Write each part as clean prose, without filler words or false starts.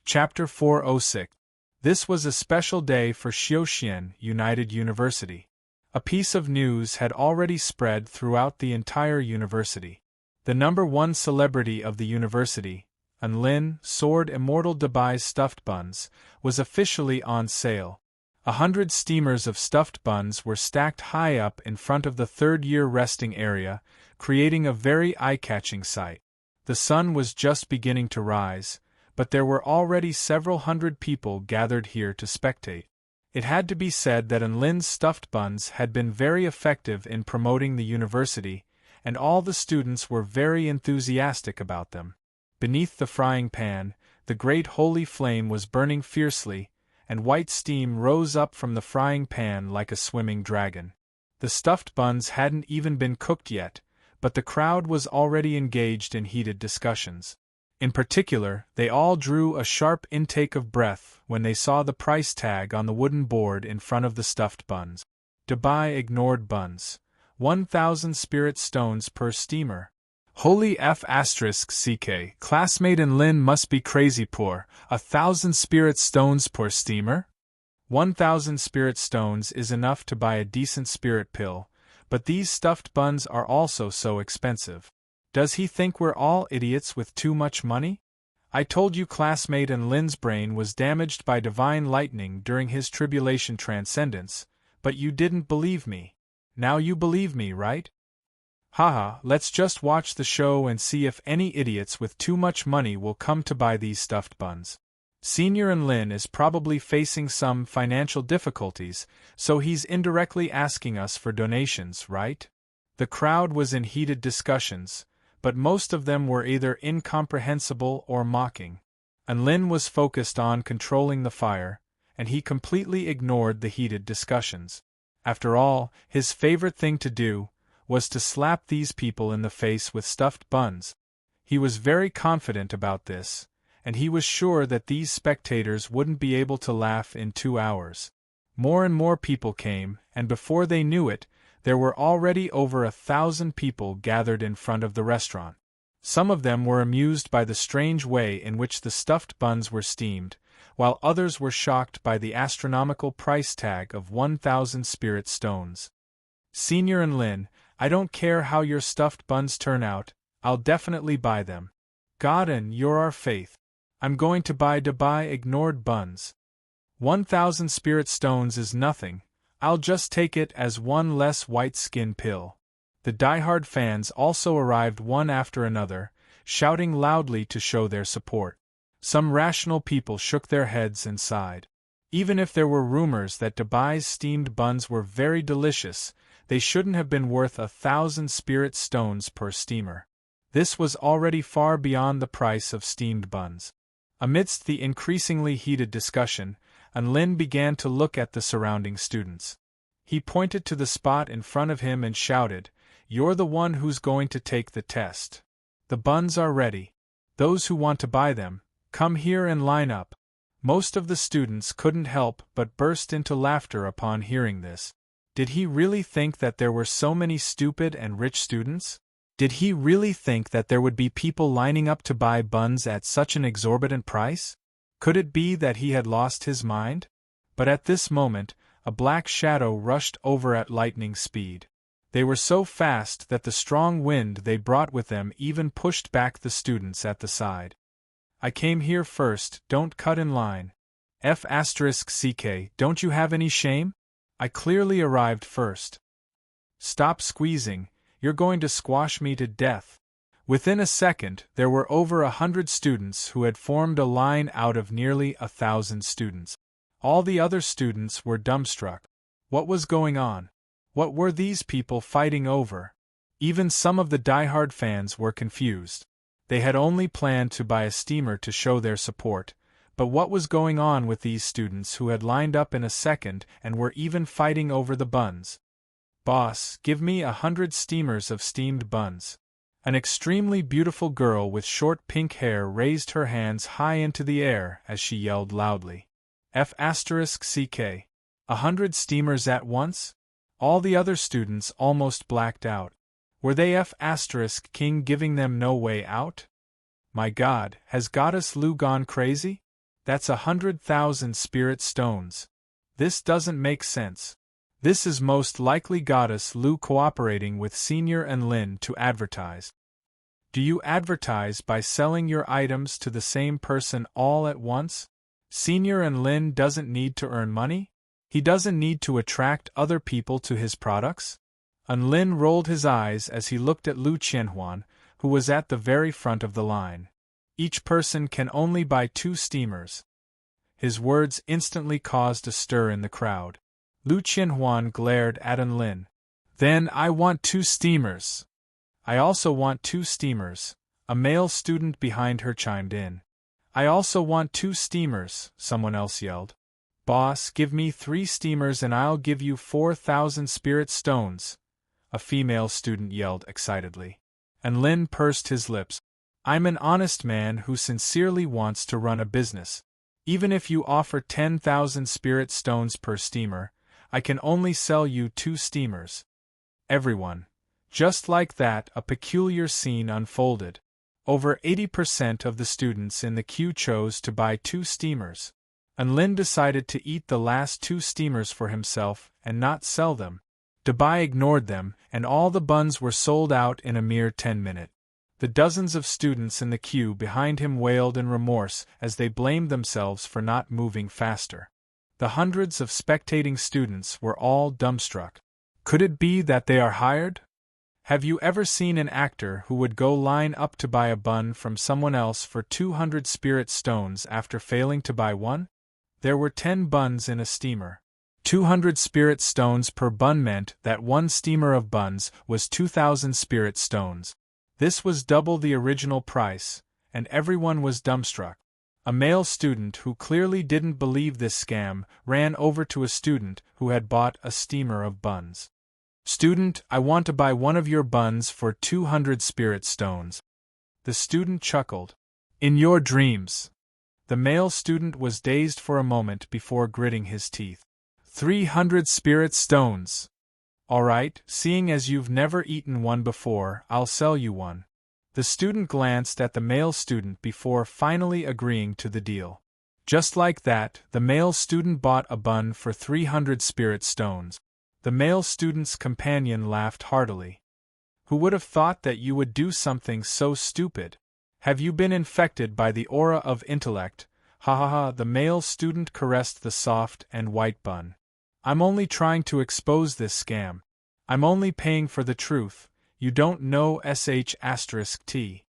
Chapter 406. This was a special day for Xiaoxian United University. A piece of news had already spread throughout the entire university. The #1 celebrity of the university, Anlin, Sword Immortal Debai's stuffed buns, was officially on sale. 100 steamers of stuffed buns were stacked high up in front of the third-year resting area, creating a very eye-catching sight. The sun was just beginning to rise, but there were already several hundred people gathered here to spectate. It had to be said that Anlin's stuffed buns had been very effective in promoting the university, and all the students were very enthusiastic about them. Beneath the frying pan, the great holy flame was burning fiercely, and white steam rose up from the frying pan like a swimming dragon. The stuffed buns hadn't even been cooked yet, but the crowd was already engaged in heated discussions. In particular, they all drew a sharp intake of breath when they saw the price tag on the wooden board in front of the stuffed buns. Debai ignored buns. 1,000 spirit stones per steamer. Holy F***ck, classmate Anlin must be crazy poor, 1,000 spirit stones per steamer? 1,000 spirit stones is enough to buy a decent spirit pill, but these stuffed buns are also so expensive. Does he think we're all idiots with too much money? I told you classmate Anlin's brain was damaged by divine lightning during his tribulation transcendence, but you didn't believe me. Now you believe me, right? Haha, let's just watch the show and see if any idiots with too much money will come to buy these stuffed buns. Senior Anlin is probably facing some financial difficulties, so he's indirectly asking us for donations, right? The crowd was in heated discussions, but most of them were either incomprehensible or mocking. Anlin was focused on controlling the fire, and he completely ignored the heated discussions. After all, his favorite thing to do was to slap these people in the face with stuffed buns. He was very confident about this, and he was sure that these spectators wouldn't be able to laugh in 2 hours. More and more people came, and before they knew it, there were already over 1,000 people gathered in front of the restaurant. Some of them were amused by the strange way in which the stuffed buns were steamed, while others were shocked by the astronomical price tag of 1,000 spirit stones. Senior Anlin, I don't care how your stuffed buns turn out, I'll definitely buy them. God and you're our faith. I'm going to buy Debai ignored buns. 1,000 spirit stones is nothing. I'll just take it as one less white skin pill. The diehard fans also arrived one after another, shouting loudly to show their support. Some rational people shook their heads and sighed. Even if there were rumors that Debai's steamed buns were very delicious, they shouldn't have been worth 1,000 spirit stones per steamer. This was already far beyond the price of steamed buns. Amidst the increasingly heated discussion, Anlin began to look at the surrounding students. He pointed to the spot in front of him and shouted, "You're the one who's going to take the test. The buns are ready. Those who want to buy them, come here and line up." Most of the students couldn't help but burst into laughter upon hearing this. Did he really think that there were so many stupid and rich students? Did he really think that there would be people lining up to buy buns at such an exorbitant price? Could it be that he had lost his mind? But at this moment, a black shadow rushed over at lightning speed. They were so fast that the strong wind they brought with them even pushed back the students at the side. I came here first, don't cut in line. F***ck, don't you have any shame? I clearly arrived first. Stop squeezing, you're going to squash me to death. Within a second, there were over 100 students who had formed a line out of nearly 1,000 students. All the other students were dumbstruck. What was going on? What were these people fighting over? Even some of the diehard fans were confused. They had only planned to buy a steamer to show their support, but what was going on with these students who had lined up in a second and were even fighting over the buns? Boss, give me 100 steamers of steamed buns. An extremely beautiful girl with short pink hair raised her hands high into the air as she yelled loudly. F***ck. 100 steamers at once? All the other students almost blacked out. Were they F***king giving them no way out? My God, has Goddess Lu gone crazy? That's 100,000 spirit stones. This doesn't make sense. This is most likely Goddess Lu cooperating with Senior and Lin to advertise. Do you advertise by selling your items to the same person all at once? Senior and Lin doesn't need to earn money? He doesn't need to attract other people to his products? And Lin rolled his eyes as he looked at Lu Qianhuan, who was at the very front of the line. Each person can only buy 2 steamers. His words instantly caused a stir in the crowd. Lu Qianhuan glared at An Lin. Then I want 2 steamers. I also want 2 steamers, a male student behind her chimed in. I also want 2 steamers, someone else yelled. Boss, give me 3 steamers and I'll give you 4,000 spirit stones, a female student yelled excitedly. And Lin pursed his lips. I'm an honest man who sincerely wants to run a business. Even if you offer 10,000 spirit stones per steamer, I can only sell you 2 steamers. Everyone. Just like that, a peculiar scene unfolded. Over 80% of the students in the queue chose to buy 2 steamers. And Lin decided to eat the last 2 steamers for himself and not sell them. Dabai ignored them, and all the buns were sold out in a mere 10 minutes. The dozens of students in the queue behind him wailed in remorse as they blamed themselves for not moving faster. The hundreds of spectating students were all dumbstruck. Could it be that they are hired? Have you ever seen an actor who would go line up to buy a bun from someone else for 200 spirit stones after failing to buy one? There were 10 buns in a steamer. 200 spirit stones per bun meant that one steamer of buns was 2,000 spirit stones. This was double the original price, and everyone was dumbstruck. A male student who clearly didn't believe this scam ran over to a student who had bought a steamer of buns. Student, I want to buy one of your buns for 200 spirit stones. The student chuckled. In your dreams. The male student was dazed for a moment before gritting his teeth. 300 spirit stones. Alright, seeing as you've never eaten one before, I'll sell you one. The student glanced at the male student before finally agreeing to the deal. Just like that, the male student bought a bun for 300 spirit stones. The male student's companion laughed heartily. Who would have thought that you would do something so stupid? Have you been infected by the aura of intellect? Ha ha ha, the male student caressed the soft and white bun. I'm only trying to expose this scam. I'm only paying for the truth. You don't know sh*t.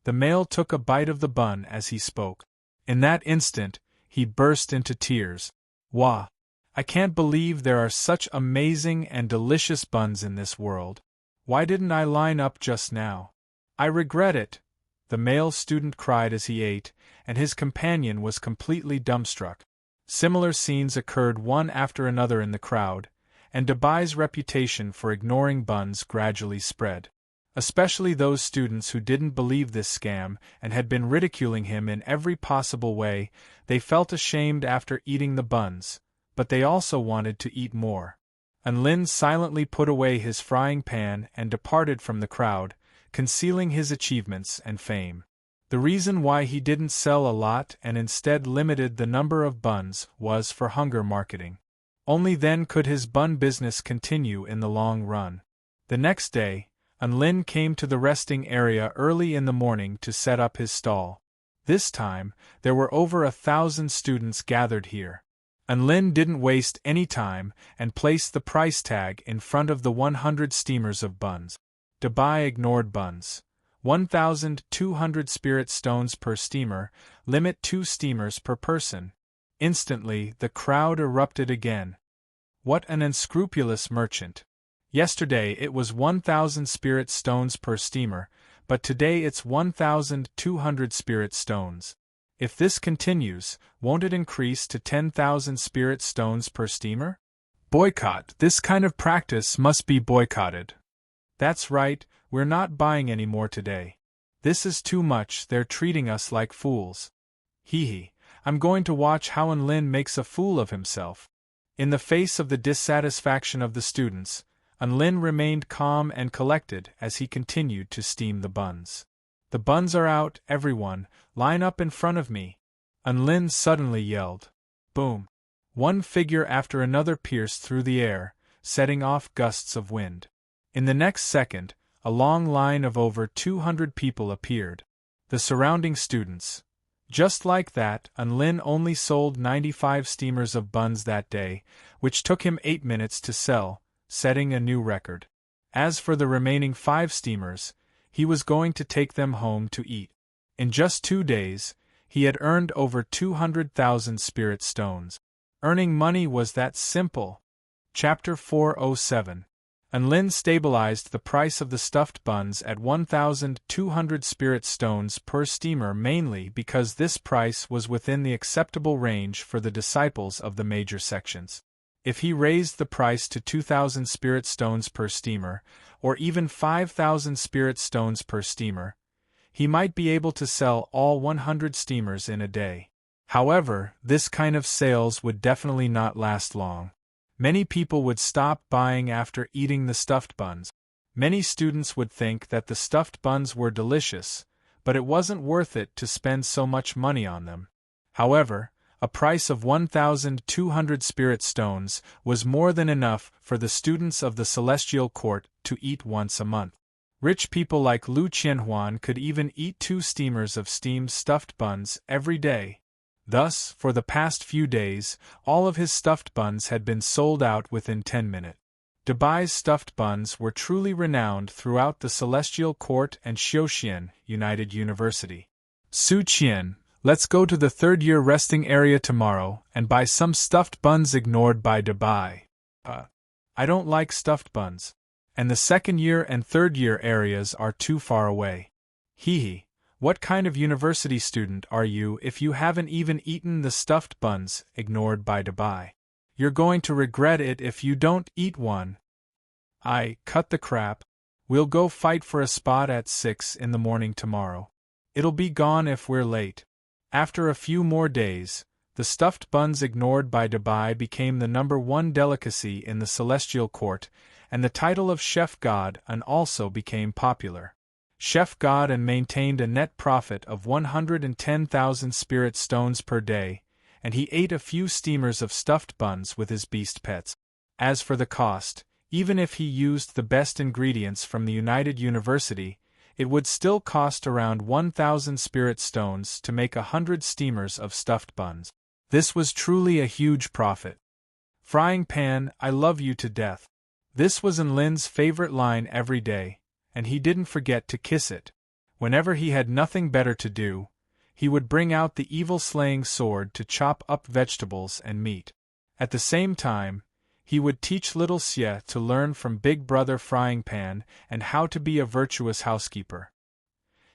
The male took a bite of the bun as he spoke. In that instant, he burst into tears. Wah! I can't believe there are such amazing and delicious buns in this world. Why didn't I line up just now? I regret it, the male student cried as he ate, and his companion was completely dumbstruck. Similar scenes occurred one after another in the crowd, and Dabai's reputation for ignoring buns gradually spread. Especially those students who didn't believe this scam and had been ridiculing him in every possible way, they felt ashamed after eating the buns, but they also wanted to eat more. And Lin silently put away his frying pan and departed from the crowd, concealing his achievements and fame. The reason why he didn't sell a lot and instead limited the number of buns was for hunger marketing. Only then could his bun business continue in the long run. The next day, An Lin came to the resting area early in the morning to set up his stall. This time, there were over 1,000 students gathered here. An Lin didn't waste any time and placed the price tag in front of the 100 steamers of buns. Dabai ignored buns. 1,200 spirit stones per steamer, limit 2 steamers per person. Instantly, the crowd erupted again. What an unscrupulous merchant! Yesterday it was 1,000 spirit stones per steamer, but today it's 1,200 spirit stones. If this continues, won't it increase to 10,000 spirit stones per steamer? Boycott! This kind of practice must be boycotted. That's right, we're not buying any more today. This is too much, they're treating us like fools. Hee hee, I'm going to watch how An Lin makes a fool of himself. In the face of the dissatisfaction of the students, An Lin remained calm and collected as he continued to steam the buns. The buns are out, everyone, line up in front of me. Unlin suddenly yelled. Boom! One figure after another pierced through the air, setting off gusts of wind. In the next second, a long line of over 200 people appeared. The surrounding students. Just like that, Unlin only sold 95 steamers of buns that day, which took him 8 minutes to sell, setting a new record. As for the remaining 5 steamers, he was going to take them home to eat. In just 2 days, he had earned over 200,000 spirit stones. Earning money was that simple. Chapter 407. Unlin stabilized the price of the stuffed buns at 1,200 spirit stones per steamer, mainly because this price was within the acceptable range for the disciples of the major sections. If he raised the price to 2,000 spirit stones per steamer, or even 5,000 spirit stones per steamer, he might be able to sell all 100 steamers in a day. However, this kind of sales would definitely not last long. Many people would stop buying after eating the stuffed buns. Many students would think that the stuffed buns were delicious, but it wasn't worth it to spend so much money on them. However, a price of 1,200 spirit stones was more than enough for the students of the Celestial Court to eat once a month. Rich people like Lu Qianhuan could even eat 2 steamers of steamed stuffed buns every day. Thus, for the past few days, all of his stuffed buns had been sold out within 10 minutes. Dubai's stuffed buns were truly renowned throughout the Celestial Court and Xiaoxian United University. Su Qian, let's go to the 3rd-year resting area tomorrow and buy some stuffed buns ignored by Dubai. I don't like stuffed buns. And the 2nd-year and 3rd-year areas are too far away. Hee. What kind of university student are you if you haven't even eaten the stuffed buns ignored by Dubai? You're going to regret it if you don't eat one. Cut the crap. We'll go fight for a spot at 6 in the morning tomorrow. It'll be gone if we're late. After a few more days, the stuffed buns ignored by Dubai became the #1 delicacy in the Celestial Court, and the title of Chef God and also became popular. Chef God and maintained a net profit of 110,000 spirit stones per day, and he ate a few steamers of stuffed buns with his beast pets. As for the cost, even if he used the best ingredients from the United University, it would still cost around 1,000 spirit stones to make 100 steamers of stuffed buns. This was truly a huge profit. Frying pan, I love you to death. This was Unlin's favorite line every day, and he didn't forget to kiss it. Whenever he had nothing better to do, he would bring out the evil-slaying sword to chop up vegetables and meat. At the same time, he would teach little Xie to learn from Big Brother Frying Pan and how to be a virtuous housekeeper.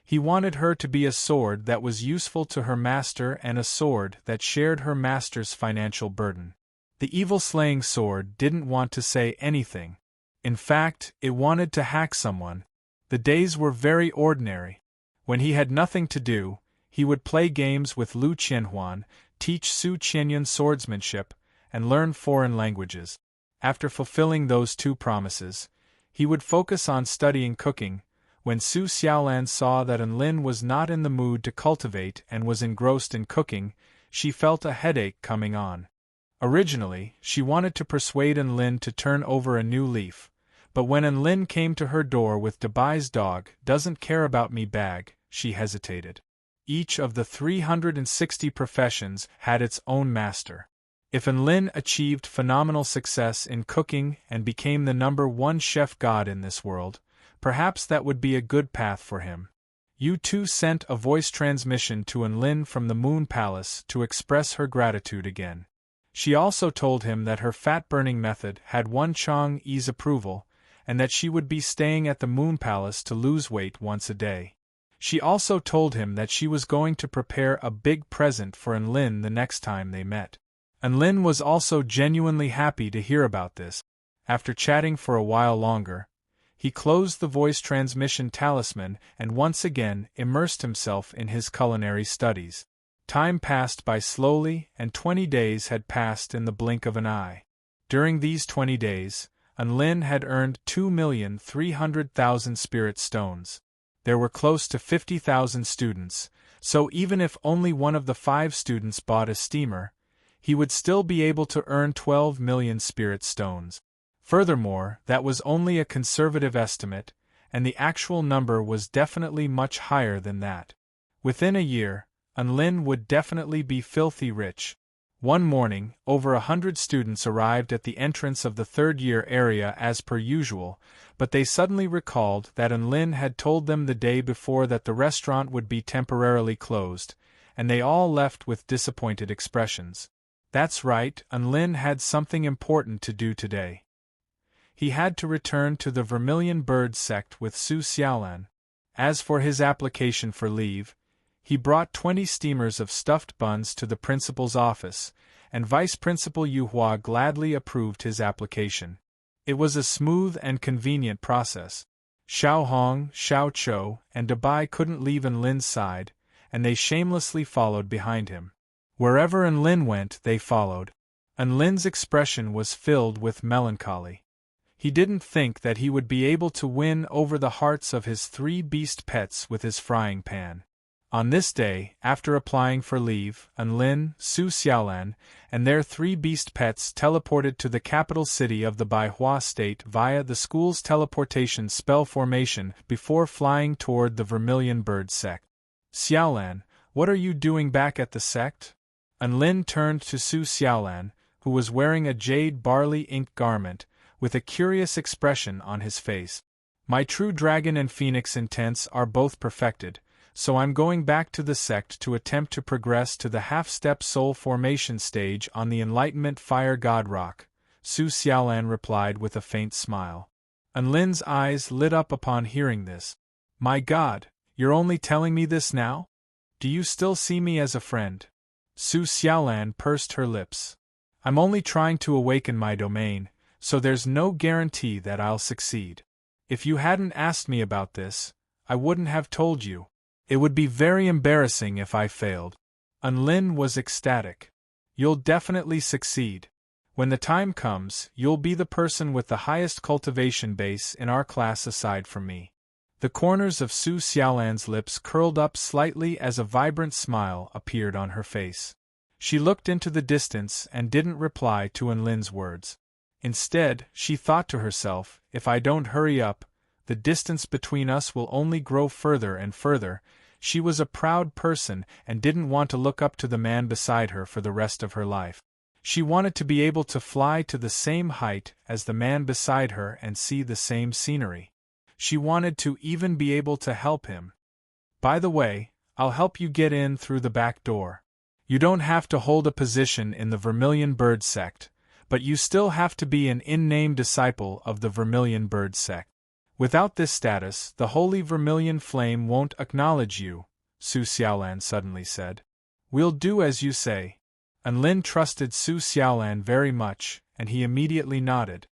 He wanted her to be a sword that was useful to her master and a sword that shared her master's financial burden. The evil-slaying sword didn't want to say anything. In fact, it wanted to hack someone. The days were very ordinary. When he had nothing to do, he would play games with Lu Qianhuan, teach Su Qianyun swordsmanship, and learn foreign languages. After fulfilling those 2 promises, he would focus on studying cooking. When Su Xiaolan saw that Unlin was not in the mood to cultivate and was engrossed in cooking, she felt a headache coming on. Originally, she wanted to persuade Unlin to turn over a new leaf, but when Unlin came to her door with Dubai's dog doesn't care about me bag, she hesitated. Each of the 360 professions had its own master. If Unlin achieved phenomenal success in cooking and became the #1 chef god in this world, perhaps that would be a good path for him. U2 sent a voice transmission to Unlin from the Moon Palace to express her gratitude again. She also told him that her fat-burning method had won Chang'e's approval, and that she would be staying at the Moon Palace to lose weight once a day. She also told him that she was going to prepare a big present for Unlin the next time they met. Unlin was also genuinely happy to hear about this. After chatting for a while longer, he closed the voice transmission talisman and once again immersed himself in his culinary studies. Time passed by slowly, and 20 days had passed in the blink of an eye. During these 20 days, Unlin had earned 2,300,000 spirit stones. There were close to 50,000 students, So even if only one of the 5 students bought a steamer, he would still be able to earn 12 million spirit stones. Furthermore, that was only a conservative estimate, and the actual number was definitely much higher than that. Within a year, Unlin would definitely be filthy rich. One morning, over 100 students arrived at the entrance of the third-year area as per usual, but they suddenly recalled that Unlin had told them the day before that the restaurant would be temporarily closed, and they all left with disappointed expressions. That's right, Unlin had something important to do today. He had to return to the Vermilion Bird sect with Su Xiaolan. As for his application for leave, he brought 20 steamers of stuffed buns to the principal's office, and Vice Principal Yu Hua gladly approved his application. It was a smooth and convenient process. Xiao Hong, Xiao Chou, and Dabai couldn't leave Enlin's side, and they shamelessly followed behind him. Wherever Enlin went, they followed. Enlin's expression was filled with melancholy. He didn't think that he would be able to win over the hearts of his 3 beast pets with his frying pan. On this day, after applying for leave, Enlin, Su Xiaolan, and their 3 beast pets teleported to the capital city of the Baihua state via the school's teleportation spell formation before flying toward the Vermilion Bird sect. Xiaolan, what are you doing back at the sect? Enlin turned to Su Xiaolan, who was wearing a jade barley ink garment, with a curious expression on his face. My true dragon and phoenix intents are both perfected, so I'm going back to the sect to attempt to progress to the half-step soul formation stage on the Enlightenment Fire God Rock, Su Xiaolan replied with a faint smile. Enlin's eyes lit up upon hearing this. My God, you're only telling me this now? Do you still see me as a friend? Su Xiaolan pursed her lips. I'm only trying to awaken my domain, so there's no guarantee that I'll succeed. If you hadn't asked me about this, I wouldn't have told you. It would be very embarrassing if I failed. Enlin was ecstatic. You'll definitely succeed. When the time comes, you'll be the person with the highest cultivation base in our class aside from me. The corners of Su Xiaolan's lips curled up slightly as a vibrant smile appeared on her face. She looked into the distance and didn't reply to Enlin's words. Instead, she thought to herself, if I don't hurry up, the distance between us will only grow further and further. She was a proud person and didn't want to look up to the man beside her for the rest of her life. She wanted to be able to fly to the same height as the man beside her and see the same scenery. She wanted to even be able to help him. By the way, I'll help you get in through the back door. You don't have to hold a position in the Vermilion Bird sect, but you still have to be an in-name disciple of the Vermilion Bird sect. Without this status, the Holy Vermilion Flame won't acknowledge you, Su Xiaolan suddenly said. We'll do as you say. Enlin trusted Su Xiaolan very much, and he immediately nodded.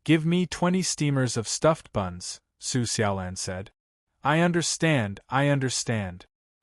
Give me 20 steamers of stuffed buns, Su Xiaolan said. I understand.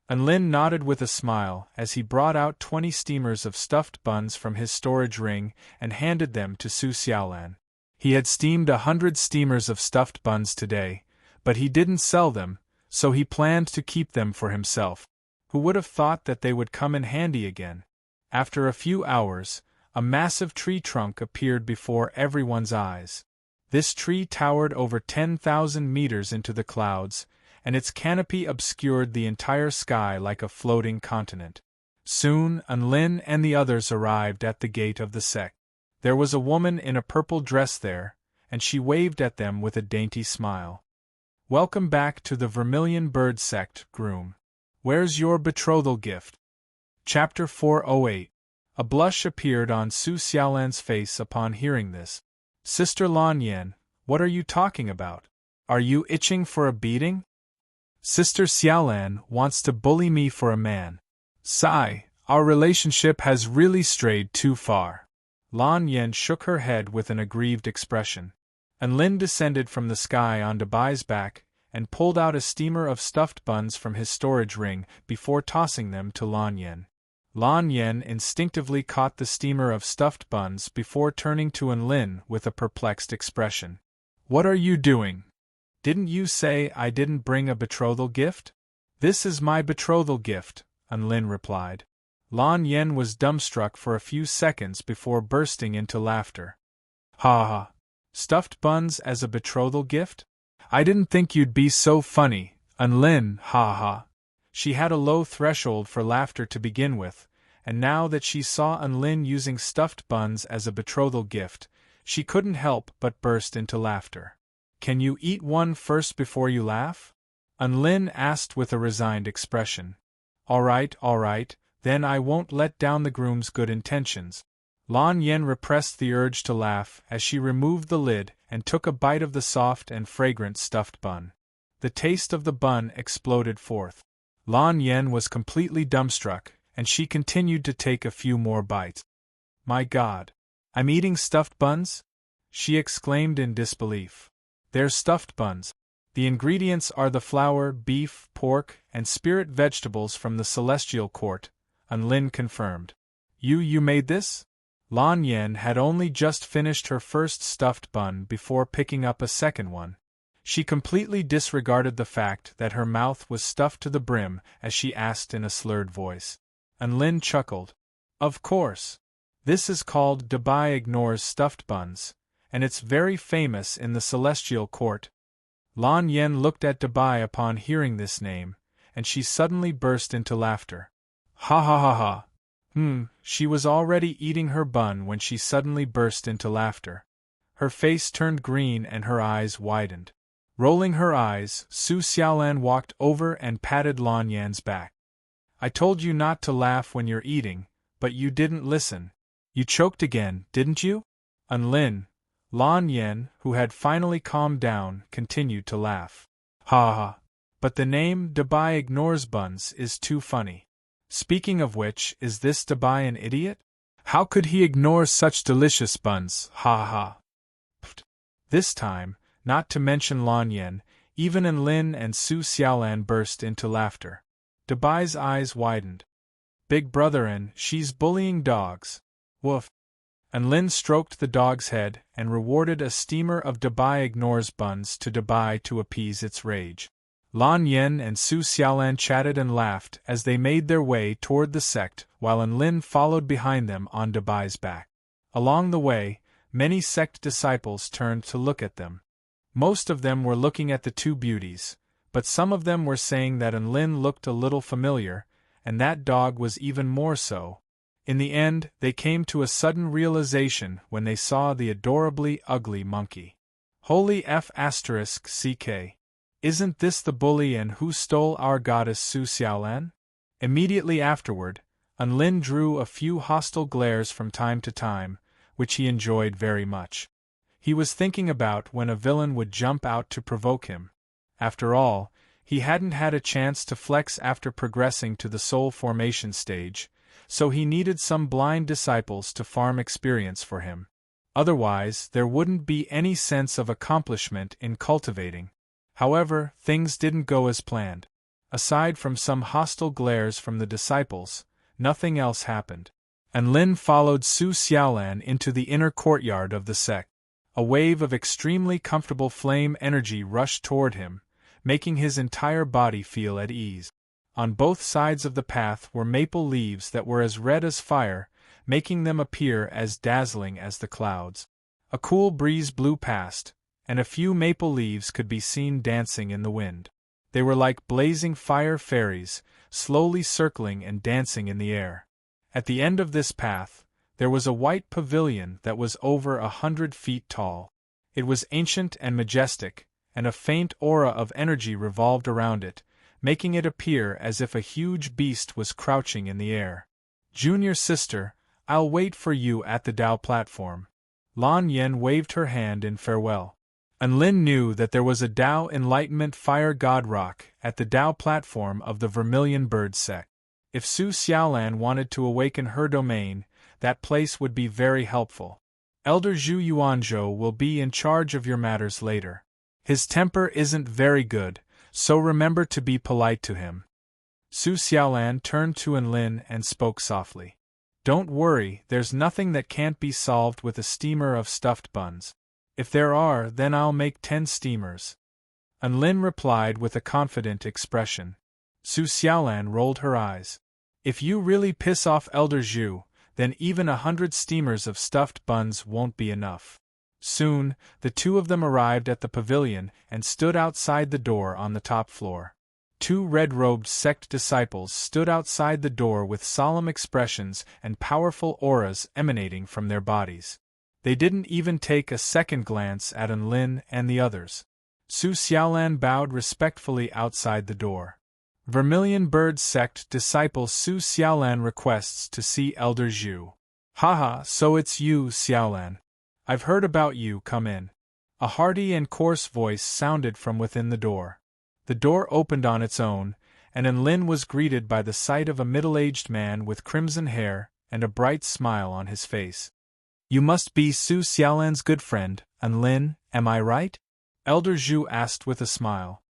Enlin nodded with a smile as he brought out 20 steamers of stuffed buns from his storage ring and handed them to Su Xiaolan. He had steamed 100 steamers of stuffed buns today, but he didn't sell them, so he planned to keep them for himself. Who would have thought that they would come in handy again? After a few hours, a massive tree trunk appeared before everyone's eyes. This tree towered over 10,000 meters into the clouds, and its canopy obscured the entire sky like a floating continent. Soon, Enlin and the others arrived at the gate of the sect. There was a woman in a purple dress there, and she waved at them with a dainty smile. Welcome back to the Vermilion Bird sect, groom. Where's your betrothal gift? Chapter 408. A blush appeared on Su Xiaolan's face upon hearing this. Sister Lan Yan, what are you talking about? Are you itching for a beating? Sister Xiaolan wants to bully me for a man. Sigh, our relationship has really strayed too far. Lan Yan shook her head with an aggrieved expression. Enlin descended from the sky on Dabai's back and pulled out a steamer of stuffed buns from his storage ring before tossing them to Lan Yan. Lan Yan instinctively caught the steamer of stuffed buns before turning to Enlin with a perplexed expression. What are you doing? Didn't you say I didn't bring a betrothal gift? This is my betrothal gift, Unlin replied. Lan Yen was dumbstruck for a few seconds before bursting into laughter. Ha ha! Stuffed buns as a betrothal gift? I didn't think you'd be so funny, Unlin, ha ha. She had a low threshold for laughter to begin with, and now that she saw Unlin using stuffed buns as a betrothal gift, she couldn't help but burst into laughter. Can you eat one first before you laugh? Unlin asked with a resigned expression. All right, then I won't let down the groom's good intentions. Lan Yen repressed the urge to laugh as she removed the lid and took a bite of the soft and fragrant stuffed bun. The taste of the bun exploded forth. Lan Yen was completely dumbstruck, and she continued to take a few more bites. My God! I'm eating stuffed buns? She exclaimed in disbelief. They're stuffed buns. The ingredients are the flour, beef, pork, and spirit vegetables from the Celestial Court, Unlin confirmed. You made this? Lan Yen had only just finished her first stuffed bun before picking up a second one. She completely disregarded the fact that her mouth was stuffed to the brim as she asked in a slurred voice. Unlin chuckled. Of course. This is called Dabai Ignores Stuffed Buns, and it's very famous in the Celestial Court. Lan Yen looked at Dabai upon hearing this name, and she suddenly burst into laughter. Ha ha ha ha. She was already eating her bun when she suddenly burst into laughter. Her face turned green and her eyes widened. Rolling her eyes, Su Xiaolan walked over and patted Lan Yan's back. I told you not to laugh when you're eating, but you didn't listen. You choked again, didn't you? Unlin. Lan Yen, who had finally calmed down, continued to laugh. Ha ha. But the name Dabai Ignores Buns is too funny. Speaking of which, is this Dabai an idiot? How could he ignore such delicious buns, ha ha. Pfft. This time, not to mention Lan Yen, even Enlin and Su Xiaolan burst into laughter. Dabai's eyes widened. Big brother and she's bullying dogs. Woof. Enlin stroked the dog's head and rewarded a steamer of Dabai Ignores buns to Dabai to appease its rage. Lan Yen and Su Xiaolan chatted and laughed as they made their way toward the sect, while Enlin followed behind them on Dabai's back. Along the way, many sect disciples turned to look at them. Most of them were looking at the two beauties, but some of them were saying that Enlin looked a little familiar, and that dog was even more so. In the end, they came to a sudden realization when they saw the adorably ugly monkey. Holy F***ck. Isn't this the bully and who stole our goddess Su Xiaolan? Immediately afterward, Enlin drew a few hostile glares from time to time, which he enjoyed very much. He was thinking about when a villain would jump out to provoke him. After all, he hadn't had a chance to flex after progressing to the soul formation stage, so he needed some blind disciples to farm experience for him. Otherwise, there wouldn't be any sense of accomplishment in cultivating. However, things didn't go as planned. Aside from some hostile glares from the disciples, nothing else happened. Enlin followed Su Xiaolan into the inner courtyard of the sect. A wave of extremely comfortable flame energy rushed toward him, making his entire body feel at ease. On both sides of the path were maple leaves that were as red as fire, making them appear as dazzling as the clouds. A cool breeze blew past, and a few maple leaves could be seen dancing in the wind. They were like blazing fire fairies, slowly circling and dancing in the air. At the end of this path, there was a white pavilion that was over 100 feet tall. It was ancient and majestic, and a faint aura of energy revolved around it, making it appear as if a huge beast was crouching in the air. Junior sister, I'll wait for you at the Dao platform. Lan Yen waved her hand in farewell. Enlin knew that there was a Dao Enlightenment Fire God Rock at the Dao platform of the Vermilion Bird sect. If Su Xiaolan wanted to awaken her domain, that place would be very helpful. Elder Zhu Yuanzhou will be in charge of your matters later. His temper isn't very good, so remember to be polite to him. Su Xiaolan turned to Enlin and spoke softly. Don't worry, there's nothing that can't be solved with a steamer of stuffed buns. If there are, then I'll make 10 steamers. Enlin replied with a confident expression. Su Xiaolan rolled her eyes. If you really piss off Elder Zhu, then even 100 steamers of stuffed buns won't be enough. Soon, the two of them arrived at the pavilion and stood outside the door on the top floor. Two red-robed sect disciples stood outside the door with solemn expressions and powerful auras emanating from their bodies. They didn't even take a second glance at Enlin and the others. Su Xiaolan bowed respectfully outside the door. Vermilion Bird Sect disciple Su Xiaolan requests to see Elder Zhu. Haha, so it's you, Xiaolan. I've heard about you, come in. A hearty and coarse voice sounded from within the door. The door opened on its own, and Enlin was greeted by the sight of a middle-aged man with crimson hair and a bright smile on his face. You must be Su Xiaolan's good friend, Enlin, am I right? Elder Zhu asked with a smile.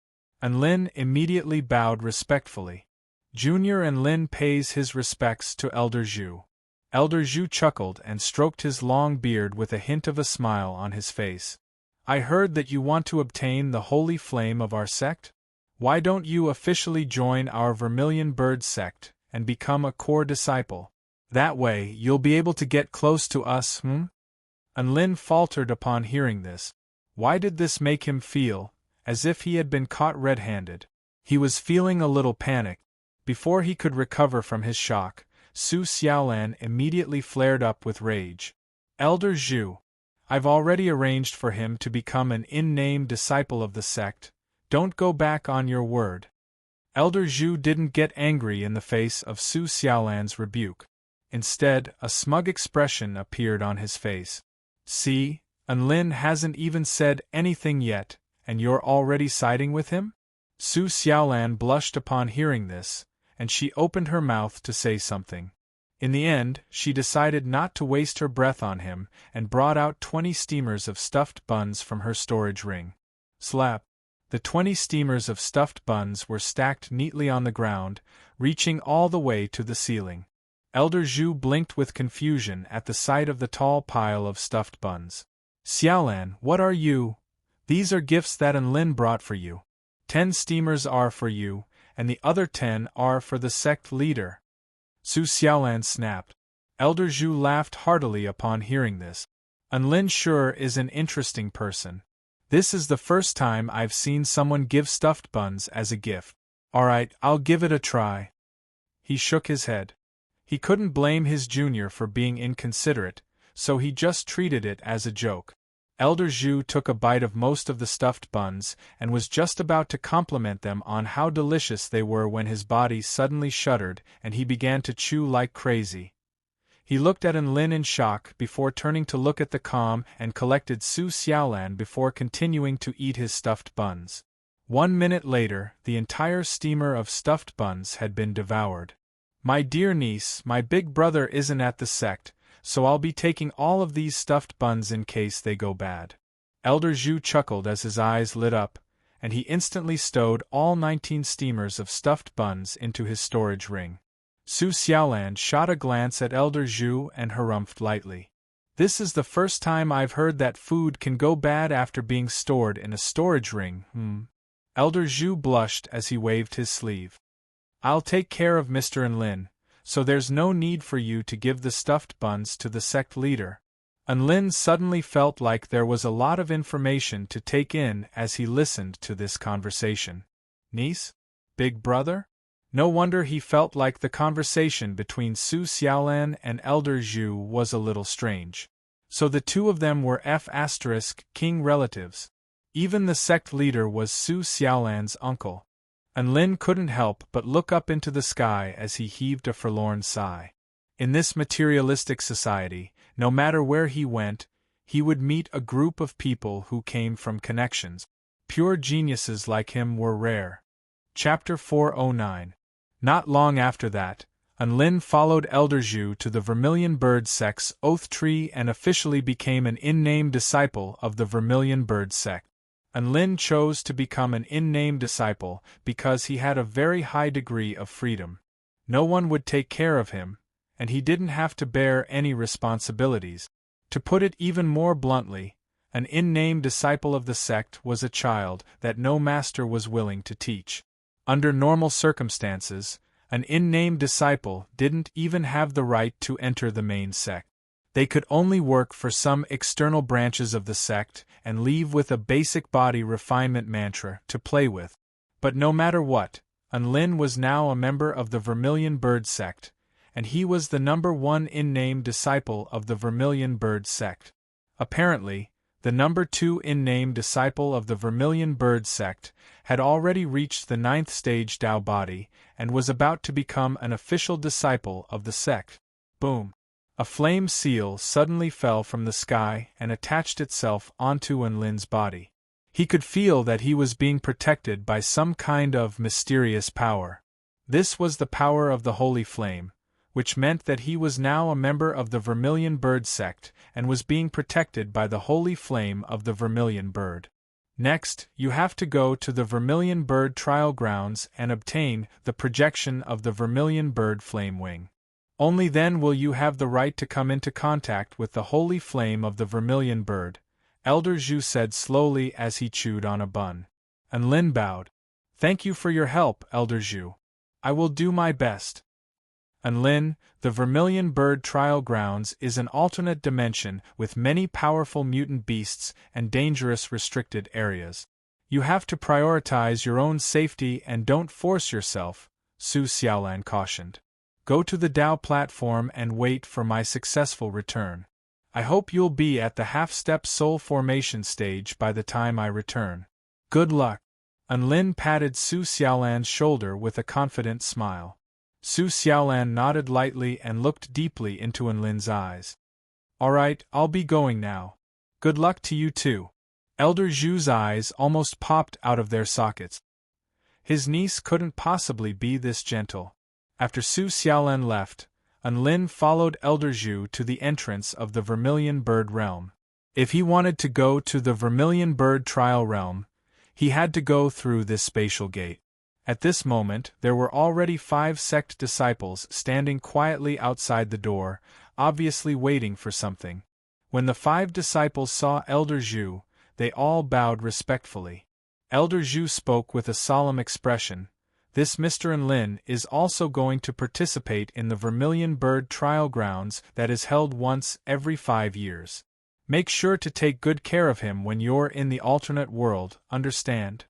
Enlin immediately bowed respectfully. Junior Enlin pays his respects to Elder Zhu. Elder Zhu chuckled and stroked his long beard with a hint of a smile on his face. I heard that you want to obtain the holy flame of our sect? Why don't you officially join our Vermilion Bird Sect and become a core disciple? That way, you'll be able to get close to us, Enlin faltered upon hearing this. Why did this make him feel as if he had been caught red-handed? He was feeling a little panicked. Before he could recover from his shock, Su Xiaolan immediately flared up with rage. Elder Zhu, I've already arranged for him to become an in-name disciple of the sect. Don't go back on your word. Elder Zhu didn't get angry in the face of Su Xiaolan's rebuke. Instead, a smug expression appeared on his face. See, Enlin hasn't even said anything yet, and you're already siding with him? Su Xiaolan blushed upon hearing this, and she opened her mouth to say something. In the end, she decided not to waste her breath on him and brought out 20 steamers of stuffed buns from her storage ring. Slap! The 20 steamers of stuffed buns were stacked neatly on the ground, reaching all the way to the ceiling. Elder Zhu blinked with confusion at the sight of the tall pile of stuffed buns. Xiaolan, what are you? These are gifts that Enlin brought for you. 10 steamers are for you, and the other 10 are for the sect leader. Su Xiaolan snapped. Elder Zhu laughed heartily upon hearing this. Enlin sure is an interesting person. This is the first time I've seen someone give stuffed buns as a gift. Alright, I'll give it a try. He shook his head. He couldn't blame his junior for being inconsiderate, so he just treated it as a joke. Elder Zhu took a bite of most of the stuffed buns and was just about to compliment them on how delicious they were when his body suddenly shuddered and he began to chew like crazy. He looked at Enlin in shock before turning to look at the calm and collected Su Xiaolan before continuing to eat his stuffed buns. 1 minute later, the entire steamer of stuffed buns had been devoured. My dear niece, my big brother isn't at the sect, so I'll be taking all of these stuffed buns in case they go bad. Elder Zhu chuckled as his eyes lit up, and he instantly stowed all 19 steamers of stuffed buns into his storage ring. Su Xiaolan shot a glance at Elder Zhu and harumphed lightly. This is the first time I've heard that food can go bad after being stored in a storage ring, Elder Zhu blushed as he waved his sleeve. I'll take care of Mr. Enlin, so there's no need for you to give the stuffed buns to the sect leader. Enlin suddenly felt like there was a lot of information to take in as he listened to this conversation. Niece? Big brother? No wonder he felt like the conversation between Su Xiaolan and Elder Zhu was a little strange. So the two of them were King relatives. Even the sect leader was Su Xiaolan's uncle. Enlin couldn't help but look up into the sky as he heaved a forlorn sigh. In this materialistic society, no matter where he went, he would meet a group of people who came from connections. Pure geniuses like him were rare. Chapter 409. Not long after that, Enlin followed Elder Zhu to the Vermilion Bird Sect's oath tree and officially became an in-name disciple of the Vermilion Bird Sect. Enlin chose to become an in-name disciple because he had a very high degree of freedom. No one would take care of him, and he didn't have to bear any responsibilities. To put it even more bluntly, an in-name disciple of the sect was a child that no master was willing to teach. Under normal circumstances, an unnamed disciple didn't even have the right to enter the main sect. They could only work for some external branches of the sect and leave with a basic body refinement mantra to play with. But no matter what, Unlin was now a member of the Vermilion Bird sect, and he was the number one unnamed disciple of the Vermilion Bird sect. Apparently, the number two unnamed disciple of the Vermilion Bird sect had already reached the 9th stage Tao body and was about to become an official disciple of the sect. Boom! A flame seal suddenly fell from the sky and attached itself onto Unlin's body. He could feel that he was being protected by some kind of mysterious power. This was the power of the Holy Flame, which meant that he was now a member of the Vermilion Bird sect and was being protected by the Holy Flame of the Vermilion Bird. Next, you have to go to the Vermilion Bird trial grounds and obtain the projection of the Vermilion Bird Flame Wing. Only then will you have the right to come into contact with the Holy Flame of the Vermilion Bird, Elder Zhu said slowly as he chewed on a bun. Unlin bowed. Thank you for your help, Elder Zhu. I will do my best. Unlin, the Vermilion Bird Trial Grounds is an alternate dimension with many powerful mutant beasts and dangerous restricted areas. You have to prioritize your own safety and don't force yourself, Su Xiaolan cautioned. Go to the Dao platform and wait for my successful return. I hope you'll be at the half-step soul formation stage by the time I return. Good luck. Unlin patted Su Xiaolan's shoulder with a confident smile. Su Xiaolan nodded lightly and looked deeply into Unlin's eyes. All right, I'll be going now. Good luck to you too. Elder Zhu's eyes almost popped out of their sockets. His niece couldn't possibly be this gentle. After Su Xiaolan left, Unlin followed Elder Zhu to the entrance of the Vermilion Bird Realm. If he wanted to go to the Vermilion Bird Trial Realm, he had to go through this spatial gate. At this moment, there were already 5 sect disciples standing quietly outside the door, obviously waiting for something. When the 5 disciples saw Elder Zhu, they all bowed respectfully. Elder Zhu spoke with a solemn expression. This Mr. Unlin is also going to participate in the Vermilion Bird Trial Grounds that is held once every 5 years. Make sure to take good care of him when you're in the alternate world, understand?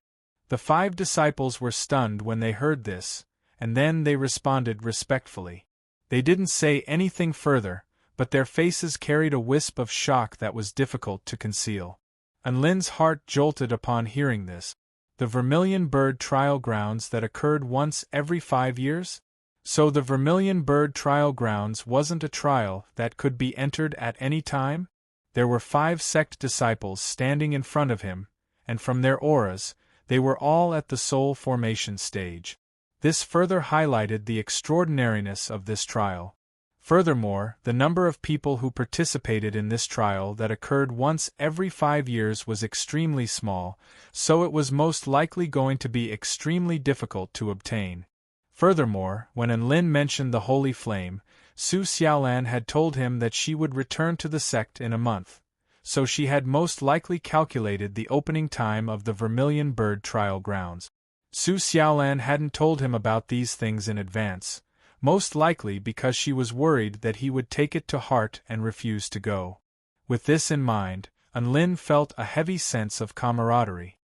The 5 disciples were stunned when they heard this, and then they responded respectfully. They didn't say anything further, but their faces carried a wisp of shock that was difficult to conceal. Unlin's heart jolted upon hearing this. The Vermilion Bird Trial Grounds that occurred once every 5 years? So the Vermilion Bird Trial Grounds wasn't a trial that could be entered at any time? There were 5 sect disciples standing in front of him, and from their auras, they were all at the soul formation stage. This further highlighted the extraordinariness of this trial. Furthermore, the number of people who participated in this trial that occurred once every 5 years was extremely small, so it was most likely going to be extremely difficult to obtain. Furthermore, when Unlin mentioned the Holy Flame, Su Xiaolan had told him that she would return to the sect in a month, so she had most likely calculated the opening time of the Vermilion Bird Trial Grounds. Su Xiaolan hadn't told him about these things in advance, most likely because she was worried that he would take it to heart and refuse to go. With this in mind, Unlin felt a heavy sense of camaraderie.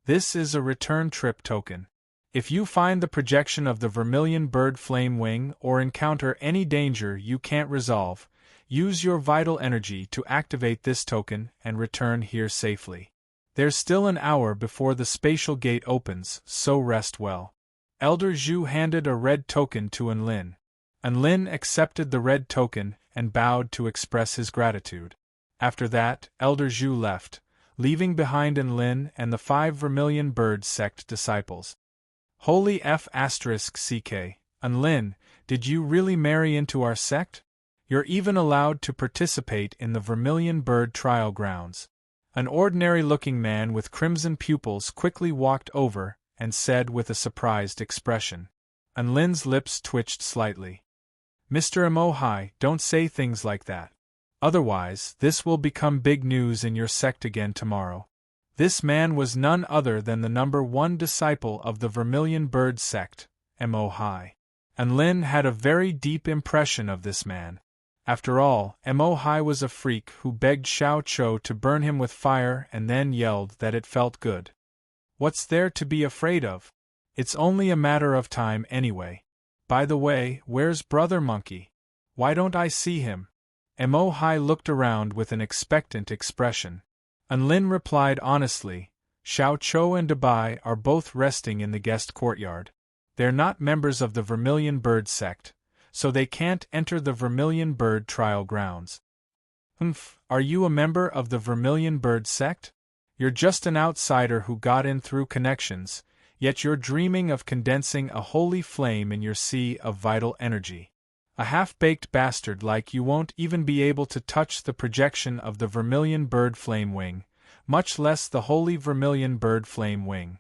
This is a return trip token. If you find the projection of the Vermilion Bird Flame Wing or encounter any danger you can't resolve, use your vital energy to activate this token and return here safely. There's still an hour before the spatial gate opens, so rest well. Elder Zhu handed a red token to Unlin. Unlin accepted the red token and bowed to express his gratitude. After that, Elder Zhu left, leaving behind Unlin and the 5 Vermilion Bird sect disciples. Holy F***ck, Unlin, did you really marry into our sect? You're even allowed to participate in the Vermilion Bird Trial Grounds. An ordinary-looking man with crimson pupils quickly walked over and said with a surprised expression. Unlin's lips twitched slightly. Mr. Mohai, don't say things like that. Otherwise, this will become big news in your sect again tomorrow. This man was none other than the number 1 disciple of the Vermilion Bird sect, Mo Hai. And Lin had a very deep impression of this man. After all, Mo Hai was a freak who begged Xiao Chou to burn him with fire and then yelled that it felt good. What's there to be afraid of? It's only a matter of time anyway. By the way, where's Brother Monkey? Why don't I see him? Mo Hai looked around with an expectant expression. And Lin replied honestly, Xiao Chou and Dabai are both resting in the guest courtyard. They're not members of the Vermilion Bird sect, so they can't enter the Vermilion Bird trial grounds. Are you a member of the Vermilion Bird sect? You're just an outsider who got in through connections, yet you're dreaming of condensing a holy flame in your sea of vital energy. A half-baked bastard like you won't even be able to touch the projection of the Vermilion Bird Flame Wing, much less the holy Vermilion Bird Flame Wing.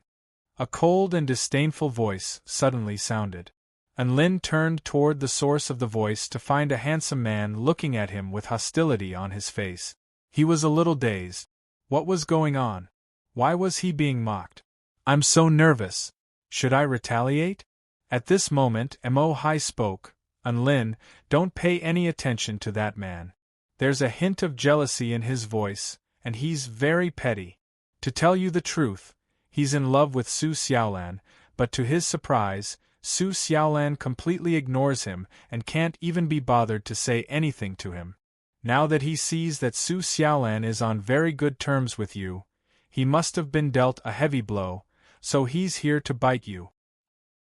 A cold and disdainful voice suddenly sounded. And Lin turned toward the source of the voice to find a handsome man looking at him with hostility on his face. He was a little dazed. What was going on? Why was he being mocked? I'm so nervous. Should I retaliate? At this moment Mo Hai spoke. And Lin, don't pay any attention to that man. There's a hint of jealousy in his voice, and he's very petty. To tell you the truth, he's in love with Su Xiaolan, but to his surprise, Su Xiaolan completely ignores him and can't even be bothered to say anything to him. Now that he sees that Su Xiaolan is on very good terms with you, he must have been dealt a heavy blow, so he's here to bite you.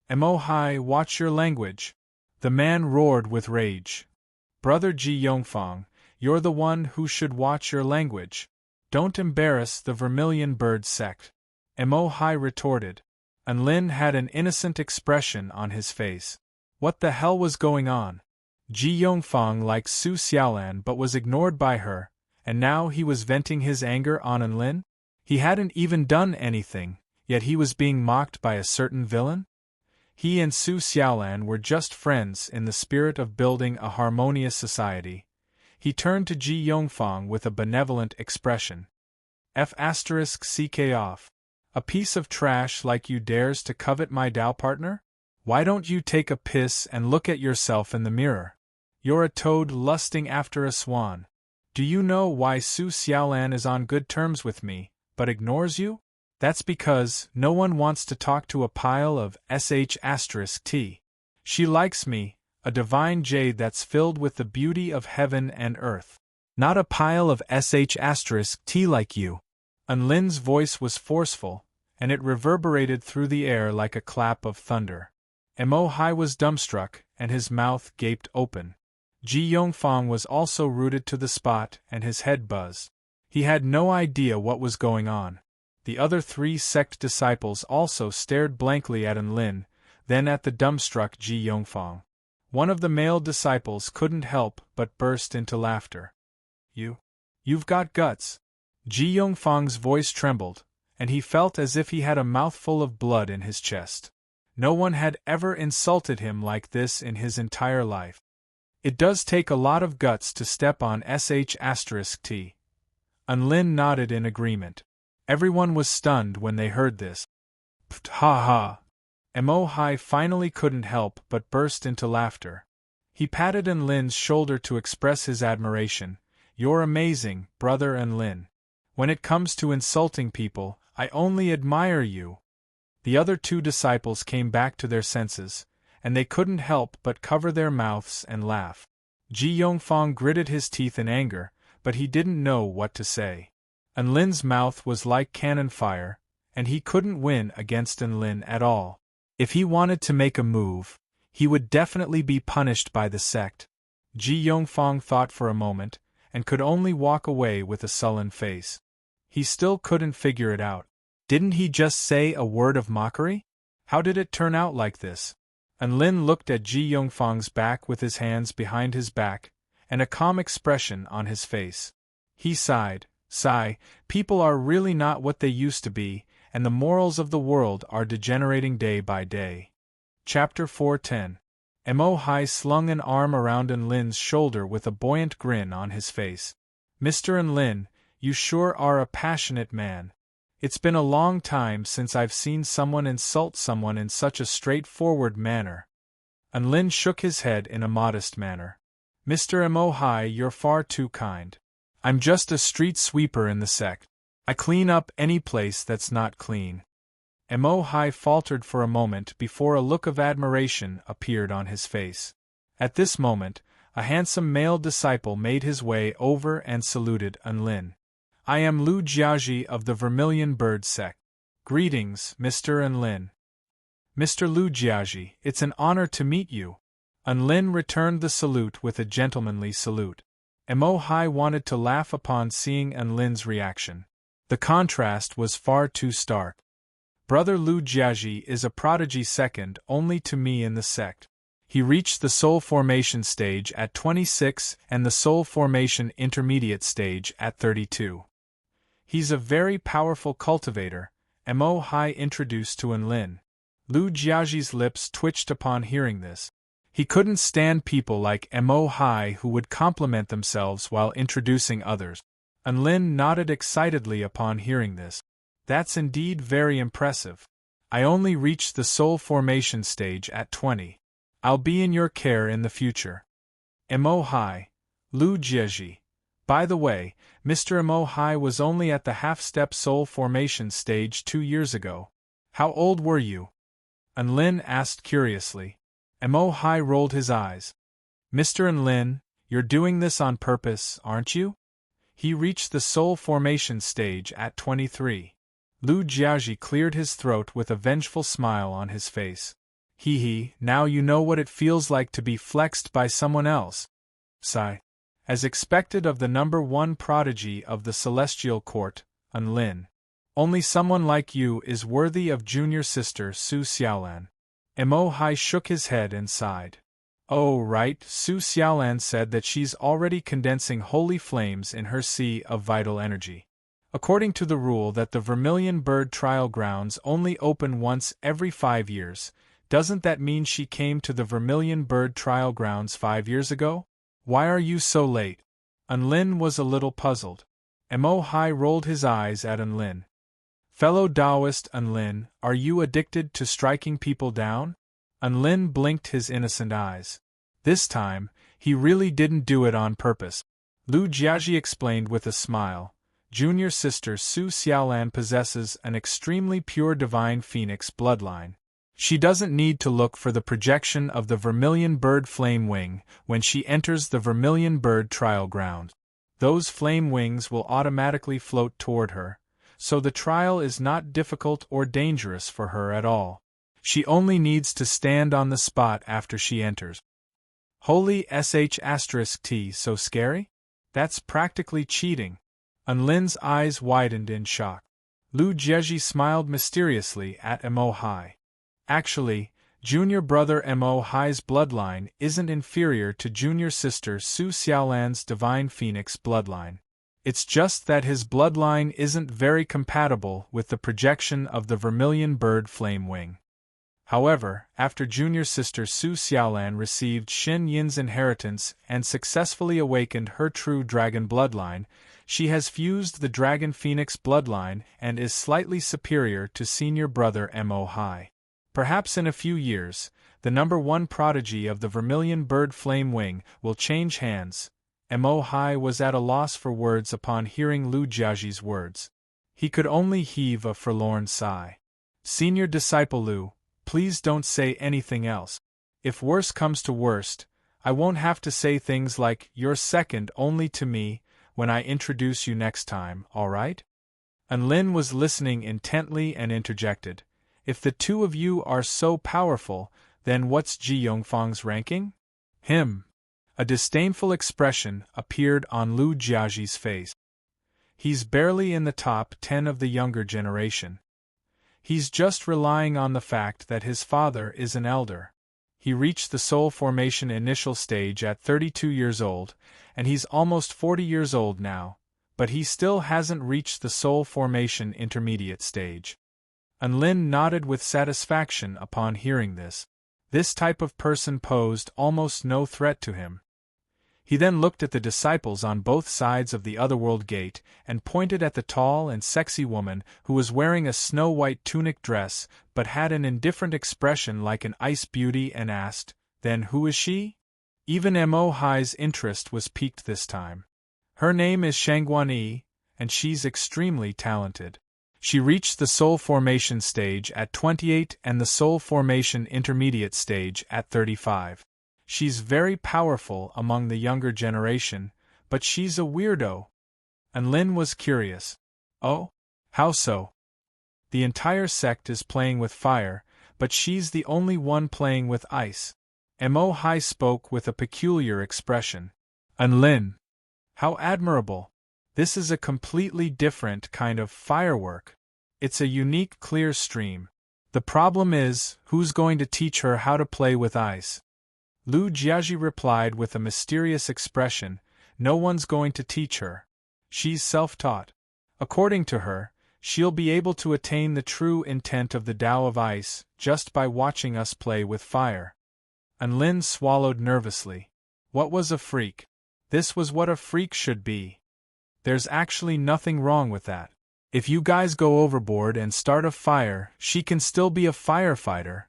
Mo Hai, watch your language. The man roared with rage. Brother Ji Yongfang, you're the one who should watch your language. Don't embarrass the Vermilion Bird sect. Mo Hai retorted. And Lin had an innocent expression on his face. What the hell was going on? Ji Yongfang liked Su Xiaolan but was ignored by her, and now he was venting his anger on Lin? He hadn't even done anything, yet he was being mocked by a certain villain? He and Su Xiaolan were just friends in the spirit of building a harmonious society. He turned to Ji Yongfang with a benevolent expression. F***ck off. A piece of trash like you dares to covet my Dao partner? Why don't you take a piss and look at yourself in the mirror? You're a toad lusting after a swan. Do you know why Su Xiaolan is on good terms with me, but ignores you? That's because no one wants to talk to a pile of sh*t. She likes me, a divine jade that's filled with the beauty of heaven and earth. Not a pile of sh*t like you. And Lin's voice was forceful, and it reverberated through the air like a clap of thunder. Mo Hai was dumbstruck, and his mouth gaped open. Ji Yongfang was also rooted to the spot, and his head buzzed. He had no idea what was going on. The other 3 sect disciples also stared blankly at Lin, then at the dumbstruck Ji Yongfang. One of the male disciples couldn't help but burst into laughter. You've got guts. Ji Yongfang's voice trembled, and he felt as if he had a mouthful of blood in his chest. No one had ever insulted him like this in his entire life. It does take a lot of guts to step on sh*t. And Lin nodded in agreement. Everyone was stunned when they heard this. Ha ha. Mo Hai finally couldn't help but burst into laughter. He patted Lin's shoulder to express his admiration. You're amazing, brother Lin. When it comes to insulting people, I only admire you. The other 2 disciples came back to their senses, and they couldn't help but cover their mouths and laugh. Ji Yongfang gritted his teeth in anger, but he didn't know what to say. Lin's mouth was like cannon fire, and he couldn't win against Lin at all. If he wanted to make a move, he would definitely be punished by the sect. Ji Yongfang thought for a moment, and could only walk away with a sullen face. He still couldn't figure it out. Didn't he just say a word of mockery? How did it turn out like this? Lin looked at Ji Yongfang's back with his hands behind his back, and a calm expression on his face. He sighed. People are really not what they used to be, and the morals of the world are degenerating day by day. Chapter 410. Mo Hai slung an arm around Lin's shoulder with a buoyant grin on his face. Mr. Lin, you sure are a passionate man. It's been a long time since I've seen someone insult someone in such a straightforward manner. Unlin shook his head in a modest manner. Mr. Mo-Hai, you're far too kind. I'm just a street sweeper in the sect. I clean up any place that's not clean. Mo-Hai faltered for a moment before a look of admiration appeared on his face. At this moment, a handsome male disciple made his way over and saluted Unlin. I am Lu Jiaji of the Vermilion Bird sect. Greetings, Mr. Unlin. Mr. Lu Jiaji, it's an honor to meet you. Unlin returned the salute with a gentlemanly salute. Mo-Hai wanted to laugh upon seeing Unlin's reaction. The contrast was far too stark. Brother Lu Jiaji is a prodigy second only to me in the sect. He reached the soul formation stage at 26 and the soul formation intermediate stage at 32. He's a very powerful cultivator, Mo-Hai introduced to Unlin. Lu Jiaji's lips twitched upon hearing this. He couldn't stand people like Mo-Hai who would compliment themselves while introducing others. Unlin nodded excitedly upon hearing this. That's indeed very impressive. I only reached the soul formation stage at 20. I'll be in your care in the future. Mo-Hai, Lu Jiaji. By the way, Mr. Mo-Hai was only at the half-step soul formation stage 2 years ago. How old were you? Unlin asked curiously. Mo-Hai rolled his eyes. Mr. Unlin, you're doing this on purpose, aren't you? He reached the soul formation stage at 23. Lu Jiaji cleared his throat with a vengeful smile on his face. Hee, now you know what it feels like to be flexed by someone else. Sigh. As expected of the number one prodigy of the celestial court, Unlin. Only someone like you is worthy of junior sister Su Xiaolan. Mo-Hai shook his head and sighed. Oh right, Su Xiaolan said that she's already condensing holy flames in her sea of vital energy. According to the rule that the Vermilion Bird trial grounds only open once every 5 years, doesn't that mean she came to the Vermilion Bird trial grounds 5 years ago? Why are you so late? Unlin was a little puzzled. Mo-Hai rolled his eyes at Unlin. Fellow Taoist Unlin, are you addicted to striking people down? Unlin blinked his innocent eyes. This time, he really didn't do it on purpose. Lu Jiaji explained with a smile. Junior sister Su Xiaolan possesses an extremely pure divine phoenix bloodline. She doesn't need to look for the projection of the Vermilion Bird flame wing when she enters the Vermilion Bird trial ground. Those flame wings will automatically float toward her, so the trial is not difficult or dangerous for her at all. She only needs to stand on the spot after she enters. Holy sh*t, so scary? That's practically cheating. Unlin's eyes widened in shock. Lu Jiaji smiled mysteriously at Mo-Hai. Actually, junior brother Mo-Hai's bloodline isn't inferior to junior sister Su Xiaolan's divine phoenix bloodline. It's just that his bloodline isn't very compatible with the projection of the Vermilion Bird flame wing. However, after junior sister Su Xiaolan received Xin Yin's inheritance and successfully awakened her true dragon bloodline, she has fused the dragon phoenix bloodline and is slightly superior to senior brother Mo-Hai. Perhaps in a few years, the number one prodigy of the Vermilion Bird flame wing will change hands. Mo-Hai was at a loss for words upon hearing Lu Jiaji's words. He could only heave a forlorn sigh. Senior disciple Lu, please don't say anything else. If worse comes to worst, I won't have to say things like, you're second only to me, when I introduce you next time, all right? Unlin was listening intently and interjected. If the two of you are so powerful, then what's Ji Yongfang's ranking? Him. A disdainful expression appeared on Lu Jiaji's face. He's barely in the top 10 of the younger generation. He's just relying on the fact that his father is an elder. He reached the soul formation initial stage at 32 years old, and he's almost 40 years old now, but he still hasn't reached the soul formation intermediate stage. Unlin nodded with satisfaction upon hearing this. This type of person posed almost no threat to him. He then looked at the disciples on both sides of the otherworld gate and pointed at the tall and sexy woman who was wearing a snow-white tunic dress but had an indifferent expression like an ice beauty and asked, "Then who is she?" Even Mo Hai's interest was piqued this time. "Her name is Shangguan Yi, and she's extremely talented. She reached the soul formation stage at 28 and the soul formation intermediate stage at 35. She's very powerful among the younger generation, but she's a weirdo." And Lin was curious. "Oh? How so?" "The entire sect is playing with fire, but she's the only one playing with ice." Mo Hai spoke with a peculiar expression. "And Lin, how admirable! This is a completely different kind of firework. It's a unique clear stream. The problem is, who's going to teach her how to play with ice?" Lu Jiaji replied with a mysterious expression, "No one's going to teach her. She's self-taught. According to her, she'll be able to attain the true intent of the Tao of Ice just by watching us play with fire." And Lin swallowed nervously. What was a freak? This was what a freak should be. There's actually nothing wrong with that. If you guys go overboard and start a fire, she can still be a firefighter.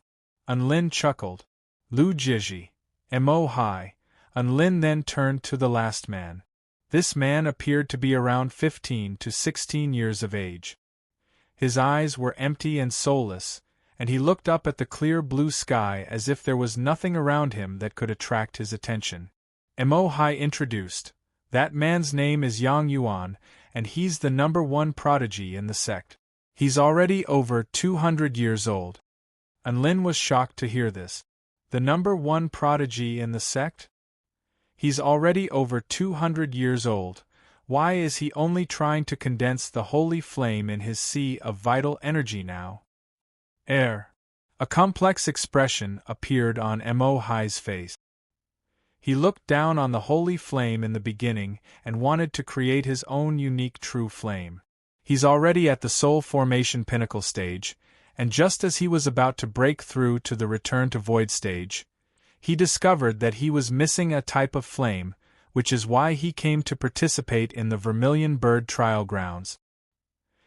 And Lin chuckled. Lu Jiaji, Mo Hai, and Lin then turned to the last man. This man appeared to be around 15 to 16 years of age. His eyes were empty and soulless, and he looked up at the clear blue sky as if there was nothing around him that could attract his attention. Mo Hai introduced, "That man's name is Yang Yuan, and he's the #1 prodigy in the sect. He's already over 200 years old." And Lin was shocked to hear this. The #1 prodigy in the sect? He's already over 200 years old. Why is he only trying to condense the holy flame in his sea of vital energy now? A complex expression appeared on Mo Hai's face. He looked down on the holy flame in the beginning and wanted to create his own unique true flame. He's already at the soul formation pinnacle stage, and just as he was about to break through to the return to void stage, he discovered that he was missing a type of flame, which is why he came to participate in the Vermilion Bird trial grounds.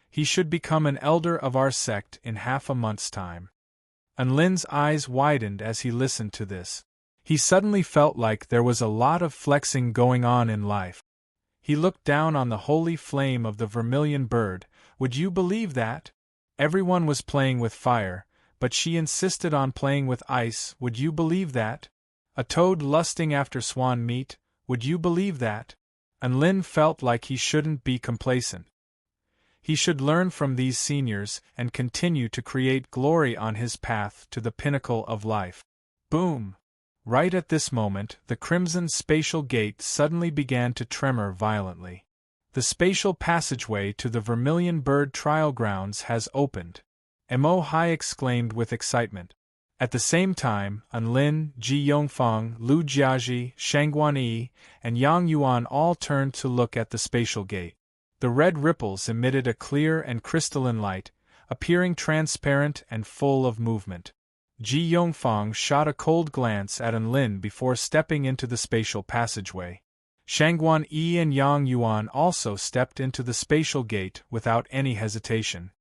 He should become an elder of our sect in half a month's time. And Lin's eyes widened as he listened to this. He suddenly felt like there was a lot of flexing going on in life. He looked down on the holy flame of the Vermilion Bird. Would you believe that? Everyone was playing with fire, but she insisted on playing with ice. Would you believe that? A toad lusting after swan meat. Would you believe that? And Lin felt like he shouldn't be complacent. He should learn from these seniors and continue to create glory on his path to the pinnacle of life. Boom! Right at this moment, the crimson spatial gate suddenly began to tremor violently. The spatial passageway to the Vermilion Bird trial grounds has opened. Mo Hai exclaimed with excitement. At the same time, An Lin, Ji Yongfeng, Lu Jiaji, Shangguan Yi, and Yang Yuan all turned to look at the spatial gate. The red ripples emitted a clear and crystalline light, appearing transparent and full of movement. Ji Yongfeng shot a cold glance at An Lin before stepping into the spatial passageway. Shangguan Yi and Yang Yuan also stepped into the spatial gate without any hesitation.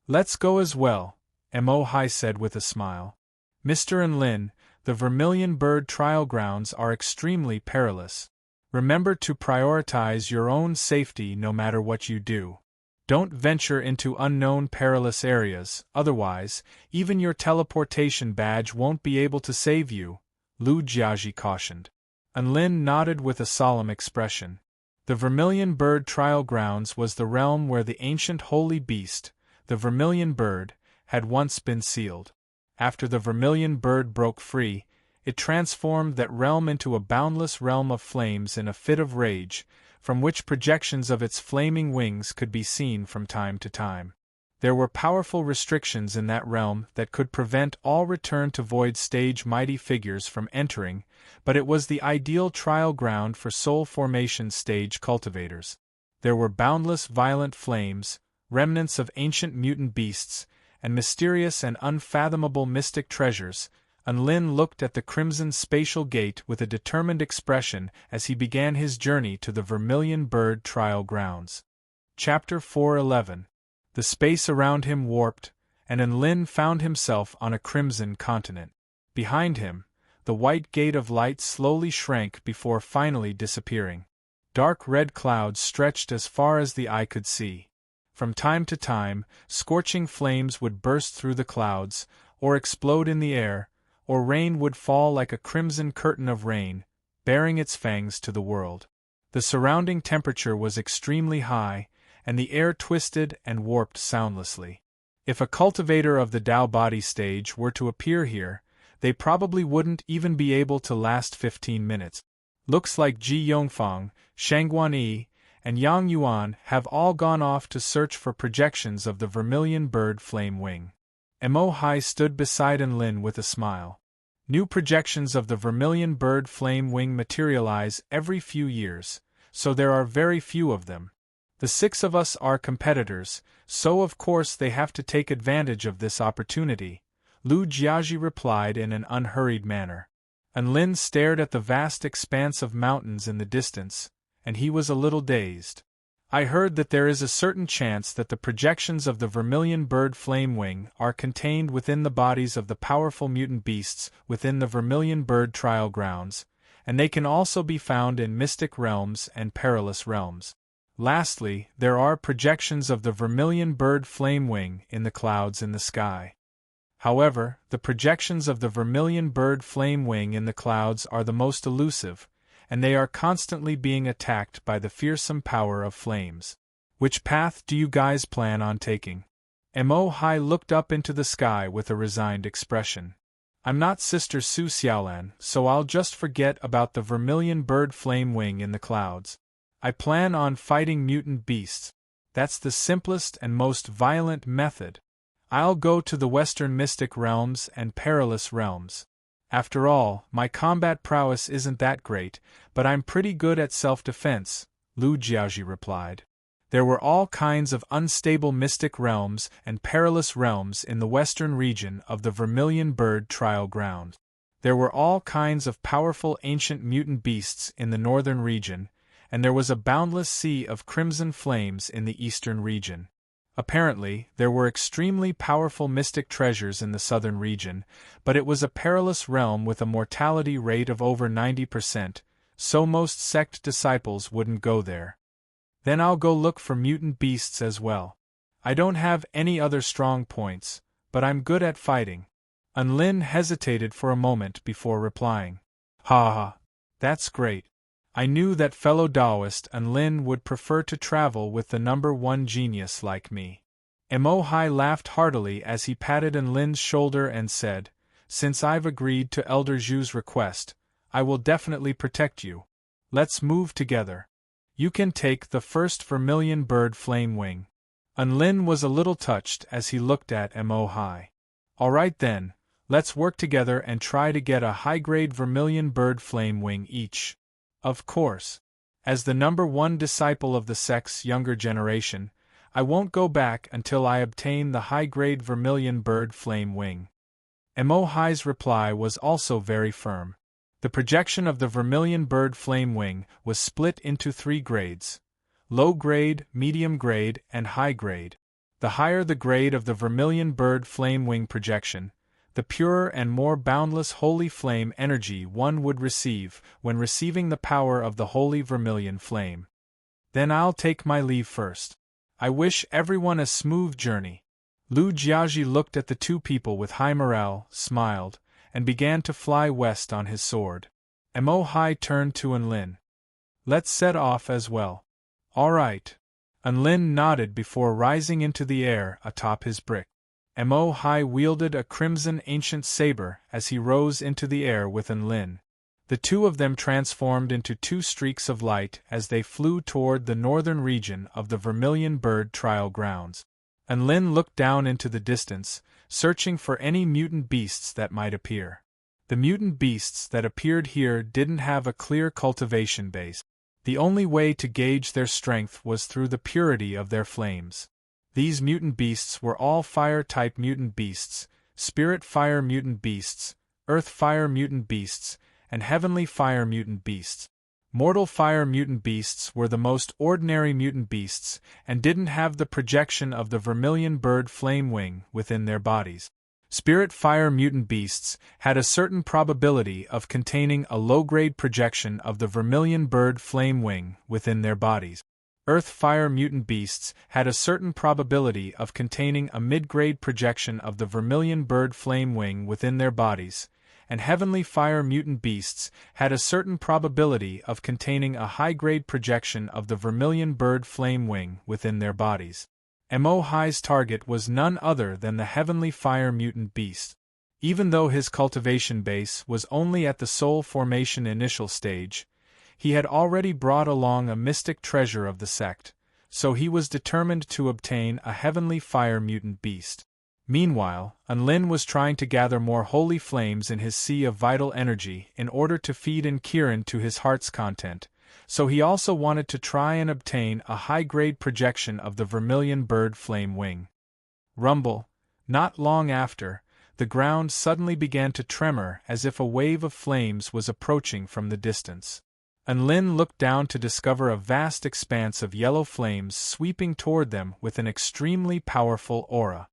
"Let's go as well," Mo Hai said with a smile. "Mr. An Lin, the Vermilion Bird trial grounds are extremely perilous. Remember to prioritize your own safety no matter what you do. Don't venture into unknown perilous areas, otherwise, even your teleportation badge won't be able to save you," Lu Jiaji cautioned. And Lin nodded with a solemn expression. The Vermilion Bird trial grounds was the realm where the ancient holy beast, the Vermilion Bird, had once been sealed. After the Vermilion Bird broke free, it transformed that realm into a boundless realm of flames in a fit of rage, from which projections of its flaming wings could be seen from time to time. There were powerful restrictions in that realm that could prevent all return to void stage mighty figures from entering, but it was the ideal trial ground for soul formation stage cultivators. There were boundless violent flames, remnants of ancient mutant beasts, and mysterious and unfathomable mystic treasures, Enlin looked at the crimson spatial gate with a determined expression as he began his journey to the Vermilion Bird Trial Grounds. Chapter 4:11. The space around him warped, and Enlin found himself on a crimson continent. Behind him, the white gate of light slowly shrank before finally disappearing. Dark red clouds stretched as far as the eye could see. From time to time, scorching flames would burst through the clouds, or explode in the air, or rain would fall like a crimson curtain of rain, baring its fangs to the world. The surrounding temperature was extremely high, and the air twisted and warped soundlessly. If a cultivator of the Tao body stage were to appear here, they probably wouldn't even be able to last 15 minutes. Looks like Ji Yongfang, Shangguan Yi, and Yang Yuan have all gone off to search for projections of the Vermilion Bird Flame Wing. Mo Hai stood beside Enlin with a smile. New projections of the Vermilion Bird Flame Wing materialize every few years, so there are very few of them. The 6 of us are competitors, so of course they have to take advantage of this opportunity, Lu Jiaji replied in an unhurried manner. Enlin stared at the vast expanse of mountains in the distance, and he was a little dazed. I heard that there is a certain chance that the projections of the Vermilion Bird Flame Wing are contained within the bodies of the powerful mutant beasts within the Vermilion Bird Trial Grounds, and they can also be found in mystic realms and perilous realms. Lastly, there are projections of the Vermilion Bird Flame Wing in the clouds in the sky. However, the projections of the Vermilion Bird Flame Wing in the clouds are the most elusive, and they are constantly being attacked by the fearsome power of flames. Which path do you guys plan on taking? Mo Hai looked up into the sky with a resigned expression. I'm not Sister Su Xiaolan, so I'll just forget about the Vermilion Bird Flame Wing in the clouds. I plan on fighting mutant beasts. That's the simplest and most violent method. I'll go to the Western Mystic Realms and Perilous Realms. After all, my combat prowess isn't that great, but I'm pretty good at self-defense, Lu Jiaji replied. There were all kinds of unstable mystic realms and perilous realms in the western region of the Vermilion Bird Trial Ground. There were all kinds of powerful ancient mutant beasts in the northern region, and there was a boundless sea of crimson flames in the eastern region. Apparently, there were extremely powerful mystic treasures in the southern region, but it was a perilous realm with a mortality rate of over 90%, so most sect disciples wouldn't go there. Then I'll go look for mutant beasts as well. I don't have any other strong points, but I'm good at fighting. Enlin hesitated for a moment before replying. Ha ha, that's great. I knew that fellow Taoist Enlin would prefer to travel with the number 1 genius like me. Mo Hai laughed heartily as he patted Enlin's shoulder and said, Since I've agreed to Elder Zhu's request, I will definitely protect you. Let's move together. You can take the first Vermilion Bird Flame Wing. Enlin was a little touched as he looked at Mo Hai. All right then, let's work together and try to get a high-grade Vermilion Bird Flame Wing each. Of course. As the number 1 disciple of the sect's younger generation, I won't go back until I obtain the high-grade Vermilion Bird Flame Wing. Mo Hai's reply was also very firm. The projection of the Vermilion Bird Flame Wing was split into 3 grades: low grade, medium grade, and high grade. The higher the grade of the Vermilion Bird Flame Wing projection, the purer and more boundless holy flame energy one would receive when receiving the power of the holy vermilion flame. Then I'll take my leave first. I wish everyone a smooth journey. Lu Jiaji looked at the 2 people with high morale, smiled, and began to fly west on his sword. Mo Hai turned to Enlin. Let's set off as well. All right. Enlin nodded before rising into the air atop his brick. Mo Hai wielded a crimson ancient saber as he rose into the air with Enlin. The 2 of them transformed into 2 streaks of light as they flew toward the northern region of the Vermilion Bird Trial Grounds. Enlin looked down into the distance, searching for any mutant beasts that might appear. The mutant beasts that appeared here didn't have a clear cultivation base. The only way to gauge their strength was through the purity of their flames. These mutant beasts were all fire-type mutant beasts, spirit fire mutant beasts, earth fire mutant beasts, and heavenly fire mutant beasts. Mortal fire mutant beasts were the most ordinary mutant beasts and didn't have the projection of the vermilion bird flame wing within their bodies. Spirit fire mutant beasts had a certain probability of containing a low-grade projection of the vermilion bird flame wing within their bodies. Earth fire mutant beasts had a certain probability of containing a mid-grade projection of the vermilion bird flame wing within their bodies, and heavenly fire mutant beasts had a certain probability of containing a high-grade projection of the vermilion bird flame wing within their bodies. Mo-Hi's target was none other than the heavenly fire mutant beast. Even though his cultivation base was only at the soul formation initial stage, he had already brought along a mystic treasure of the sect, so he was determined to obtain a heavenly fire mutant beast. Meanwhile, Unlin was trying to gather more holy flames in his sea of vital energy in order to feed in Kiran to his heart's content, so he also wanted to try and obtain a high-grade projection of the vermilion bird flame wing. Rumble. Not long after, the ground suddenly began to tremor as if a wave of flames was approaching from the distance. Unlin looked down to discover a vast expanse of yellow flames sweeping toward them with an extremely powerful aura.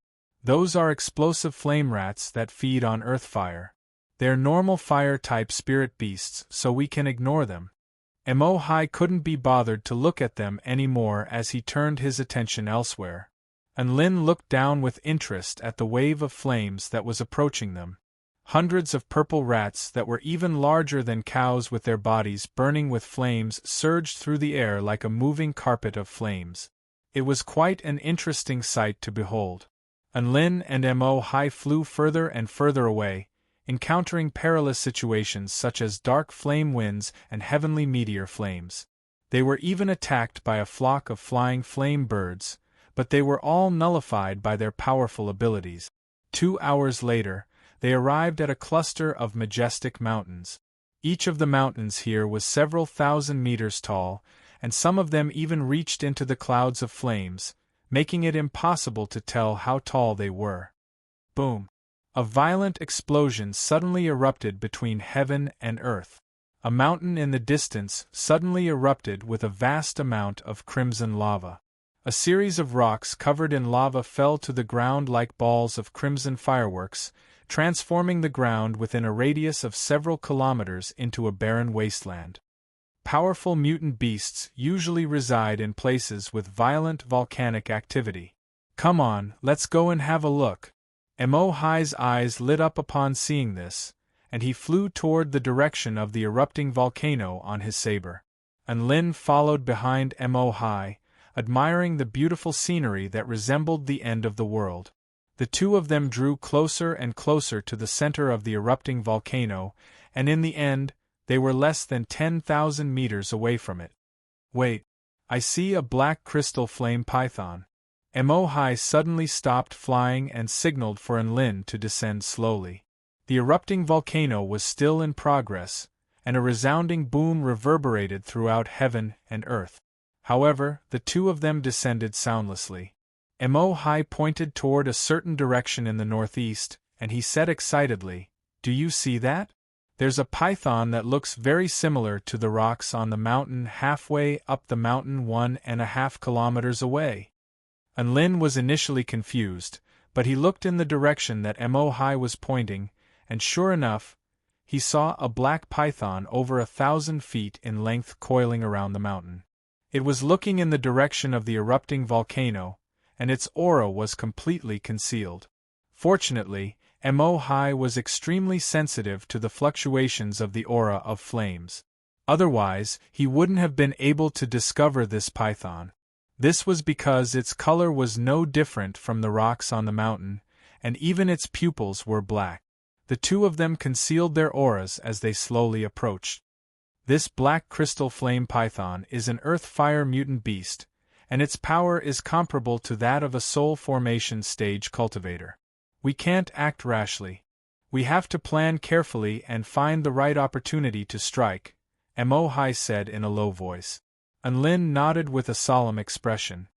Those are explosive flame rats that feed on earth fire. They're normal fire-type spirit beasts, so we can ignore them. Mo-Hi couldn't be bothered to look at them anymore as he turned his attention elsewhere. Unlin looked down with interest at the wave of flames that was approaching them. Hundreds of purple rats that were even larger than cows with their bodies burning with flames surged through the air like a moving carpet of flames. It was quite an interesting sight to behold. Unlin and Mo-Hi flew further and further away, encountering perilous situations such as dark flame winds and heavenly meteor flames. They were even attacked by a flock of flying flame birds, but they were all nullified by their powerful abilities. 2 hours later, they arrived at a cluster of majestic mountains. Each of the mountains here was several thousand meters tall, and some of them even reached into the clouds of flames, making it impossible to tell how tall they were. Boom! A violent explosion suddenly erupted between heaven and earth. A mountain in the distance suddenly erupted with a vast amount of crimson lava. A series of rocks covered in lava fell to the ground like balls of crimson fireworks, transforming the ground within a radius of several kilometers into a barren wasteland. Powerful mutant beasts usually reside in places with violent volcanic activity. Come on, let's go and have a look. Mo-Hi's eyes lit up upon seeing this, and he flew toward the direction of the erupting volcano on his saber. Unlin followed behind Mo-Hi, admiring the beautiful scenery that resembled the end of the world. The two of them drew closer and closer to the center of the erupting volcano, and in the end, they were less than 10,000 meters away from it. Wait, I see a black crystal flame python. Mo-Hi suddenly stopped flying and signaled for Unlin to descend slowly. The erupting volcano was still in progress, and a resounding boom reverberated throughout heaven and earth. However, the two of them descended soundlessly. Mo-Hi pointed toward a certain direction in the northeast, and he said excitedly, "Do you see that? There's a python that looks very similar to the rocks on the mountain halfway up the mountain 1.5 kilometers away." Unlin was initially confused, but he looked in the direction that Mo-Hi was pointing, and sure enough, he saw a black python over 1,000 feet in length coiling around the mountain. It was looking in the direction of the erupting volcano, and its aura was completely concealed. Fortunately, Mo-Hi was extremely sensitive to the fluctuations of the aura of flames. Otherwise, he wouldn't have been able to discover this python. This was because its color was no different from the rocks on the mountain, and even its pupils were black. The two of them concealed their auras as they slowly approached. This black crystal flame python is an earth fire mutant beast, and its power is comparable to that of a soul formation stage cultivator. We can't act rashly. We have to plan carefully and find the right opportunity to strike, Mo-Hi said in a low voice. Unlin nodded with a solemn expression.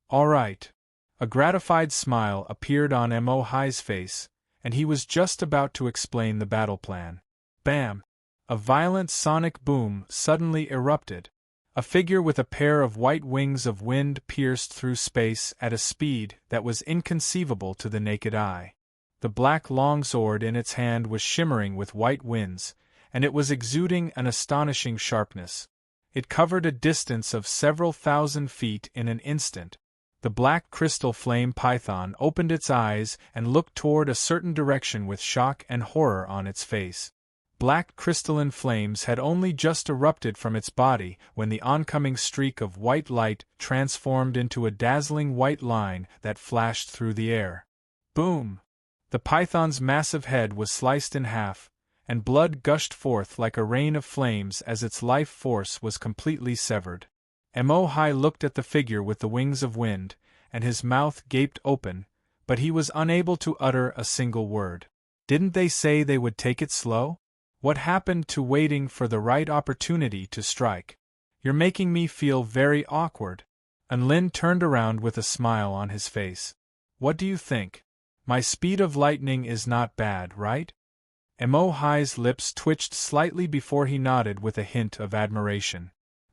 All right. A gratified smile appeared on Mo-Hi's face, and he was just about to explain the battle plan. Bam! A violent sonic boom suddenly erupted. A figure with a pair of white wings of wind pierced through space at a speed that was inconceivable to the naked eye. The black longsword in its hand was shimmering with white winds, and it was exuding an astonishing sharpness. It covered a distance of several thousand feet in an instant. The black crystal flame python opened its eyes and looked toward a certain direction with shock and horror on its face. Black crystalline flames had only just erupted from its body when the oncoming streak of white light transformed into a dazzling white line that flashed through the air. Boom! The python's massive head was sliced in half, and blood gushed forth like a rain of flames as its life force was completely severed. Mo-Hai looked at the figure with the wings of wind, and his mouth gaped open, but he was unable to utter a single word. Didn't they say they would take it slow? What happened to waiting for the right opportunity to strike? You're making me feel very awkward. Enlin turned around with a smile on his face. What do you think? My speed of lightning is not bad, right? Mo-Hai's lips twitched slightly before he nodded with a hint of admiration.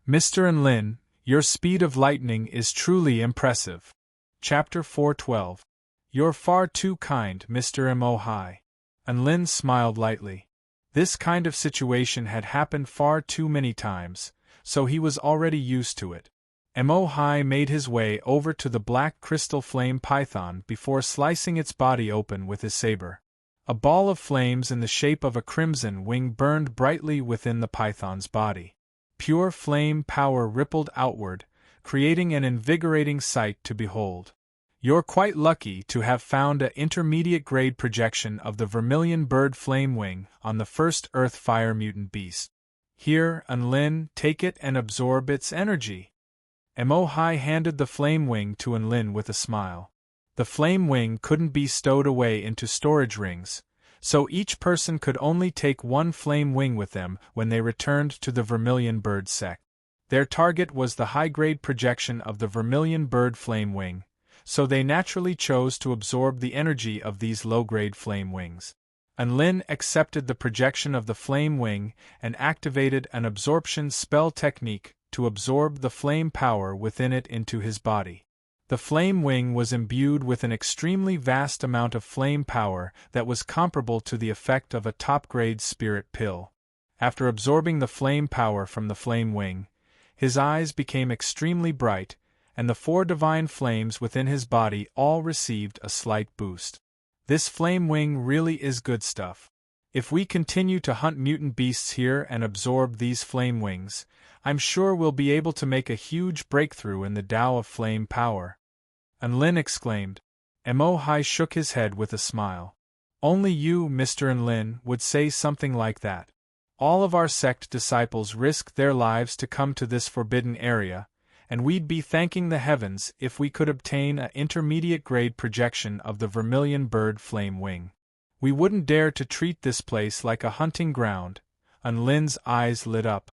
Mr. Enlin, your speed of lightning is truly impressive. Chapter 412. You're far too kind, Mr. Mo-Hai. Enlin smiled lightly. This kind of situation had happened far too many times, so he was already used to it. Mo-Hai made his way over to the black crystal flame python before slicing its body open with his saber. A ball of flames in the shape of a crimson wing burned brightly within the python's body. Pure flame power rippled outward, creating an invigorating sight to behold. You're quite lucky to have found an intermediate-grade projection of the vermilion bird flame wing on the first Earth Fire mutant beast. Here, Enlin, take it and absorb its energy. Mo-Hai handed the flame wing to Enlin with a smile. The flame wing couldn't be stowed away into storage rings, so each person could only take one flame wing with them when they returned to the vermilion bird sect. Their target was the high-grade projection of the vermilion bird flame wing, so they naturally chose to absorb the energy of these low-grade flame wings. Enlin accepted the projection of the flame wing and activated an absorption spell technique to absorb the flame power within it into his body. The flame wing was imbued with an extremely vast amount of flame power that was comparable to the effect of a top-grade spirit pill. After absorbing the flame power from the flame wing, his eyes became extremely bright, and the 4 divine flames within his body all received a slight boost. This flame wing really is good stuff. If we continue to hunt mutant beasts here and absorb these flame wings, I'm sure we'll be able to make a huge breakthrough in the Tao of flame power. Enlin exclaimed. Mo-Hai shook his head with a smile. Only you, Mr. Enlin, would say something like that. All of our sect disciples risked their lives to come to this forbidden area, and we'd be thanking the heavens if we could obtain an intermediate-grade projection of the vermilion bird flame wing. We wouldn't dare to treat this place like a hunting ground. Enlin's eyes lit up.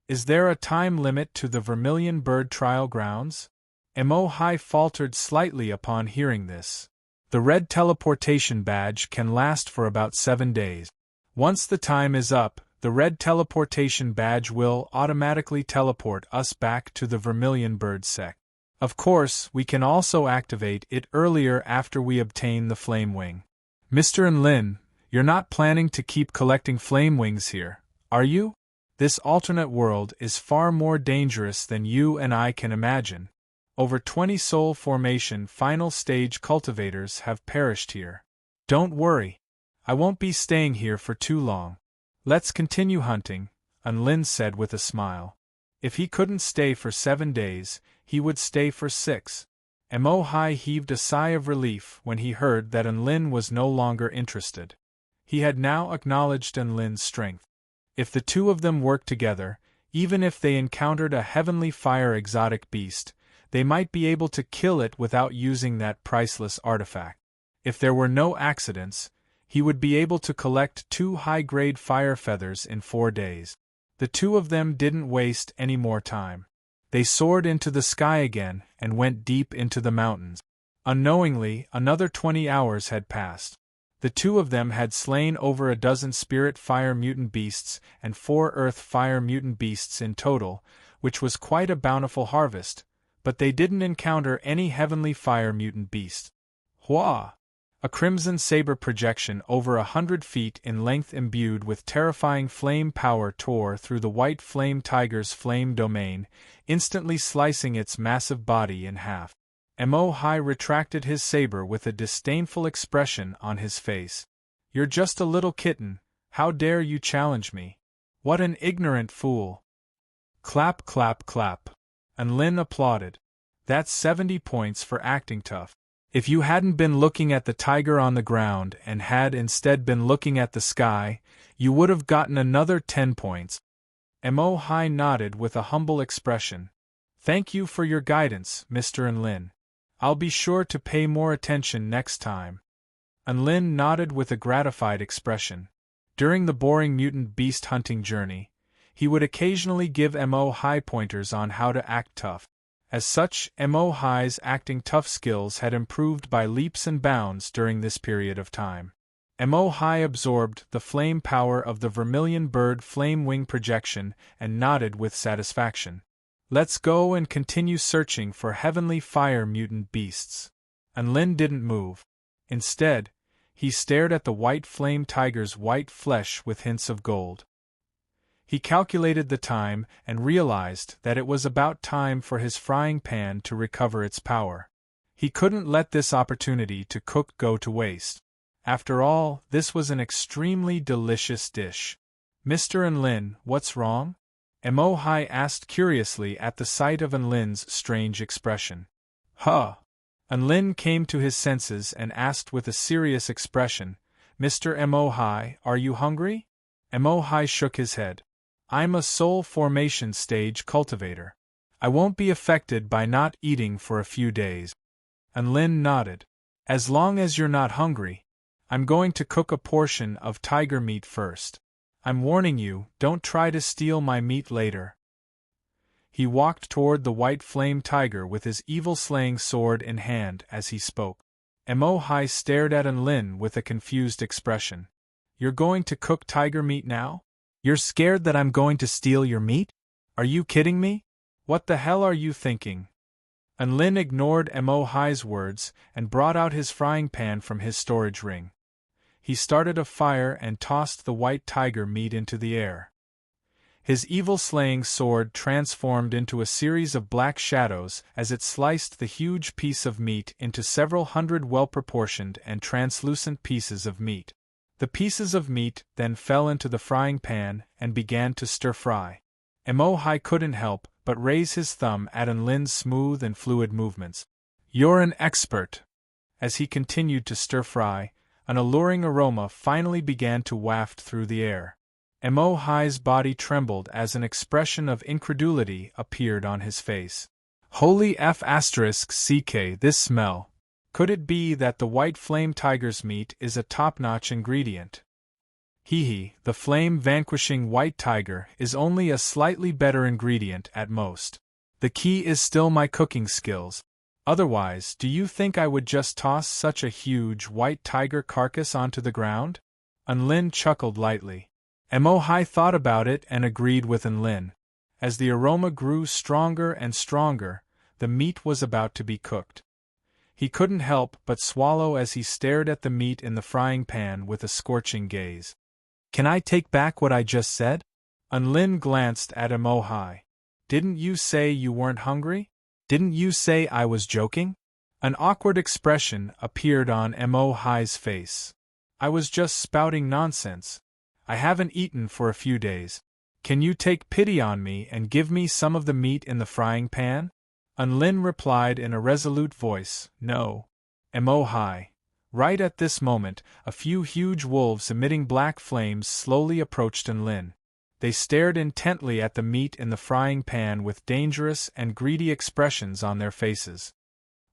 Is there a time limit to the vermilion bird trial grounds? Mo-Hai faltered slightly upon hearing this. The red teleportation badge can last for about 7 days. Once the time is up, the red teleportation badge will automatically teleport us back to the vermilion bird sect. Of course, we can also activate it earlier after we obtain the flame wing. Mr. Enlin, you're not planning to keep collecting flame wings here, are you? This alternate world is far more dangerous than you and I can imagine. Over 20 soul formation final stage cultivators have perished here. Don't worry. I won't be staying here for too long. Let's continue hunting, Enlin said with a smile. If he couldn't stay for 7 days, he would stay for 6. Mo-Hai heaved a sigh of relief when he heard that Enlin was no longer interested. He had now acknowledged Enlin's strength. If the two of them worked together, even if they encountered a heavenly fire exotic beast, they might be able to kill it without using that priceless artifact. If there were no accidents, he would be able to collect 2 high-grade fire feathers in 4 days. The two of them didn't waste any more time. They soared into the sky again and went deep into the mountains. Unknowingly, another 20 hours had passed. The two of them had slain over a dozen spirit fire mutant beasts and 4 earth fire mutant beasts in total, which was quite a bountiful harvest, but they didn't encounter any heavenly fire mutant beast. Hua! A crimson saber projection over 100 feet in length imbued with terrifying flame power tore through the white flame tiger's flame domain, instantly slicing its massive body in half. Mo-Hai retracted his saber with a disdainful expression on his face. "You're just a little kitten, how dare you challenge me? What an ignorant fool!" Clap, clap, clap. And Lin applauded. "That's 70 points for acting tough. If you hadn't been looking at the tiger on the ground and had instead been looking at the sky, you would have gotten another 10 points. Mo-Hai nodded with a humble expression. "Thank you for your guidance, Mr. Lin. I'll be sure to pay more attention next time." Lin nodded with a gratified expression. During the boring mutant beast hunting journey, he would occasionally give Mo-Hai pointers on how to act tough. As such, Mo-Hai's acting tough skills had improved by leaps and bounds during this period of time. Mo-Hai absorbed the flame power of the vermilion bird flame wing projection and nodded with satisfaction. "Let's go and continue searching for heavenly fire mutant beasts." And Lin didn't move. Instead, he stared at the white flame tiger's white flesh with hints of gold. He calculated the time and realized that it was about time for his frying pan to recover its power. He couldn't let this opportunity to cook go to waste. After all, this was an extremely delicious dish. "Mr. Lin, what's wrong?" Mo-Hai asked curiously at the sight of Lin's strange expression. "Huh!" Lin came to his senses and asked with a serious expression, "Mr. Mo-Hai, are you hungry?" Mo-Hai shook his head. "I'm a soul formation stage cultivator. I won't be affected by not eating for a few days." Lin nodded. "As long as you're not hungry, I'm going to cook a portion of tiger meat first. I'm warning you, don't try to steal my meat later." He walked toward the white flame tiger with his evil slaying sword in hand as he spoke. Mo-Hai stared at Lin with a confused expression. "You're going to cook tiger meat now? You're scared that I'm going to steal your meat? Are you kidding me? What the hell are you thinking?" Lin ignored Mo-Hai's words and brought out his frying pan from his storage ring. He started a fire and tossed the white tiger meat into the air. His evil slaying sword transformed into a series of black shadows as it sliced the huge piece of meat into several hundred well-proportioned and translucent pieces of meat. The pieces of meat then fell into the frying pan and began to stir-fry. Mo-Hai couldn't help but raise his thumb at Lin's smooth and fluid movements. "You're an expert." As he continued to stir-fry, an alluring aroma finally began to waft through the air. Mo-Hai's body trembled as an expression of incredulity appeared on his face. "Holy f***ck, this smell. Could it be that the white flame tiger's meat is a top-notch ingredient? Hee, the flame-vanquishing white tiger is only a slightly better ingredient at most. The key is still my cooking skills. Otherwise, do you think I would just toss such a huge white tiger carcass onto the ground?" Lin chuckled lightly. Mo-Hai thought about it and agreed with Lin. As the aroma grew stronger and stronger, the meat was about to be cooked. He couldn't help but swallow as he stared at the meat in the frying pan with a scorching gaze. "Can I take back what I just said?" Lin glanced at Mo-Hai. "Didn't you say you weren't hungry? Didn't you say I was joking?" An awkward expression appeared on Mo-Hai's face. "I was just spouting nonsense. I haven't eaten for a few days. Can you take pity on me and give me some of the meat in the frying pan?" Lin replied in a resolute voice, "No." Mo-Hai. Right at this moment, a few huge wolves emitting black flames slowly approached Lin. They stared intently at the meat in the frying pan with dangerous and greedy expressions on their faces.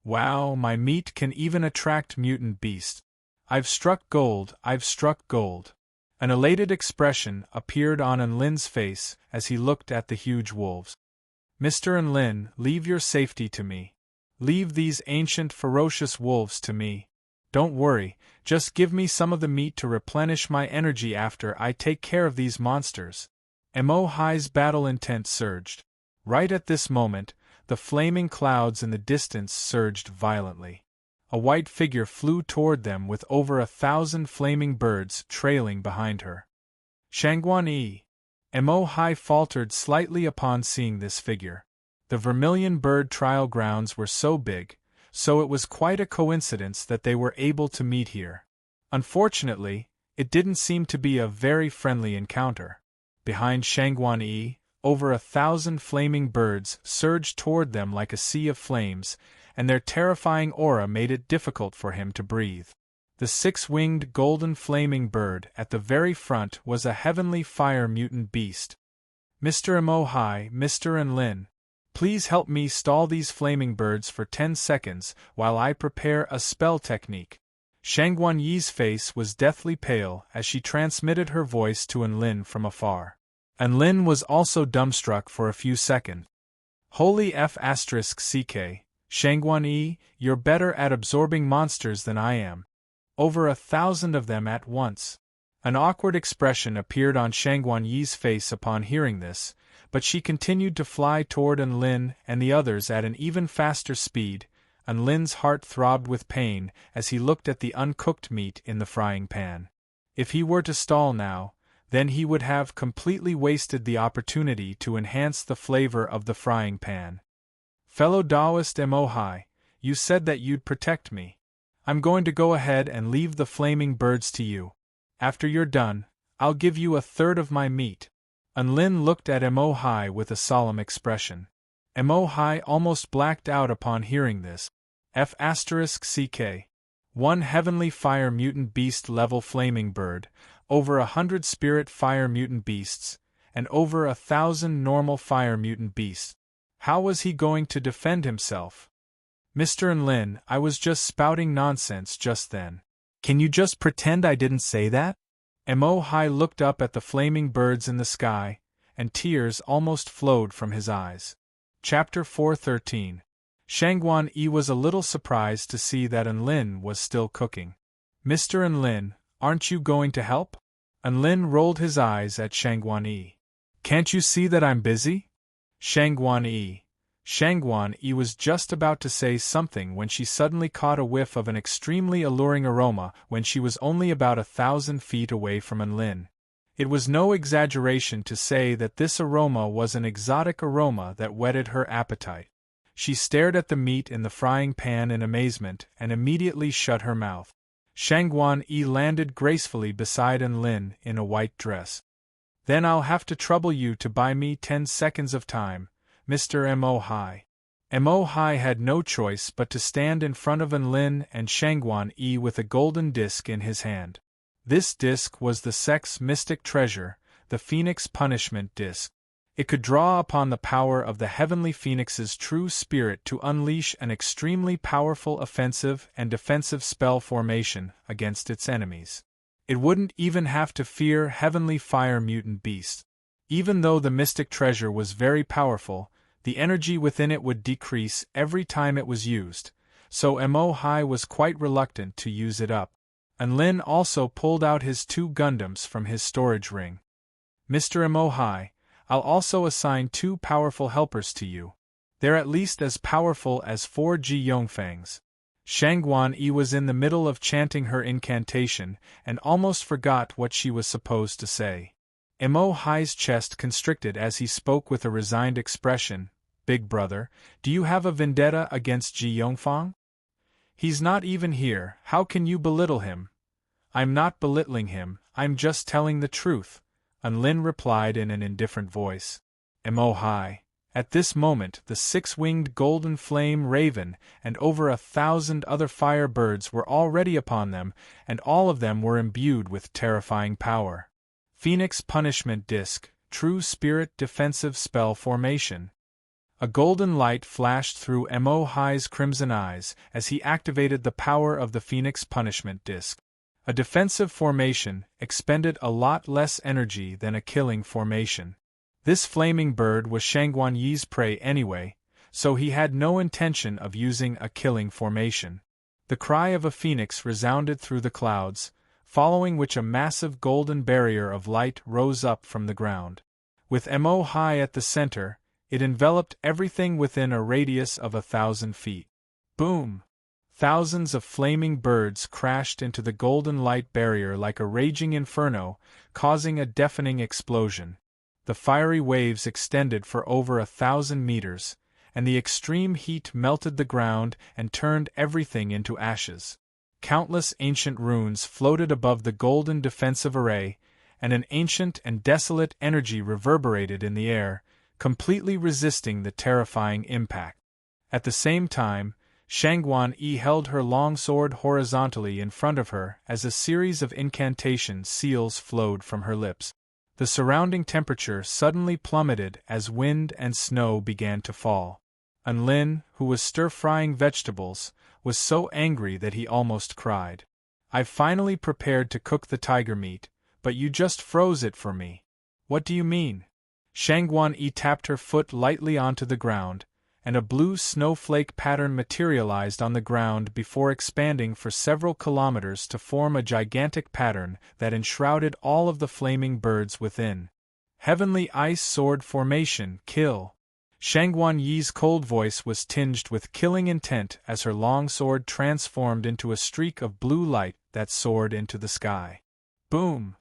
"Wow, my meat can even attract mutant beasts. I've struck gold, I've struck gold." An elated expression appeared on Lin's face as he looked at the huge wolves. "Mr. Lin, leave your safety to me. Leave these ancient ferocious wolves to me. Don't worry, just give me some of the meat to replenish my energy after I take care of these monsters. Mo Hai's battle intent surged. Right at this moment, the flaming clouds in the distance surged violently. A white figure flew toward them with over 1,000 flaming birds trailing behind her. Shangguan Yi. Mo Hai faltered slightly upon seeing this figure. The Vermilion Bird trial grounds were so big, so it was quite a coincidence that they were able to meet here. Unfortunately, it didn't seem to be a very friendly encounter. Behind Shangguan Yi, over 1,000 flaming birds surged toward them like a sea of flames, and their terrifying aura made it difficult for him to breathe. The six-winged golden flaming bird at the very front was a heavenly fire mutant beast. Mr. Mo Hai, Mr. Enlin, please help me stall these flaming birds for 10 seconds while I prepare a spell technique. Shangguan Yi's face was deathly pale as she transmitted her voice to Enlin from afar. Enlin was also dumbstruck for a few seconds. Holy F***ck, Shangguan Yi, you're better at absorbing monsters than I am. Over 1,000 of them at once. An awkward expression appeared on Shangguan Yi's face upon hearing this, but she continued to fly toward Enlin and the others at an even faster speed. Enlin's heart throbbed with pain as he looked at the uncooked meat in the frying pan. If he were to stall now, then he would have completely wasted the opportunity to enhance the flavor of the frying pan. Fellow Taoist Mo Hai, you said that you'd protect me. I'm going to go ahead and leave the flaming birds to you. After you're done, I'll give you 1/3 of my meat. Enlin looked at Mo Hai with a solemn expression. Mo Hai almost blacked out upon hearing this. F***ck. One heavenly fire mutant beast level flaming bird, over 100 spirit fire mutant beasts, and over 1,000 normal fire mutant beasts. How was he going to defend himself? Mr. Enlin, I was just spouting nonsense just then. Can you just pretend I didn't say that? Mo Hai looked up at the flaming birds in the sky, and tears almost flowed from his eyes. Chapter 413. Shangguan Yi was a little surprised to see that Enlin was still cooking. Mr. Enlin, aren't you going to help? Enlin rolled his eyes at Shangguan Yi. Can't you see that I'm busy? Shangguan Yi. Shangguan Yi was just about to say something when she suddenly caught a whiff of an extremely alluring aroma when she was only about 1,000 feet away from Enlin. It was no exaggeration to say that this aroma was an exotic aroma that whetted her appetite. She stared at the meat in the frying pan in amazement and immediately shut her mouth. Shangguan Yi landed gracefully beside Enlin in a white dress. Then I'll have to trouble you to buy me 10 seconds of time, Mr. Mo Hai. Mo Hai had no choice but to stand in front of Enlin and Shangguan Yi with a golden disc in his hand. This disc was the sex mystic treasure, the Phoenix Punishment Disc. It could draw upon the power of the heavenly phoenix's true spirit to unleash an extremely powerful offensive and defensive spell formation against its enemies. It wouldn't even have to fear heavenly fire mutant beasts. Even though the mystic treasure was very powerful, the energy within it would decrease every time it was used, so Mo Hai was quite reluctant to use it up. Enlin also pulled out his 2 Gundams from his storage ring. Mr. Mo Hai, I'll also assign 2 powerful helpers to you. They're at least as powerful as 4 Ji Yongfangs. Shangguan Yi was in the middle of chanting her incantation and almost forgot what she was supposed to say. Mo Hai's chest constricted as he spoke with a resigned expression. Big brother, do you have a vendetta against Ji Yongfang? He's not even here, how can you belittle him? I'm not belittling him, I'm just telling the truth, Enlin replied in an indifferent voice. Mo Hai. At this moment the 6-winged golden flame raven and over 1,000 other fire birds were already upon them, and all of them were imbued with terrifying power. Phoenix Punishment Disc, True Spirit Defensive Spell Formation. A golden light flashed through Mo Hai's crimson eyes as he activated the power of the Phoenix Punishment Disc. A defensive formation expended a lot less energy than a killing formation. This flaming bird was Shangguan Yi's prey anyway, so he had no intention of using a killing formation. The cry of a phoenix resounded through the clouds, following which a massive golden barrier of light rose up from the ground. With Mo high at the center, it enveloped everything within a radius of 1,000 feet. Boom! Thousands of flaming birds crashed into the golden light barrier like a raging inferno, causing a deafening explosion. The fiery waves extended for over 1,000 meters, and the extreme heat melted the ground and turned everything into ashes. Countless ancient runes floated above the golden defensive array, and an ancient and desolate energy reverberated in the air, completely resisting the terrifying impact. At the same time, Shangguan Yi held her long sword horizontally in front of her as a series of incantation seals flowed from her lips. The surrounding temperature suddenly plummeted as wind and snow began to fall. Lin, who was stir-frying vegetables, was so angry that he almost cried. "I've finally prepared to cook the tiger meat, but you just froze it for me. What do you mean?" Shangguan Yi tapped her foot lightly onto the ground, and a blue snowflake pattern materialized on the ground before expanding for several kilometers to form a gigantic pattern that enshrouded all of the flaming birds within. "Heavenly Ice Sword Formation, kill!" Shangguan Yi's cold voice was tinged with killing intent as her long sword transformed into a streak of blue light that soared into the sky. Boom!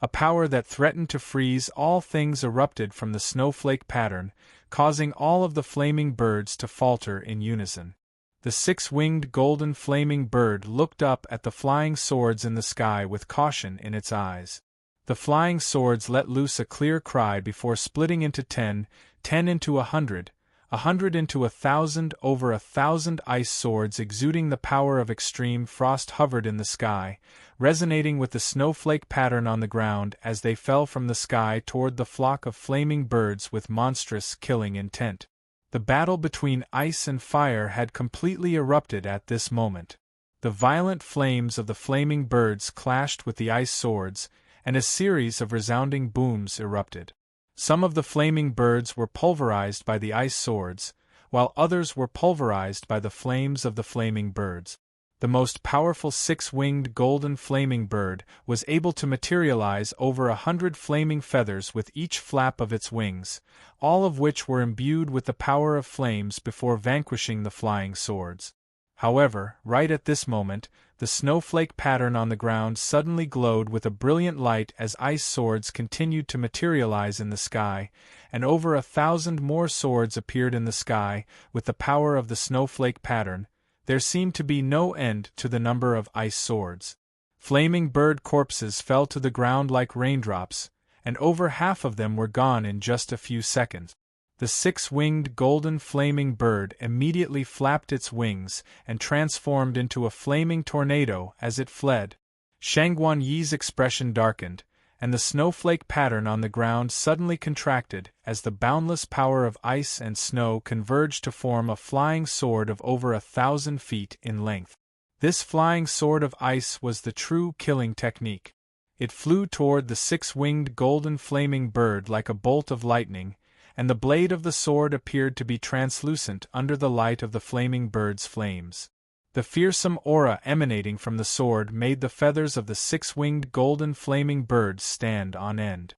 A power that threatened to freeze all things erupted from the snowflake pattern, causing all of the flaming birds to falter in unison. The six-winged golden flaming bird looked up at the flying swords in the sky with caution in its eyes. The flying swords let loose a clear cry before splitting into 10, 10 into 100, 100 into 1,000. Over 1,000 ice swords exuding the power of extreme frost hovered in the sky, resonating with the snowflake pattern on the ground as they fell from the sky toward the flock of flaming birds with monstrous killing intent. The battle between ice and fire had completely erupted at this moment. The violent flames of the flaming birds clashed with the ice swords, and a series of resounding booms erupted. Some of the flaming birds were pulverized by the ice swords, while others were pulverized by the flames of the flaming birds. The most powerful six-winged golden flaming bird was able to materialize over 100 flaming feathers with each flap of its wings, all of which were imbued with the power of flames before vanquishing the flying swords. However, right at this moment, the snowflake pattern on the ground suddenly glowed with a brilliant light as ice swords continued to materialize in the sky, and over 1,000 more swords appeared in the sky. With the power of the snowflake pattern, there seemed to be no end to the number of ice swords. Flaming bird corpses fell to the ground like raindrops, and over half of them were gone in just a few seconds. The six-winged golden flaming bird immediately flapped its wings and transformed into a flaming tornado as it fled. Shangguan Yi's expression darkened, and the snowflake pattern on the ground suddenly contracted as the boundless power of ice and snow converged to form a flying sword of over 1,000 feet in length. This flying sword of ice was the true killing technique. It flew toward the six-winged golden flaming bird like a bolt of lightning, and the blade of the sword appeared to be translucent under the light of the flaming bird's flames. The fearsome aura emanating from the sword made the feathers of the six-winged golden flaming bird stand on end.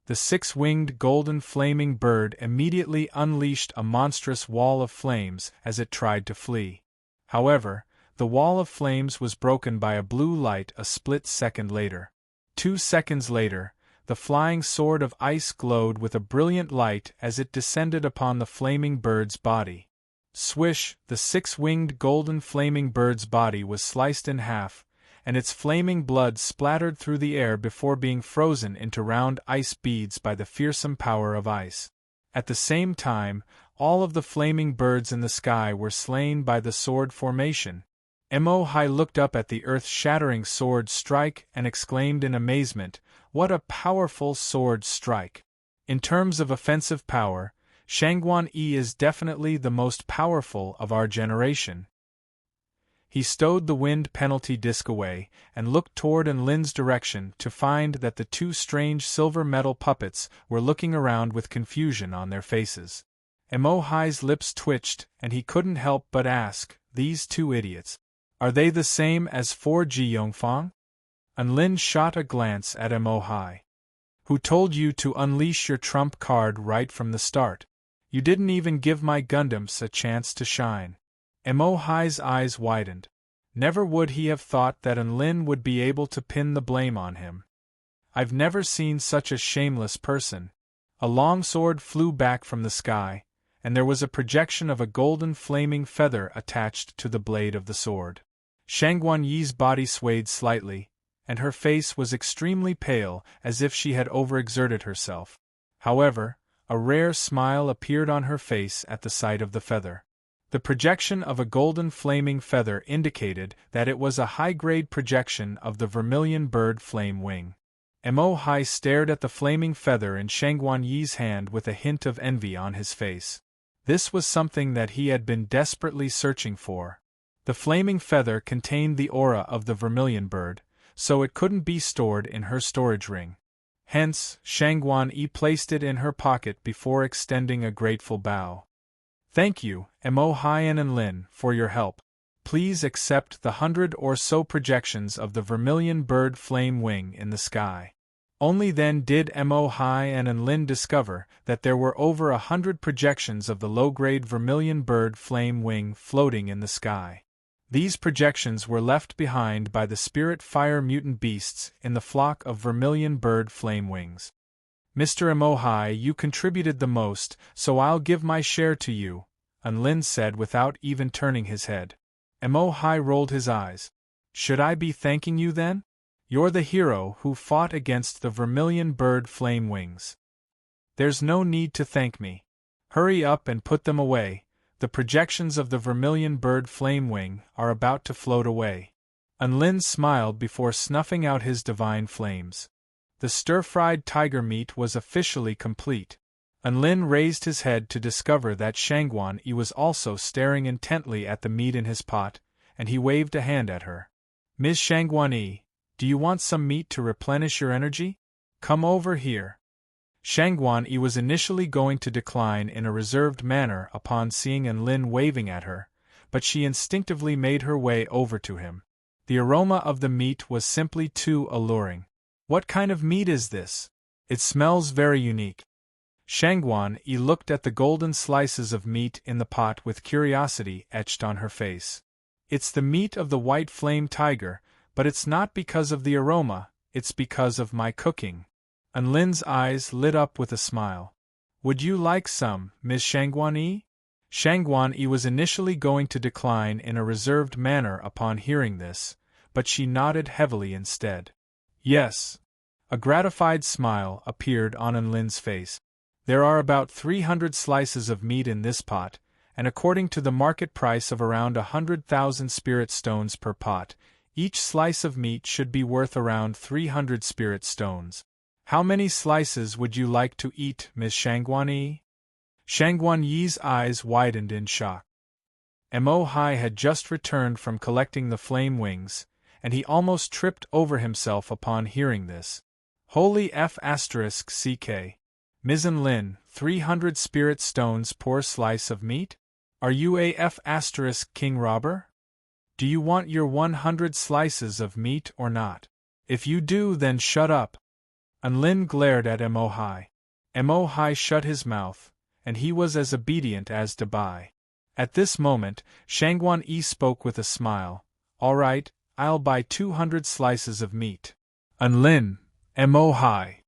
The six-winged golden flaming bird immediately unleashed a monstrous wall of flames as it tried to flee. However, the wall of flames was broken by a blue light a split second later. 2 seconds later, the flying sword of ice glowed with a brilliant light as it descended upon the flaming bird's body. Swish! The six-winged golden flaming bird's body was sliced in half, and its flaming blood splattered through the air before being frozen into round ice beads by the fearsome power of ice. At the same time, all of the flaming birds in the sky were slain by the sword formation. Mo Hai looked up at the earth-shattering sword strike and exclaimed in amazement, "What a powerful sword strike!" In terms of offensive power, Shangguan Yi is definitely the most powerful of our generation. He stowed the wind penalty disc away and looked toward Lin's direction to find that the two strange silver metal puppets were looking around with confusion on their faces. Mo Hai's lips twitched and he couldn't help but ask, "These two idiots. Are they the same as 4 Ji Yongfang? Unlin shot a glance at Mo Hai. Who told you to unleash your trump card right from the start? You didn't even give my Gundams a chance to shine. Mo Hai's eyes widened. Never would he have thought that Unlin would be able to pin the blame on him. I've never seen such a shameless person. A long sword flew back from the sky, and there was a projection of a golden flaming feather attached to the blade of the sword. Shangguan Yi's body swayed slightly, and her face was extremely pale, as if she had overexerted herself. However, a rare smile appeared on her face at the sight of the feather. The projection of a golden flaming feather indicated that it was a high-grade projection of the vermilion bird flame wing. Mo Hai stared at the flaming feather in Shangguan Yi's hand with a hint of envy on his face. This was something that he had been desperately searching for. The flaming feather contained the aura of the vermilion bird, so it couldn't be stored in her storage ring. Hence, Shangguan Yi placed it in her pocket before extending a grateful bow. Thank you, Mo Hai and Enlin, for your help. Please accept the 100 or so projections of the vermilion bird flame wing in the sky. Only then did Mo Hai and Enlin discover that there were over 100 projections of the low-grade vermilion bird flame wing floating in the sky. These projections were left behind by the spirit fire mutant beasts in the flock of vermilion bird flame wings. Mr. Mo Hai, you contributed the most, so I'll give my share to you, Enlin said without even turning his head. Mo Hai rolled his eyes. Should I be thanking you then? You're the hero who fought against the vermilion bird flame wings. There's no need to thank me. Hurry up and put them away. The projections of the vermilion bird flame wing are about to float away. Enlin smiled before snuffing out his divine flames. The stir-fried tiger meat was officially complete. Enlin raised his head to discover that Shangguan Yi was also staring intently at the meat in his pot, and he waved a hand at her. Ms. Shangguan Yi, do you want some meat to replenish your energy? Come over here. Shangguan Yi was initially going to decline in a reserved manner upon seeing Enlin waving at her, but she instinctively made her way over to him. The aroma of the meat was simply too alluring. What kind of meat is this? It smells very unique. Shangguan Yi looked at the golden slices of meat in the pot with curiosity etched on her face. It's the meat of the white flame tiger, but it's not because of the aroma, it's because of my cooking. Enlin's eyes lit up with a smile. Would you like some, Ms. Shangguan Yi? Shangguan Yi was initially going to decline in a reserved manner upon hearing this, but she nodded heavily instead. Yes. A gratified smile appeared on Enlin's face. There are about 300 slices of meat in this pot, and according to the market price of around 100,000 spirit stones per pot, each slice of meat should be worth around 300 spirit stones. How many slices would you like to eat, Ms. Shangguan Yi? Shangguan Yi's eyes widened in shock. Mo Hai had just returned from collecting the flame wings, and he almost tripped over himself upon hearing this. Holy F***ck. Ms. Enlin, 300 spirit stones per slice of meat? Are you a F***king robber? Do you want your 100 slices of meat or not? If you do, then shut up. Enlin glared at Mo Hai. Mo Hai shut his mouth, and he was as obedient as to buy. At this moment, Shangguan Yi spoke with a smile. All right, I'll buy 200 slices of meat. Enlin, Mo Hai.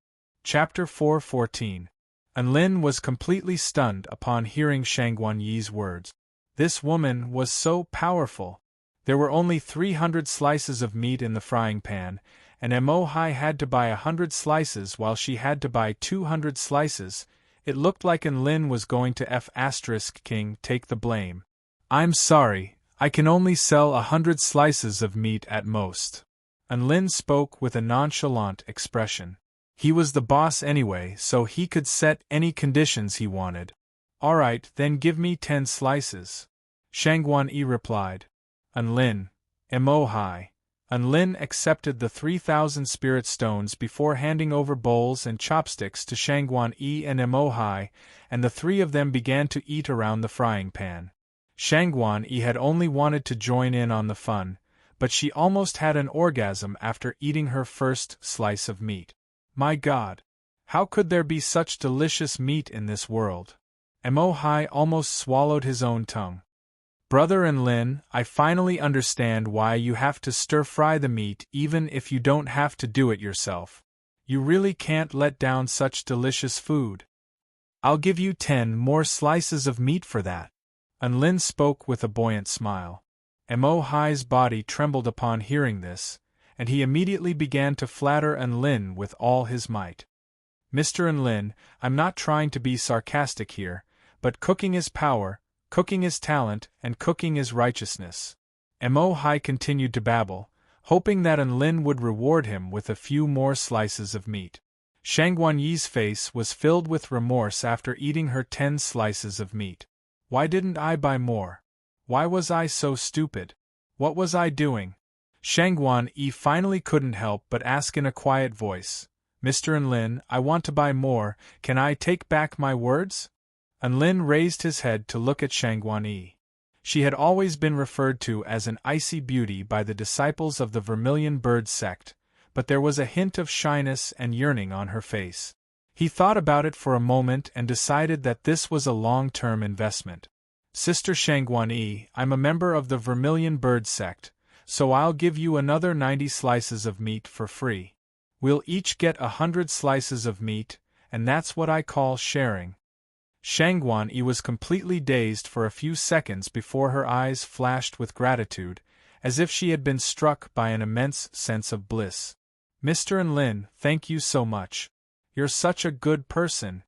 Chapter 4:14. Enlin was completely stunned upon hearing Shangguan Yi's words. This woman was so powerful. There were only 300 slices of meat in the frying pan, and Mo Hai had to buy 100 slices while she had to buy 200 slices. It looked like Enlin was going to F***king take the blame. I'm sorry, I can only sell 100 slices of meat at most. Enlin spoke with a nonchalant expression. He was the boss anyway, so he could set any conditions he wanted. All right, then give me 10 slices. Shangguan Yi replied. Enlin, Mo Hai. Enlin accepted the 3,000 spirit stones before handing over bowls and chopsticks to Shangguan Yi and Mo Hai, and the three of them began to eat around the frying pan. Shangguan Yi had only wanted to join in on the fun, but she almost had an orgasm after eating her first slice of meat. My God! How could there be such delicious meat in this world? Mo-Hai almost swallowed his own tongue. Brother Enlin, I finally understand why you have to stir-fry the meat even if you don't have to do it yourself. You really can't let down such delicious food. I'll give you 10 more slices of meat for that. Enlin spoke with a buoyant smile. Mo-Hai's body trembled upon hearing this, and he immediately began to flatter Enlin with all his might. Mr. Enlin, I'm not trying to be sarcastic here, but cooking is power, cooking is talent, and cooking is righteousness. Mo-Hai continued to babble, hoping that Enlin would reward him with a few more slices of meat. Shang Guanyi's face was filled with remorse after eating her 10 slices of meat. Why didn't I buy more? Why was I so stupid? What was I doing? Shang Guanyi finally couldn't help but ask in a quiet voice, Mr. Enlin, I want to buy more, can I take back my words? Enlin raised his head to look at Shang Guanyi. She had always been referred to as an icy beauty by the disciples of the Vermilion Bird sect, but there was a hint of shyness and yearning on her face. He thought about it for a moment and decided that this was a long-term investment. Sister Shang Guanyi, I'm a member of the Vermilion Bird sect, so I'll give you another 90 slices of meat for free. We'll each get 100 slices of meat, and that's what I call sharing. Shang Guanyi was completely dazed for a few seconds before her eyes flashed with gratitude, as if she had been struck by an immense sense of bliss. Mr. Enlin, thank you so much. You're such a good person.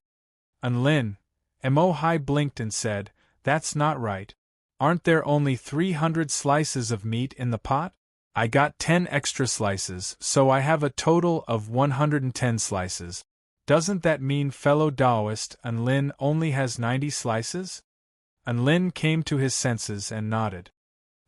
Enlin, Mo-Hai blinked and said, that's not right. Aren't there only 300 slices of meat in the pot? I got 10 extra slices, so I have a total of 110 slices. Doesn't that mean fellow Taoist Enlin only has 90 slices? Enlin came to his senses and nodded.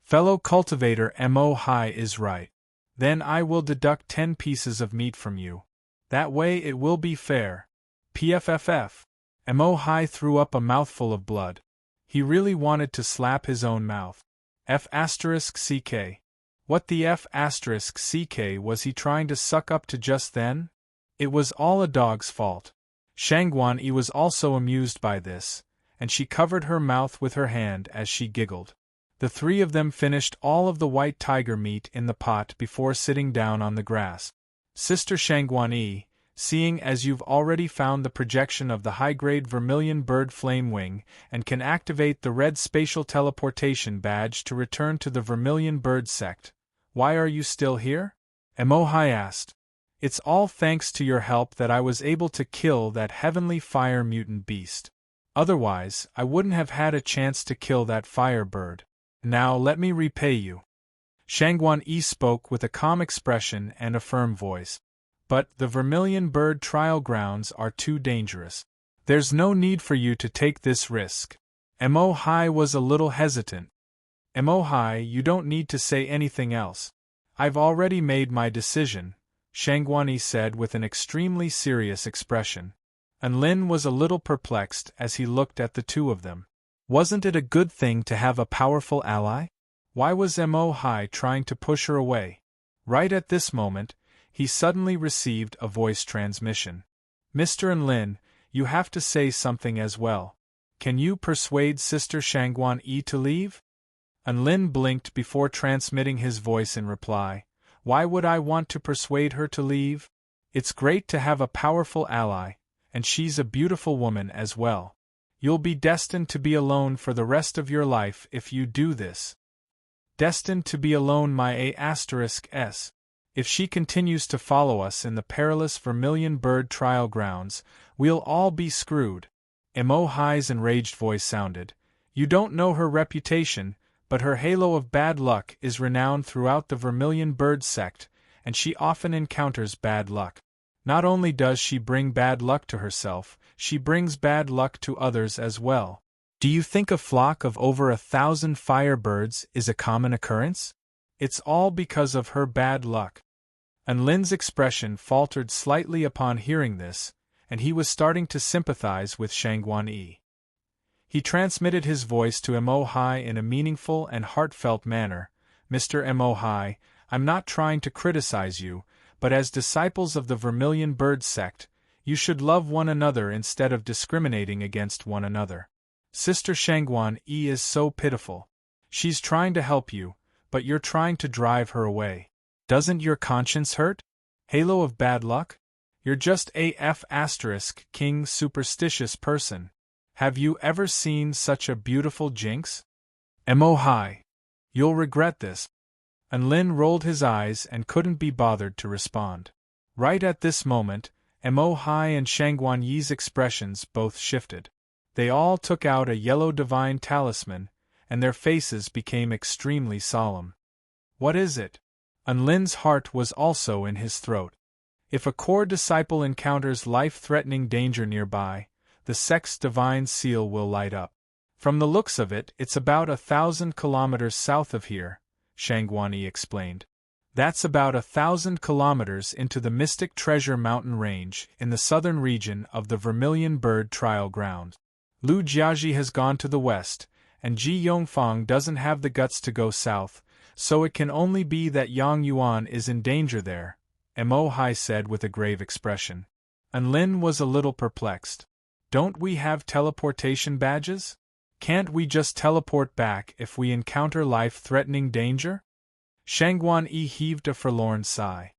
Fellow cultivator Mo-Hai is right. Then I will deduct 10 pieces of meat from you. That way it will be fair. PFFF. Mo-Hai threw up a mouthful of blood. He really wanted to slap his own mouth. F***CK. What the F***CK was he trying to suck up to just then? It was all a dog's fault. Shang Guanyi was also amused by this, and she covered her mouth with her hand as she giggled. The three of them finished all of the white tiger meat in the pot before sitting down on the grass. Sister Shang Guanyi, seeing as you've already found the projection of the high-grade Vermilion Bird Flame Wing and can activate the red spatial teleportation badge to return to the Vermilion Bird sect, why are you still here? Mo-Hai asked. It's all thanks to your help that I was able to kill that heavenly fire mutant beast. Otherwise, I wouldn't have had a chance to kill that fire bird. Now let me repay you. Shang Guanyi spoke with a calm expression and a firm voice. But the Vermilion Bird trial grounds are too dangerous. There's no need for you to take this risk. Mo-Hai was a little hesitant. Mo-Hai, you don't need to say anything else. I've already made my decision, Shang Guanyi said with an extremely serious expression. Enlin was a little perplexed as he looked at the two of them. Wasn't it a good thing to have a powerful ally? Why was Mo-Hai trying to push her away? Right at this moment, he suddenly received a voice transmission. Mr. Enlin, you have to say something as well. Can you persuade Sister Shang Guanyi to leave? Enlin blinked before transmitting his voice in reply. Why would I want to persuade her to leave? It's great to have a powerful ally, and she's a beautiful woman as well. You'll be destined to be alone for the rest of your life if you do this. Destined to be alone, my A**s. If she continues to follow us in the perilous Vermilion Bird trial grounds, we'll all be screwed. Mo-Hai's enraged voice sounded. You don't know her reputation, but her halo of bad luck is renowned throughout the Vermilion Bird sect, and she often encounters bad luck. Not only does she bring bad luck to herself, she brings bad luck to others as well. Do you think a flock of over 1,000 firebirds is a common occurrence? It's all because of her bad luck. Enlin's expression faltered slightly upon hearing this, and he was starting to sympathize with Shang Guanyi. He transmitted his voice to Mo-Hai in a meaningful and heartfelt manner, Mr. Mo. I'm not trying to criticize you, but as disciples of the Vermilion Bird sect, you should love one another instead of discriminating against one another. Sister Shangguan is so pitiful. She's trying to help you, but you're trying to drive her away. Doesn't your conscience hurt? Halo of bad luck? You're just AF * king superstitious person. Have you ever seen such a beautiful jinx? Mo. You'll regret this. Lin rolled his eyes and couldn't be bothered to respond. Right at this moment, Mo. and Shangguan Yi's expressions both shifted. They all took out a yellow divine talisman, and their faces became extremely solemn. What is it? Lin's heart was also in his throat. If a core disciple encounters life-threatening danger nearby, the sect's divine seal will light up. From the looks of it, it's about 1,000 kilometers south of here, Shangguan Yi explained. That's about 1,000 kilometers into the Mystic Treasure Mountain Range in the southern region of the Vermilion Bird Trial Ground. Lu Jiaji has gone to the west, and Ji Yongfang doesn't have the guts to go south, so it can only be that Yang Yuan is in danger there, Mo. said with a grave expression. Lin was a little perplexed. Don't we have teleportation badges? Can't we just teleport back if we encounter life-threatening danger? Shangguan Yi heaved a forlorn sigh.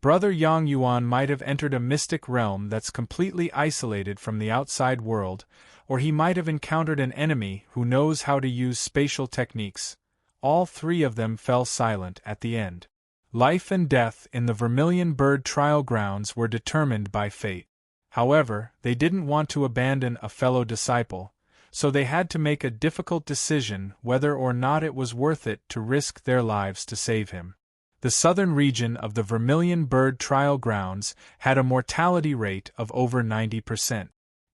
Brother Yang Yuan might have entered a mystic realm that's completely isolated from the outside world, or he might have encountered an enemy who knows how to use spatial techniques. All three of them fell silent at the end. Life and death in the Vermilion Bird Trial Grounds were determined by fate. However, they didn't want to abandon a fellow disciple, so they had to make a difficult decision whether or not it was worth it to risk their lives to save him. The southern region of the Vermilion Bird Trial Grounds had a mortality rate of over 90%.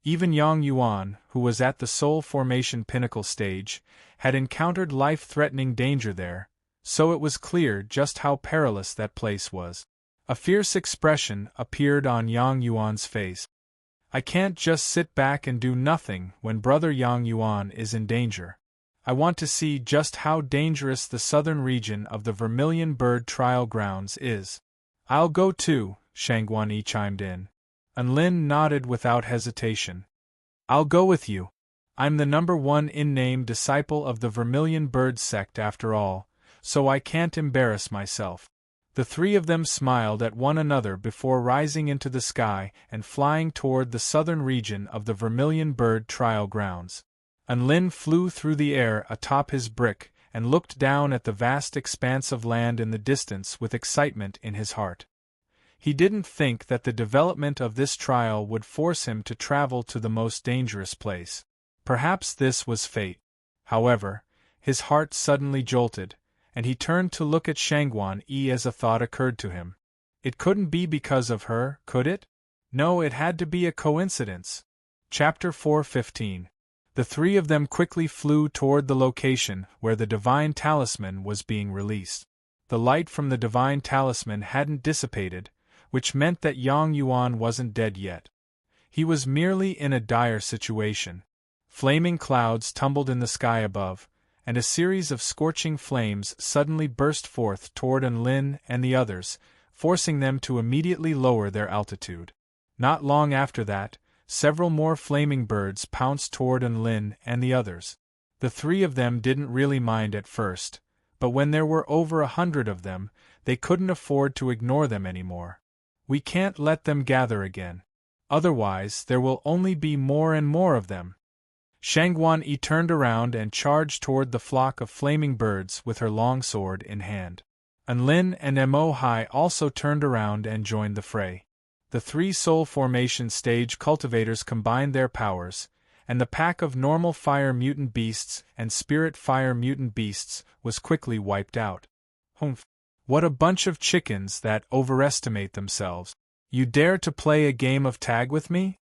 Even Yang Yuan, who was at the soul formation pinnacle stage, had encountered life-threatening danger there, so it was clear just how perilous that place was. A fierce expression appeared on Yang Yuan's face. I can't just sit back and do nothing when Brother Yang Yuan is in danger. I want to see just how dangerous the southern region of the Vermilion Bird Trial Grounds is. I'll go too, Shangguan Yi chimed in. Lin nodded without hesitation. I'll go with you. I'm the #1 in-name disciple of the Vermilion Bird sect after all, so I can't embarrass myself. The three of them smiled at one another before rising into the sky and flying toward the southern region of the Vermilion Bird Trial Grounds. Lin flew through the air atop his brick and looked down at the vast expanse of land in the distance with excitement in his heart. He didn't think that the development of this trial would force him to travel to the most dangerous place. Perhaps this was fate. However, his heart suddenly jolted, and he turned to look at Shangguan Yi as a thought occurred to him. It couldn't be because of her, could it? No, it had to be a coincidence. Chapter 4:15. The three of them quickly flew toward the location where the divine talisman was being released. The light from the divine talisman hadn't dissipated, which meant that Yang Yuan wasn't dead yet. He was merely in a dire situation. Flaming clouds tumbled in the sky above, and a series of scorching flames suddenly burst forth toward Lin and the others, forcing them to immediately lower their altitude. Not long after that, several more flaming birds pounced toward Lin and the others. The three of them didn't really mind at first, but when there were over 100 of them, they couldn't afford to ignore them anymore. We can't let them gather again. Otherwise, there will only be more and more of them. Shangguan Yi turned around and charged toward the flock of flaming birds with her long sword in hand. Lin and Mo also turned around and joined the fray. The three soul formation stage cultivators combined their powers, and the pack of normal fire mutant beasts and spirit fire mutant beasts was quickly wiped out. Humph! What a bunch of chickens that overestimate themselves. You dare to play a game of tag with me?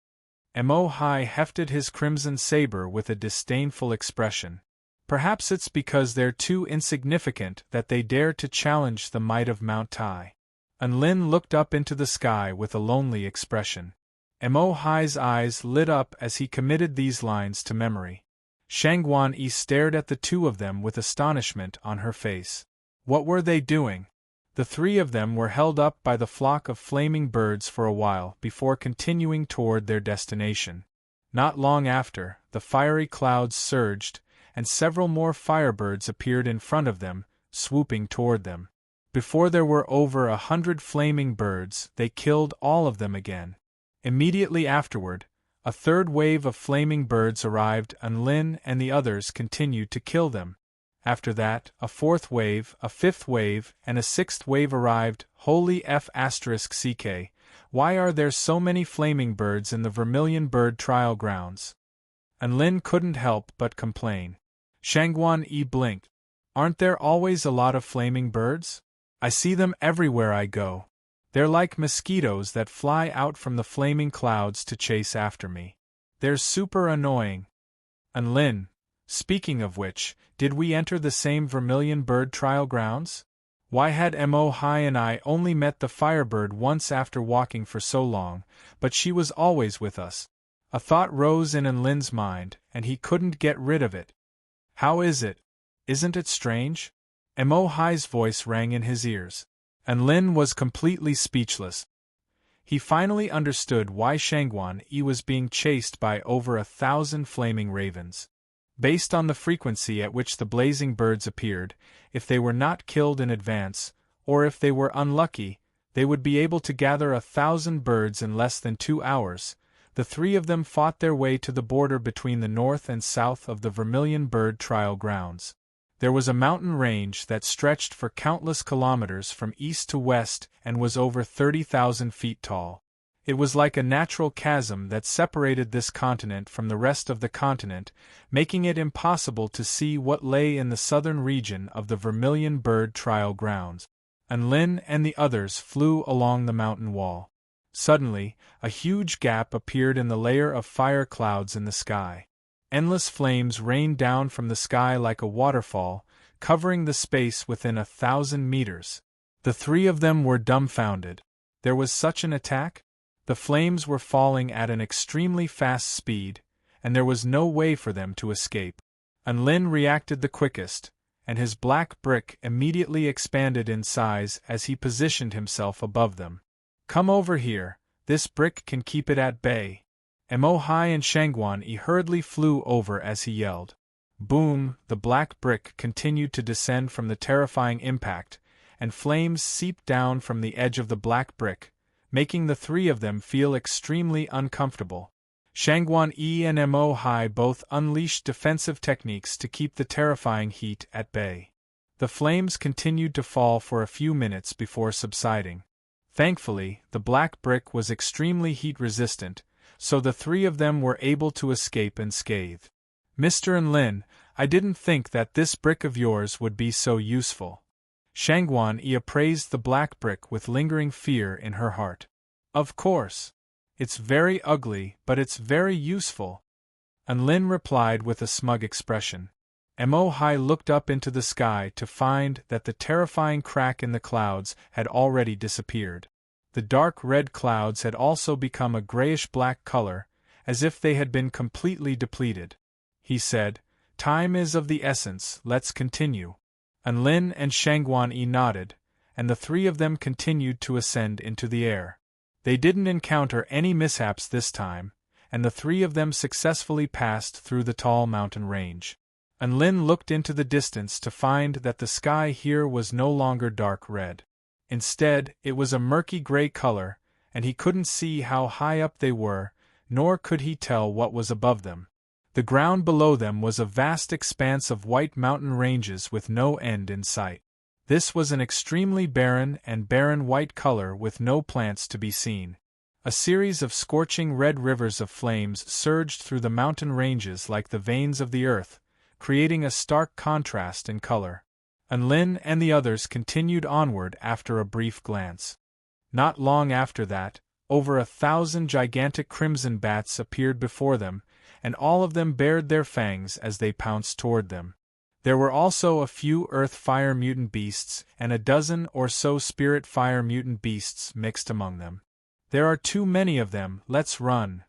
Mo hefted his crimson saber with a disdainful expression. Perhaps it's because they're too insignificant that they dare to challenge the might of Mount Tai. Lin looked up into the sky with a lonely expression. Mo's eyes lit up as he committed these lines to memory. Shangguan Yi stared at the two of them with astonishment on her face. What were they doing? The three of them were held up by the flock of flaming birds for a while before continuing toward their destination. Not long after, the fiery clouds surged, and several more firebirds appeared in front of them, swooping toward them. Before there were over 100 flaming birds, they killed all of them again. Immediately afterward, a third wave of flaming birds arrived, and Lin and the others continued to kill them. After that, a fourth wave, a fifth wave, and a sixth wave arrived. Holy F***ck, why are there so many flaming birds in the Vermilion Bird Trial Grounds? And Lin couldn't help but complain. Shangguan Yi blinked. Aren't there always a lot of flaming birds? I see them everywhere I go. They're like mosquitoes that fly out from the flaming clouds to chase after me. They're super annoying. And Lin, speaking of which, did we enter the same Vermilion Bird Trial Grounds? Why had Mo Hai and I only met the Firebird once after walking for so long, but she was always with us? A thought rose in Lin's mind, and he couldn't get rid of it. How is it? Isn't it strange? Mo Hai's voice rang in his ears. And Lin was completely speechless. He finally understood why Shangguan Yi was being chased by over 1,000 flaming ravens. Based on the frequency at which the blazing birds appeared, if they were not killed in advance, or if they were unlucky, they would be able to gather 1,000 birds in less than 2 hours. The three of them fought their way to the border between the north and south of the Vermilion Bird Trial Grounds. There was a mountain range that stretched for countless kilometers from east to west and was over 30,000 feet tall. It was like a natural chasm that separated this continent from the rest of the continent, making it impossible to see what lay in the southern region of the Vermilion Bird Trial Grounds. And Lin and the others flew along the mountain wall. Suddenly, a huge gap appeared in the layer of fire clouds in the sky. Endless flames rained down from the sky like a waterfall, covering the space within 1,000 meters. The three of them were dumbfounded. There was such an attack? The flames were falling at an extremely fast speed, and there was no way for them to escape. And Lin reacted the quickest, and his black brick immediately expanded in size as he positioned himself above them. Come over here, this brick can keep it at bay. Mo Hai and Shangguan Yi hurriedly flew over as he yelled. Boom! The black brick continued to descend from the terrifying impact, and flames seeped down from the edge of the black brick, making the three of them feel extremely uncomfortable. Shangguan Yi and Mo Hai both unleashed defensive techniques to keep the terrifying heat at bay. The flames continued to fall for a few minutes before subsiding. Thankfully, the black brick was extremely heat-resistant, so the three of them were able to escape unscathed. Mr. and Lin, I didn't think that this brick of yours would be so useful. Shangguan Yi appraised the black brick with lingering fear in her heart. Of course. It's very ugly, but it's very useful. And Lin replied with a smug expression. Mo Hai looked up into the sky to find that the terrifying crack in the clouds had already disappeared. The dark red clouds had also become a grayish-black color, as if they had been completely depleted. He said, Time is of the essence, let's continue. And Lin and Shangguan Yi nodded, and the three of them continued to ascend into the air. They didn't encounter any mishaps this time, and the three of them successfully passed through the tall mountain range. And Lin looked into the distance to find that the sky here was no longer dark red. Instead, it was a murky gray color, and he couldn't see how high up they were, nor could he tell what was above them. The ground below them was a vast expanse of white mountain ranges with no end in sight. This was an extremely barren white color with no plants to be seen. A series of scorching red rivers of flames surged through the mountain ranges like the veins of the earth, creating a stark contrast in color. And Lin and the others continued onward after a brief glance. Not long after that, over 1,000 gigantic crimson bats appeared before them, and all of them bared their fangs as they pounced toward them. There were also a few earth-fire mutant beasts and a dozen or so spirit-fire mutant beasts mixed among them. There are too many of them, let's run.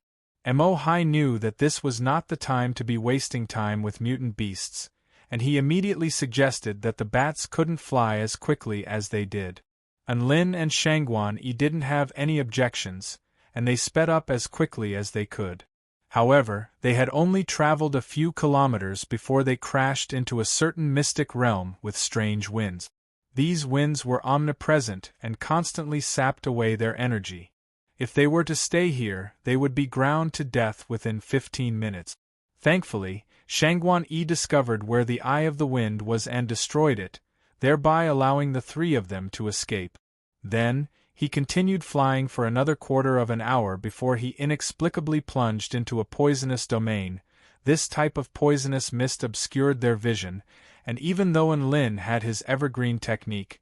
Mo Hai knew that this was not the time to be wasting time with mutant beasts, and he immediately suggested that the bats couldn't fly as quickly as they did. Enlin and Shangguan Yi didn't have any objections, and they sped up as quickly as they could. However, they had only traveled a few kilometers before they crashed into a certain mystic realm with strange winds. These winds were omnipresent and constantly sapped away their energy. If they were to stay here, they would be ground to death within 15 minutes. Thankfully, Shangguan Yi discovered where the eye of the wind was and destroyed it, thereby allowing the three of them to escape. Then, he continued flying for another quarter of an hour before he inexplicably plunged into a poisonous domain. This type of poisonous mist obscured their vision, and even though Enlin had his evergreen technique,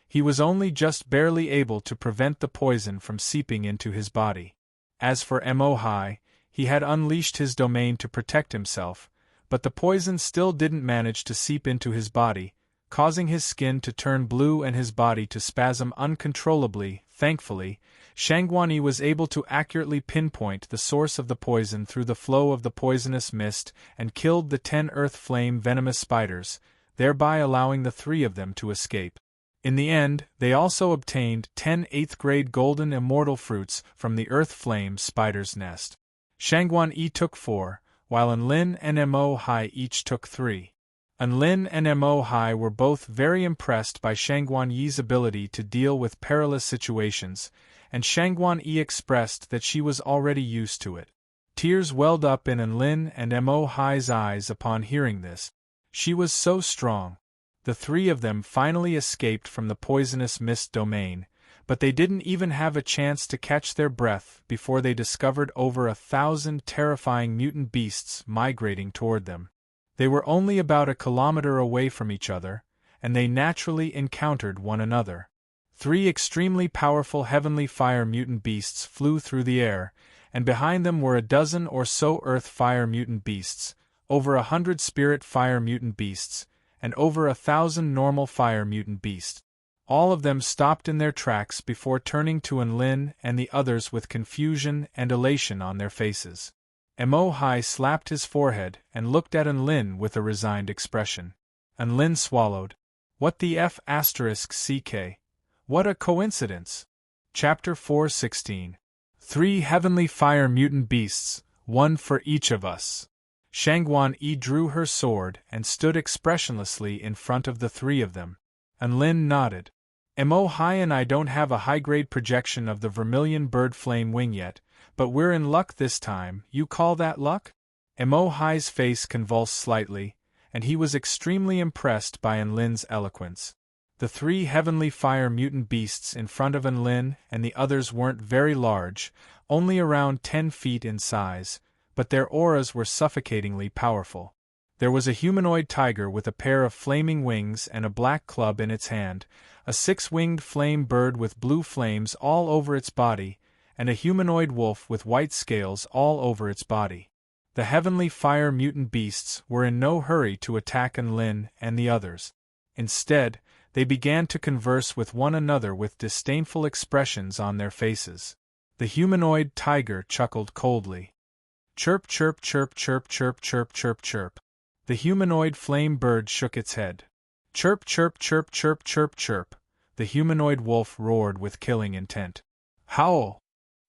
he was only just barely able to prevent the poison from seeping into his body. As for Mo Hai, he had unleashed his domain to protect himself, but the poison still didn't manage to seep into his body, causing his skin to turn blue and his body to spasm uncontrollably. Thankfully, Shangguan Yi was able to accurately pinpoint the source of the poison through the flow of the poisonous mist and killed the 10 earth flame venomous spiders, thereby allowing the three of them to escape. In the end, they also obtained 10 8th-grade golden immortal fruits from the earth flame spider's nest. Shangguan Yi took 4, while Enlin and Mo Hai each took 3. Enlin and Mo Hai were both very impressed by Shangguan Yi's ability to deal with perilous situations, and Shangguan Yi expressed that she was already used to it. Tears welled up in Enlin and Mo Hai's eyes upon hearing this. She was so strong. The three of them finally escaped from the poisonous mist domain, but they didn't even have a chance to catch their breath before they discovered over 1,000 terrifying mutant beasts migrating toward them. They were only about a kilometer away from each other, and they naturally encountered one another. 3 extremely powerful heavenly fire mutant beasts flew through the air, and behind them were a dozen or so earth fire mutant beasts, over 100 spirit fire mutant beasts, and over 1,000 normal fire mutant beasts. All of them stopped in their tracks before turning to Enlin and the others with confusion and elation on their faces. Mo Hai slapped his forehead and looked at Enlin with a resigned expression. Enlin swallowed. What the F***ck? What a coincidence! Chapter 4:16. 3 heavenly fire mutant beasts, 1 for each of us. Shangguan Yi drew her sword and stood expressionlessly in front of the three of them. Enlin nodded. Mo Hai and I don't have a high-grade projection of the vermilion bird flame wing yet, but we're in luck this time. You call that luck? Mo Hai's face convulsed slightly, and he was extremely impressed by Enlin's eloquence. The 3 heavenly fire mutant beasts in front of Enlin and the others weren't very large, only around 10 feet in size, but their auras were suffocatingly powerful. There was a humanoid tiger with a pair of flaming wings and a black club in its hand, a 6-winged flame bird with blue flames all over its body, and a humanoid wolf with white scales all over its body. The heavenly fire mutant beasts were in no hurry to attack Enlin and the others. Instead, they began to converse with one another with disdainful expressions on their faces. The humanoid tiger chuckled coldly. Chirp chirp chirp chirp chirp chirp chirp chirp. The humanoid flame bird shook its head. Chirp chirp chirp chirp chirp chirp. The humanoid wolf roared with killing intent. Howl!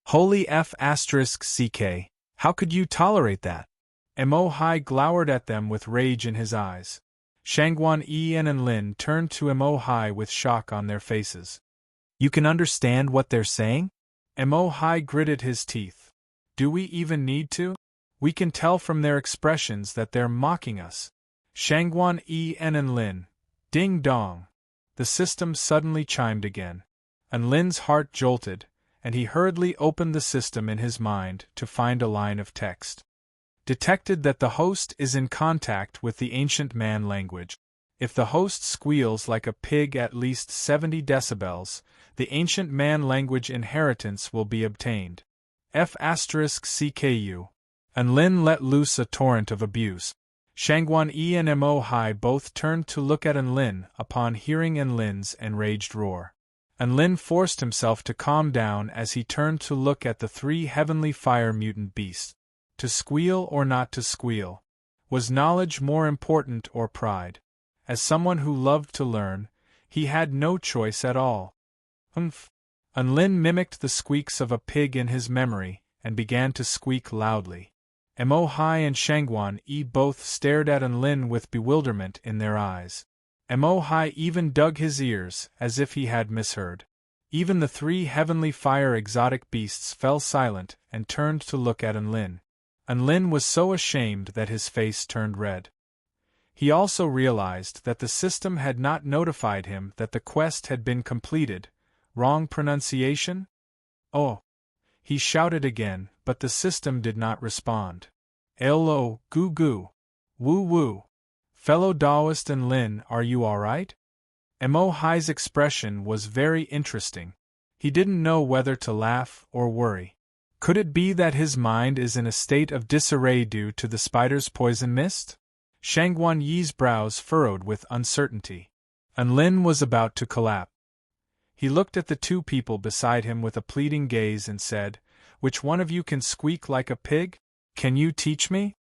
Holy F***ck! How could you tolerate that? Mo Hai glowered at them with rage in his eyes. Shangguan Yi and Enlin turned to Mo Hai with shock on their faces. You can understand what they're saying? Mo Hai gritted his teeth. Do we even need to? We can tell from their expressions that they're mocking us. Shangguan Yi and Enlin. Ding dong! The system suddenly chimed again. Enlin's heart jolted, and he hurriedly opened the system in his mind to find a line of text. Detected that the host is in contact with the ancient man language. If the host squeals like a pig at least 70 decibels, the ancient man language inheritance will be obtained. F***CKU. Enlin let loose a torrent of abuse. Shangguan Yi and Mo Hai both turned to look at Enlin upon hearing Enlin's enraged roar. Enlin forced himself to calm down as he turned to look at the 3 heavenly fire mutant beasts. To squeal or not to squeal? Was knowledge more important or pride? As someone who loved to learn, he had no choice at all. Humph! Unlin mimicked the squeaks of a pig in his memory, and began to squeak loudly. Mo Hai and Shangguan Yi both stared at Unlin with bewilderment in their eyes. Mo Hai even dug his ears, as if he had misheard. Even the three heavenly fire exotic beasts fell silent and turned to look at Unlin. Unlin was so ashamed that his face turned red. He also realized that the system had not notified him that the quest had been completed. Wrong pronunciation? Oh! He shouted again, but the system did not respond. Hello, goo goo. Woo woo. Fellow Taoist and Lin, are you alright? Mo Hai's expression was very interesting. He didn't know whether to laugh or worry. Could it be that his mind is in a state of disarray due to the spider's poison mist? Shangguan Yi's brows furrowed with uncertainty. Unlin was about to collapse. He looked at the two people beside him with a pleading gaze and said, "Which one of you can squeak like a pig? Can you teach me?"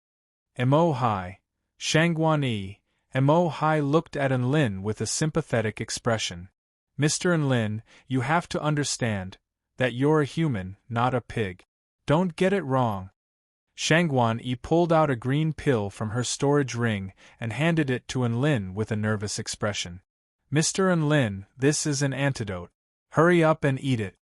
Mo Hai, Shangguan Yi, Mo Hai looked at Unlin with a sympathetic expression. "Mr. Unlin, you have to understand that you're a human, not a pig. Don't get it wrong." Shangguan Yi pulled out a green pill from her storage ring and handed it to Unlin with a nervous expression. "Mr. Unlin, this is an antidote. Hurry up and eat it."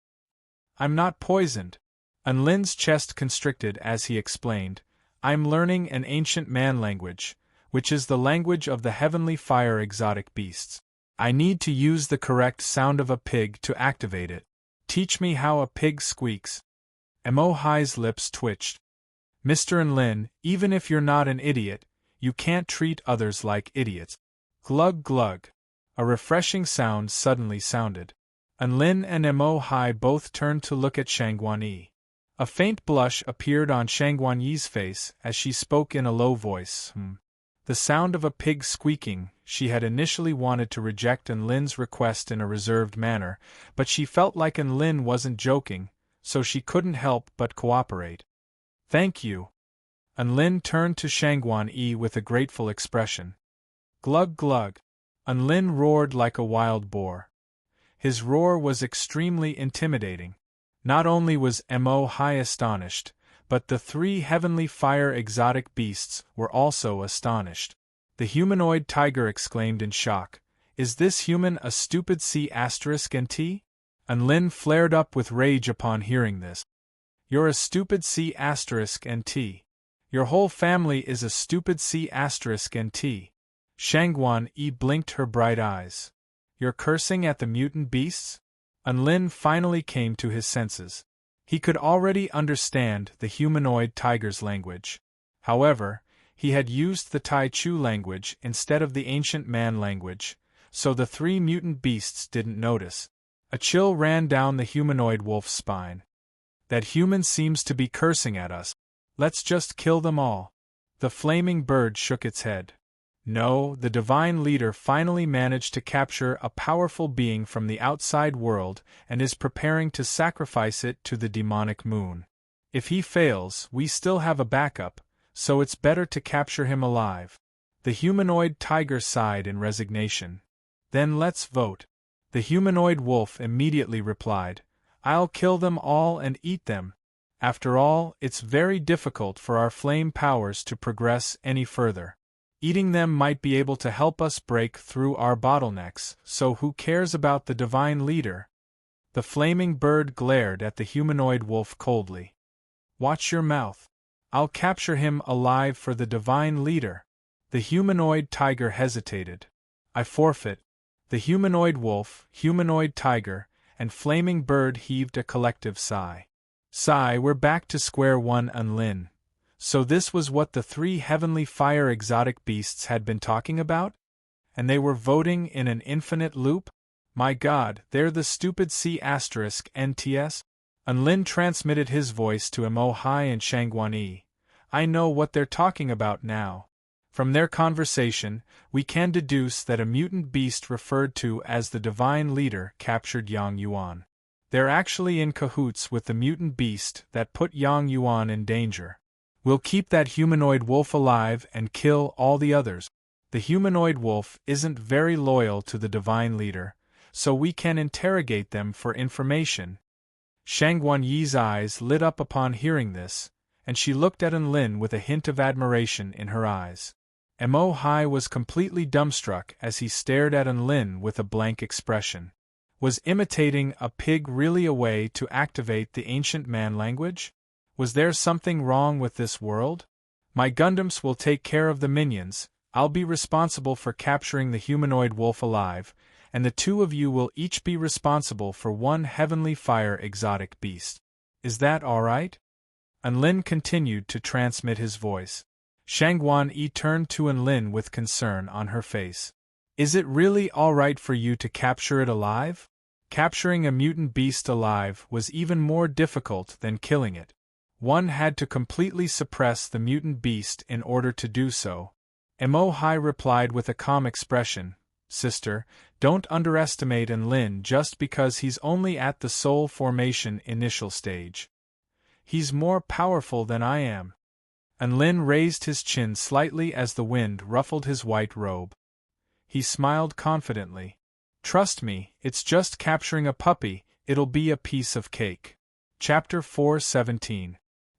"I'm not poisoned." Unlin's chest constricted as he explained, "I'm learning an ancient man language, which is the language of the heavenly fire exotic beasts. I need to use the correct sound of a pig to activate it. Teach me how a pig squeaks." Mo Hai's lips twitched. "Mr. Unlin, even if you're not an idiot, you can't treat others like idiots." Glug glug. A refreshing sound suddenly sounded. Unlin and Mo Hai both turned to look at Shangguan Yi. A faint blush appeared on Shangguan Yi's face as she spoke in a low voice. The sound of a pig squeaking. She had initially wanted to reject Unlin's request in a reserved manner, but she felt like Unlin wasn't joking, so she couldn't help but cooperate. "Thank you." Unlin turned to Shangguan Yi with a grateful expression. Glug glug. Unlin roared like a wild boar. His roar was extremely intimidating. Not only was Mo Hai astonished, but the three heavenly fire exotic beasts were also astonished. The humanoid tiger exclaimed in shock, "Is this human a stupid C***NT?" Unlin flared up with rage upon hearing this. "You're a stupid C***NT. Your whole family is a stupid C***NT. Shangguan Yi blinked her bright eyes. "You're cursing at the mutant beasts?" Unlin finally came to his senses. He could already understand the humanoid tiger's language. However, he had used the Tai Chu language instead of the ancient man language, so the three mutant beasts didn't notice. A chill ran down the humanoid wolf's spine. "That human seems to be cursing at us. Let's just kill them all." The flaming bird shook its head. No, the divine leader finally managed to capture a powerful being from the outside world and is preparing to sacrifice it to the demonic moon. If he fails, we still have a backup, so it's better to capture him alive. The humanoid tiger sighed in resignation. "Then let's vote." The humanoid wolf immediately replied, "I'll kill them all and eat them. After all, it's very difficult for our flame powers to progress any further. Eating them might be able to help us break through our bottlenecks, so who cares about the divine leader?" The flaming bird glared at the humanoid wolf coldly. "Watch your mouth. I'll capture him alive for the divine leader." The humanoid tiger hesitated. "I forfeit." The humanoid wolf, humanoid tiger, and flaming bird heaved a collective sigh. "Sigh, we're back to square one, Unlin. So this was what the three heavenly fire exotic beasts had been talking about? And they were voting in an infinite loop? My God, they're the stupid C***NTS? Unlin transmitted his voice to Mo Hai and Shangguan Yi. "I know what they're talking about now. From their conversation, we can deduce that a mutant beast referred to as the divine leader captured Yang Yuan. They're actually in cahoots with the mutant beast that put Yang Yuan in danger. We'll keep that humanoid wolf alive and kill all the others. The humanoid wolf isn't very loyal to the divine leader, so we can interrogate them for information. Shangguan Yi's eyes lit up upon hearing this, and she looked at Enlin with a hint of admiration in her eyes. Mo Hai was completely dumbstruck as he stared at Enlin with a blank expression. Was imitating a pig really a way to activate the ancient man language? Was there something wrong with this world? My Gundams will take care of the minions. I'll be responsible for capturing the humanoid wolf alive, and the two of you will each be responsible for one heavenly fire exotic beast. Is that all right? Enlin continued to transmit his voice. Shangguan Yi turned to Enlin with concern on her face. Is it really all right for you to capture it alive? Capturing a mutant beast alive was even more difficult than killing it. One had to completely suppress the mutant beast in order to do so. Mo Hai replied with a calm expression, Sister, don't underestimate Enlin just because he's only at the soul formation initial stage. He's more powerful than I am. Enlin raised his chin slightly as the wind ruffled his white robe. He smiled confidently. Trust me, it's just capturing a puppy, it'll be a piece of cake. Chapter 4:17.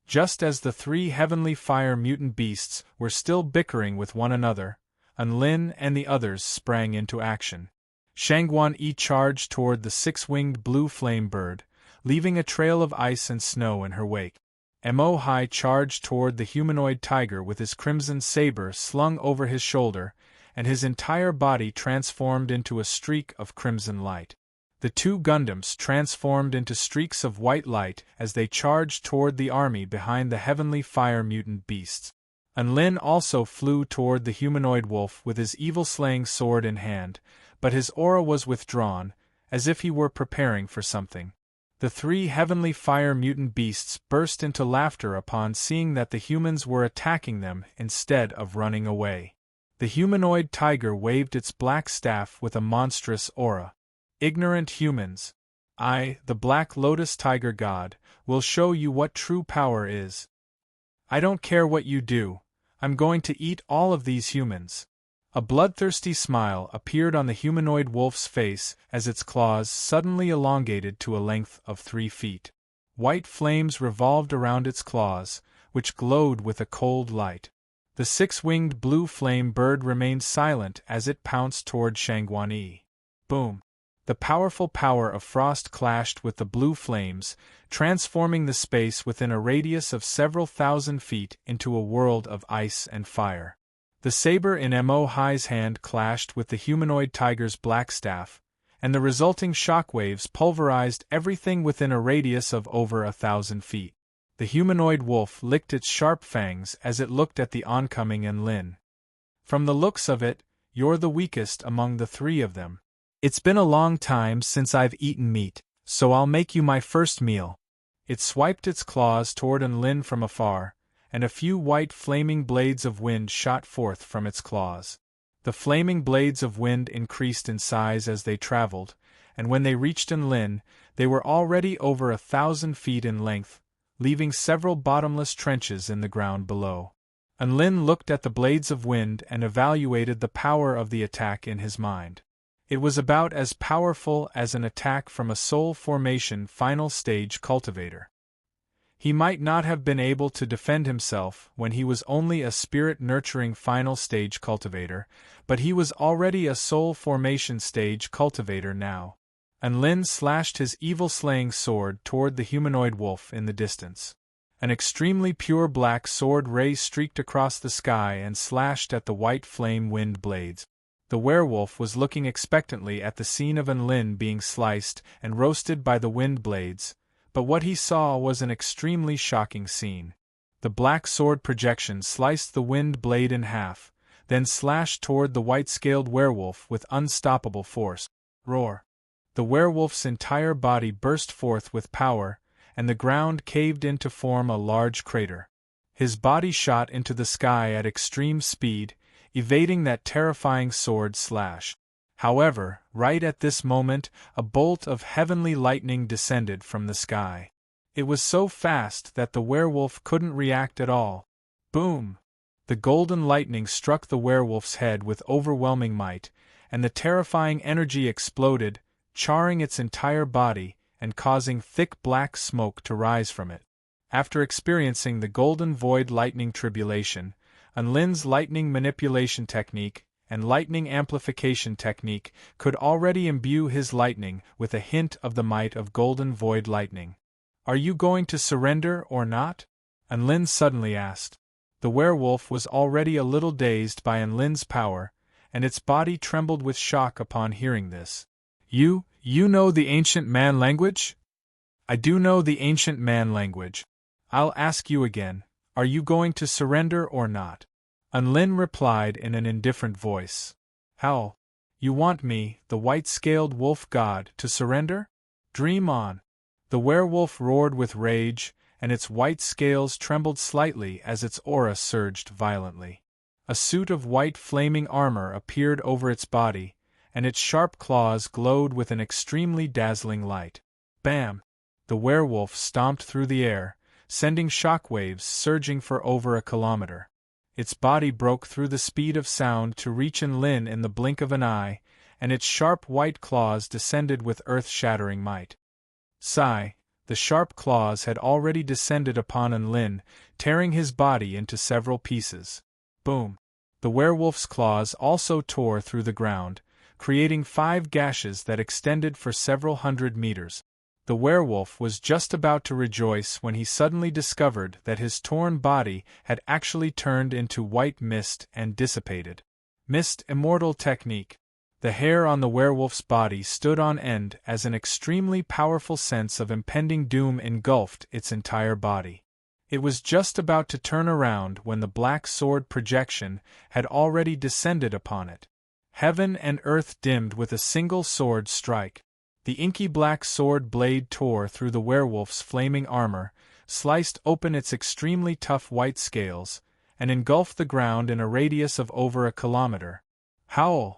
Just as the three heavenly fire mutant beasts were still bickering with one another, Enlin and the others sprang into action. Shangguan Yi charged toward the six-winged blue flame bird, leaving a trail of ice and snow in her wake. Mo Hai charged toward the humanoid tiger with his crimson saber slung over his shoulder, and his entire body transformed into a streak of crimson light. The two Gundams transformed into streaks of white light as they charged toward the army behind the heavenly fire mutant beasts. Enlin also flew toward the humanoid wolf with his evil-slaying sword in hand, but his aura was withdrawn, as if he were preparing for something. The three heavenly fire mutant beasts burst into laughter upon seeing that the humans were attacking them instead of running away. The humanoid tiger waved its black staff with a monstrous aura. Ignorant humans! I, the Black Lotus Tiger God, will show you what true power is. I don't care what you do, I'm going to eat all of these humans. A bloodthirsty smile appeared on the humanoid wolf's face as its claws suddenly elongated to a length of 3 feet. White flames revolved around its claws, which glowed with a cold light. The six-winged blue flame bird remained silent as it pounced toward Shangguan Yi. Boom! The powerful power of frost clashed with the blue flames, transforming the space within a radius of several thousand feet into a world of ice and fire. The saber in Mo Hai's hand clashed with the humanoid tiger's black staff, and the resulting shockwaves pulverized everything within a radius of over 1,000 feet. The humanoid wolf licked its sharp fangs as it looked at the oncoming Enlin. From the looks of it, you're the weakest among the three of them. It's been a long time since I've eaten meat, so I'll make you my first meal. It swiped its claws toward Enlin from afar, and a few white flaming blades of wind shot forth from its claws. The flaming blades of wind increased in size as they traveled, and when they reached Enlin, they were already over 1,000 feet in length, leaving several bottomless trenches in the ground below. Enlin looked at the blades of wind and evaluated the power of the attack in his mind. It was about as powerful as an attack from a soul formation final stage cultivator. He might not have been able to defend himself when he was only a spirit-nurturing final stage cultivator, but he was already a soul formation stage cultivator now. Enlin slashed his evil-slaying sword toward the humanoid wolf in the distance. An extremely pure black sword ray streaked across the sky and slashed at the white flame wind blades. The werewolf was looking expectantly at the scene of Enlin being sliced and roasted by the wind blades, but what he saw was an extremely shocking scene. The black sword projection sliced the wind blade in half, then slashed toward the white-scaled werewolf with unstoppable force. Roar! The werewolf's entire body burst forth with power, and the ground caved in to form a large crater. His body shot into the sky at extreme speed, evading that terrifying sword slash. However, right at this moment, a bolt of heavenly lightning descended from the sky. It was so fast that the werewolf couldn't react at all. Boom! The golden lightning struck the werewolf's head with overwhelming might, and the terrifying energy exploded, charring its entire body and causing thick black smoke to rise from it. After experiencing the golden void lightning tribulation, Unlin's lightning manipulation technique and lightning amplification technique could already imbue his lightning with a hint of the might of golden void lightning. "Are you going to surrender or not?" Unlin suddenly asked. The werewolf was already a little dazed by Unlin's power, and its body trembled with shock upon hearing this. You know the ancient man language?" "I do know the ancient man language. I'll ask you again, are you going to surrender or not?" Unlin replied in an indifferent voice. "How? You want me, the white-scaled wolf god, to surrender? Dream on." The werewolf roared with rage, and its white scales trembled slightly as its aura surged violently. A suit of white flaming armor appeared over its body, and its sharp claws glowed with an extremely dazzling light. Bam! The werewolf stomped through the air, sending shockwaves surging for over a kilometer. Its body broke through the speed of sound to reach Unlin in the blink of an eye, and its sharp white claws descended with earth-shattering might. Sigh! The sharp claws had already descended upon Unlin, tearing his body into several pieces. Boom! The werewolf's claws also tore through the ground, creating 5 gashes that extended for several hundred meters. The werewolf was just about to rejoice when he suddenly discovered that his torn body had actually turned into white mist and dissipated. Mist immortal technique. The hair on the werewolf's body stood on end as an extremely powerful sense of impending doom engulfed its entire body. It was just about to turn around when the black sword projection had already descended upon it. Heaven and earth dimmed with a single sword strike. The inky black sword blade tore through the werewolf's flaming armor, sliced open its extremely tough white scales, and engulfed the ground in a radius of over a kilometer. Howl!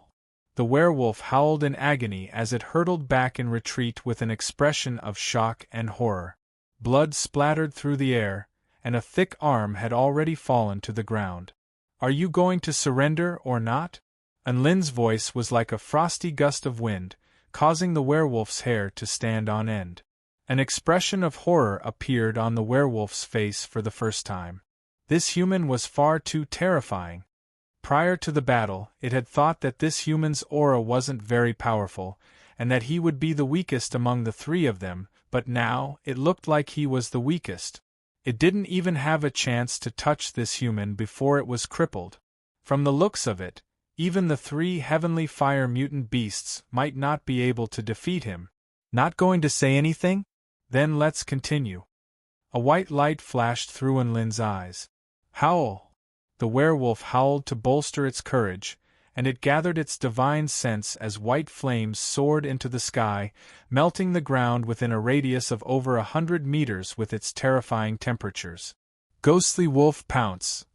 The werewolf howled in agony as it hurtled back in retreat with an expression of shock and horror. Blood splattered through the air, and a thick arm had already fallen to the ground. "Are you going to surrender or not?" Unlin's voice was like a frosty gust of wind, causing the werewolf's hair to stand on end. An expression of horror appeared on the werewolf's face for the first time. This human was far too terrifying. Prior to the battle, it had thought that this human's aura wasn't very powerful, and that he would be the weakest among the 3 of them, but now, it looked like he was the weakest. It didn't even have a chance to touch this human before it was crippled. From the looks of it, even the 3 heavenly fire mutant beasts might not be able to defeat him. "Not going to say anything? Then let's continue." A white light flashed through Unlin's eyes. "Howl!" The werewolf howled to bolster its courage, and it gathered its divine sense as white flames soared into the sky, melting the ground within a radius of over 100 meters with its terrifying temperatures. Ghostly wolf pounce!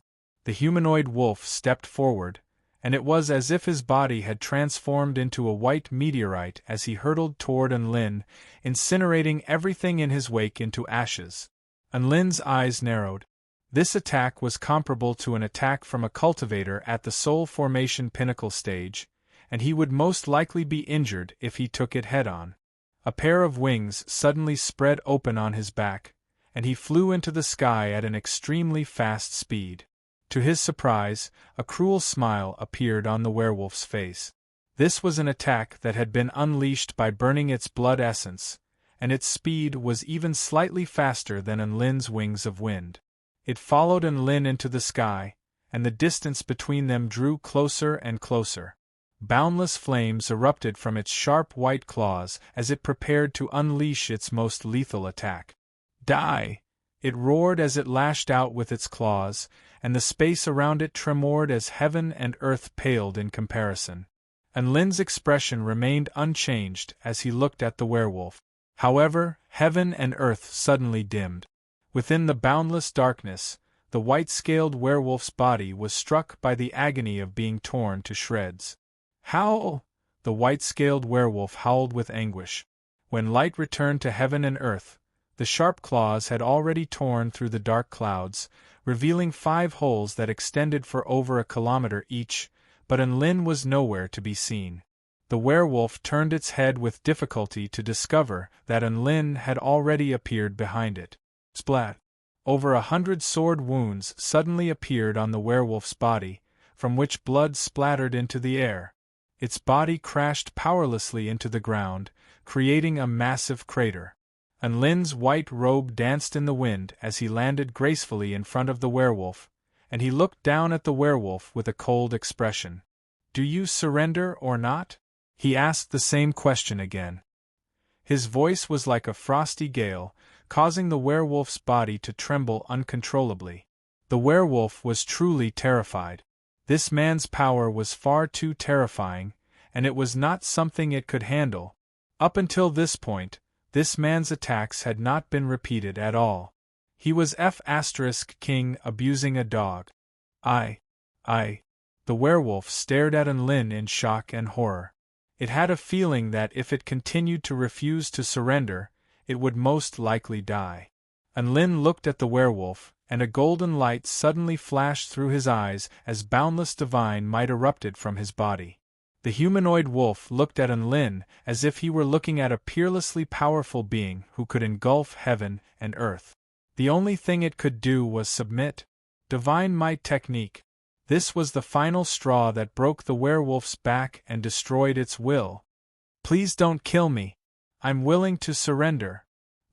The humanoid wolf stepped forward, and it was as if his body had transformed into a white meteorite as he hurtled toward Unlin, incinerating everything in his wake into ashes. Unlin's eyes narrowed. This attack was comparable to an attack from a cultivator at the soul formation pinnacle stage, and he would most likely be injured if he took it head-on. A pair of wings suddenly spread open on his back, and he flew into the sky at an extremely fast speed. To his surprise, a cruel smile appeared on the werewolf's face. This was an attack that had been unleashed by burning its blood essence, and its speed was even slightly faster than Unlin's wings of wind. It followed Unlin into the sky, and the distance between them drew closer and closer. Boundless flames erupted from its sharp white claws as it prepared to unleash its most lethal attack. "Die!" It roared as it lashed out with its claws, and the space around it tremored as heaven and earth paled in comparison. Unlin's expression remained unchanged as he looked at the werewolf. However, heaven and earth suddenly dimmed. Within the boundless darkness, the white-scaled werewolf's body was struck by the agony of being torn to shreds. "Howl!" The white-scaled werewolf howled with anguish. When light returned to heaven and earth, The sharp claws had already torn through the dark clouds, revealing 5 holes that extended for over a kilometer each, but Enlin was nowhere to be seen. The werewolf turned its head with difficulty to discover that Enlin had already appeared behind it. Splat! Over 100 sword wounds suddenly appeared on the werewolf's body, from which blood splattered into the air. Its body crashed powerlessly into the ground, creating a massive crater. Enlin's white robe danced in the wind as he landed gracefully in front of the werewolf, and he looked down at the werewolf with a cold expression. "Do you surrender or not?" He asked the same question again. His voice was like a frosty gale, causing the werewolf's body to tremble uncontrollably. The werewolf was truly terrified. This man's power was far too terrifying, and it was not something it could handle. Up until this point, this man's attacks had not been repeated at all. He was King abusing a dog. I. The werewolf stared at Enlin in shock and horror. It had a feeling that if it continued to refuse to surrender, it would most likely die. Enlin looked at the werewolf, and a golden light suddenly flashed through his eyes as boundless divine might erupted from his body. The humanoid wolf looked at Enlin as if he were looking at a peerlessly powerful being who could engulf heaven and earth. The only thing it could do was submit. Divine might technique. This was the final straw that broke the werewolf's back and destroyed its will. "Please don't kill me. I'm willing to surrender."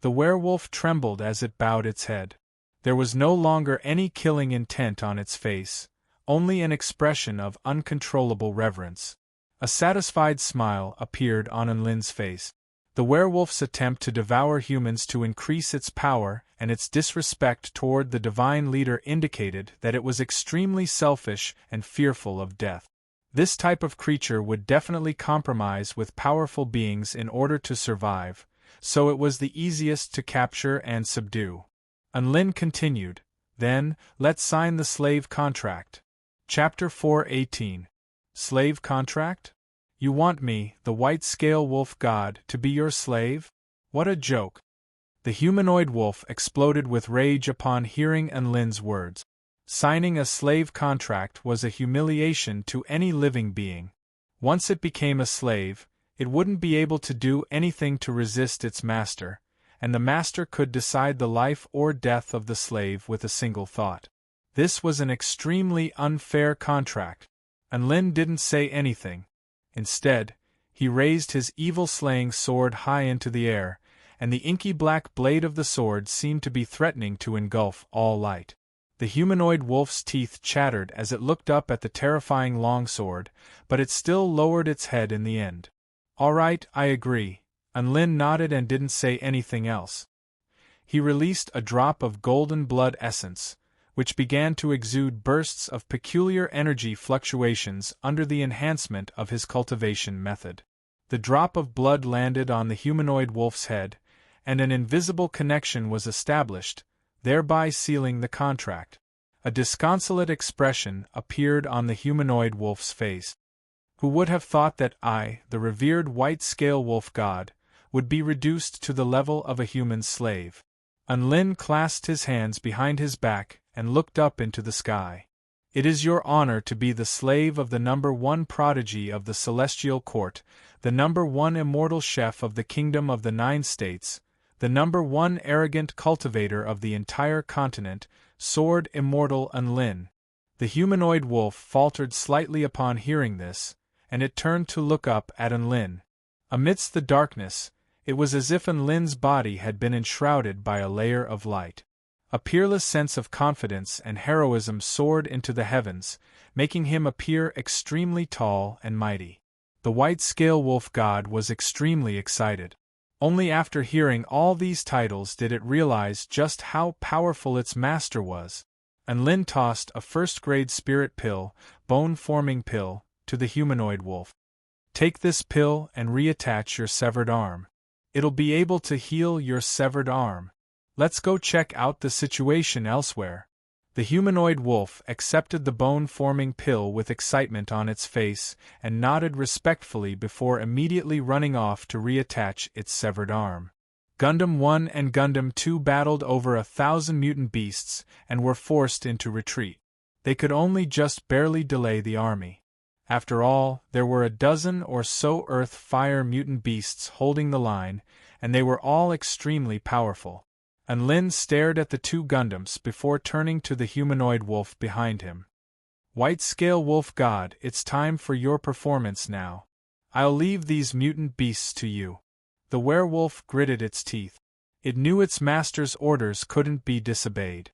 The werewolf trembled as it bowed its head. There was no longer any killing intent on its face, only an expression of uncontrollable reverence. A satisfied smile appeared on Enlin's face. The werewolf's attempt to devour humans to increase its power and its disrespect toward the divine leader indicated that it was extremely selfish and fearful of death. This type of creature would definitely compromise with powerful beings in order to survive, so it was the easiest to capture and subdue. Enlin continued, "Then, let's sign the slave contract." Chapter 4:18. Slave contract? You want me, the white-scale wolf god, to be your slave? What a joke! The humanoid wolf exploded with rage upon hearing Enlin's words. Signing a slave contract was a humiliation to any living being. Once it became a slave, it wouldn't be able to do anything to resist its master, and the master could decide the life or death of the slave with a single thought. This was an extremely unfair contract. Enlin didn't say anything. Instead, he raised his evil-slaying sword high into the air, and the inky black blade of the sword seemed to be threatening to engulf all light. The humanoid wolf's teeth chattered as it looked up at the terrifying longsword, but it still lowered its head in the end. "All right, I agree." Enlin nodded and didn't say anything else. He released a drop of golden blood essence, which began to exude bursts of peculiar energy fluctuations under the enhancement of his cultivation method. The drop of blood landed on the humanoid wolf's head, and an invisible connection was established, thereby sealing the contract. A disconsolate expression appeared on the humanoid wolf's face. Who would have thought that I, the revered white-scale wolf god, would be reduced to the level of a human slave? Enlin clasped his hands behind his back and looked up into the sky. "It is your honor to be the slave of the #1 prodigy of the celestial court, the #1 immortal chef of the kingdom of the 9 states, the #1 arrogant cultivator of the entire continent, sword immortal Enlin." The humanoid wolf faltered slightly upon hearing this, and it turned to look up at Enlin. Amidst the darkness, it was as if Enlin's body had been enshrouded by a layer of light. A peerless sense of confidence and heroism soared into the heavens, making him appear extremely tall and mighty. The white-scale wolf god was extremely excited. Only after hearing all these titles did it realize just how powerful its master was. Enlin tossed a first-grade spirit pill, bone-forming pill, to the humanoid wolf. "Take this pill and reattach your severed arm. It'll be able to heal your severed arm. Let's go check out the situation elsewhere." The humanoid wolf accepted the bone-forming pill with excitement on its face and nodded respectfully before immediately running off to reattach its severed arm. Gundam 1 and Gundam 2 battled over 1,000 mutant beasts and were forced into retreat. They could only just barely delay the army. After all, there were a dozen or so earth-fire mutant beasts holding the line, and they were all extremely powerful. Lin stared at the two Gundams before turning to the humanoid wolf behind him. White-scale wolf god, it's time for your performance now. I'll leave these mutant beasts to you. The werewolf gritted its teeth. It knew its master's orders couldn't be disobeyed.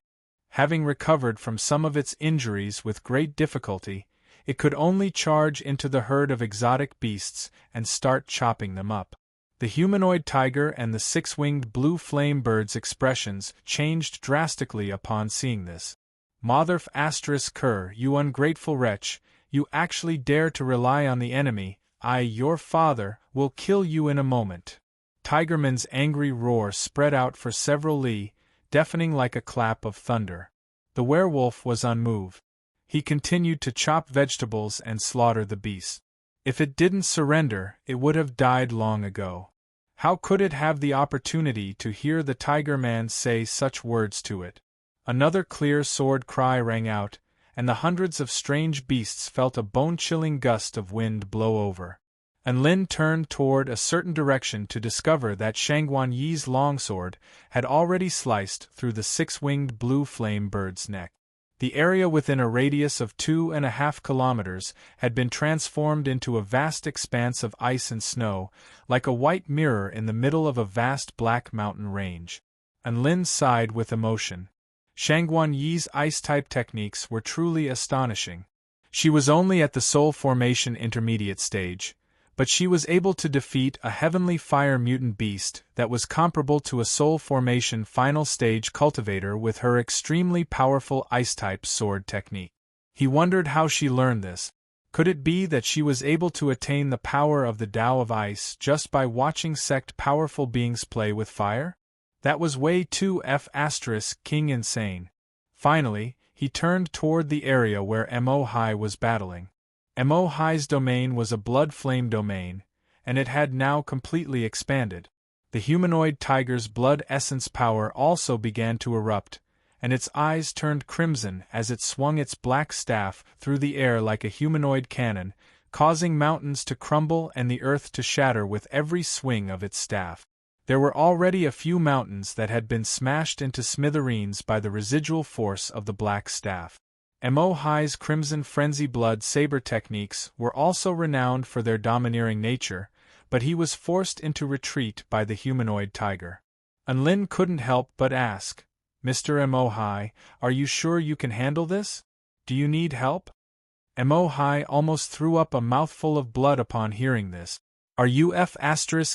Having recovered from some of its injuries with great difficulty, it could only charge into the herd of exotic beasts and start chopping them up. The humanoid tiger and the six-winged blue flame bird's expressions changed drastically upon seeing this. Motherf asterisk cur, you ungrateful wretch, you actually dare to rely on the enemy. I, your father, will kill you in a moment. Tigerman's angry roar spread out for several li, deafening like a clap of thunder. The werewolf was unmoved. He continued to chop vegetables and slaughter the beasts. If it didn't surrender, it would have died long ago. How could it have the opportunity to hear the Tiger Man say such words to it? Another clear sword cry rang out, and the hundreds of strange beasts felt a bone-chilling gust of wind blow over. Lin turned toward a certain direction to discover that Shangguan Yi's longsword had already sliced through the six-winged blue flame bird's neck. The area within a radius of 2.5 kilometers had been transformed into a vast expanse of ice and snow, like a white mirror in the middle of a vast black mountain range. Lin sighed with emotion. Shangguan Yi's ice-type techniques were truly astonishing. She was only at the Soul Formation intermediate stage, but she was able to defeat a heavenly fire mutant beast that was comparable to a Soul Formation final stage cultivator with her extremely powerful ice-type sword technique. He wondered how she learned this. Could it be that she was able to attain the power of the Tao of Ice just by watching sect powerful beings play with fire? That was way too King insane. Finally, he turned toward the area where Mo Hai was battling. Mo Hai's domain was a blood flame domain, and it had now completely expanded. The humanoid tiger's blood essence power also began to erupt, and its eyes turned crimson as it swung its black staff through the air like a humanoid cannon, causing mountains to crumble and the earth to shatter with every swing of its staff. There were already a few mountains that had been smashed into smithereens by the residual force of the black staff. Mo Hai's Crimson Frenzy Blood Saber techniques were also renowned for their domineering nature, but he was forced into retreat by the humanoid tiger. Lin couldn't help but ask, Mr. Mo Hai, are you sure you can handle this? Do you need help? Mo Hai almost threw up a mouthful of blood upon hearing this. Are you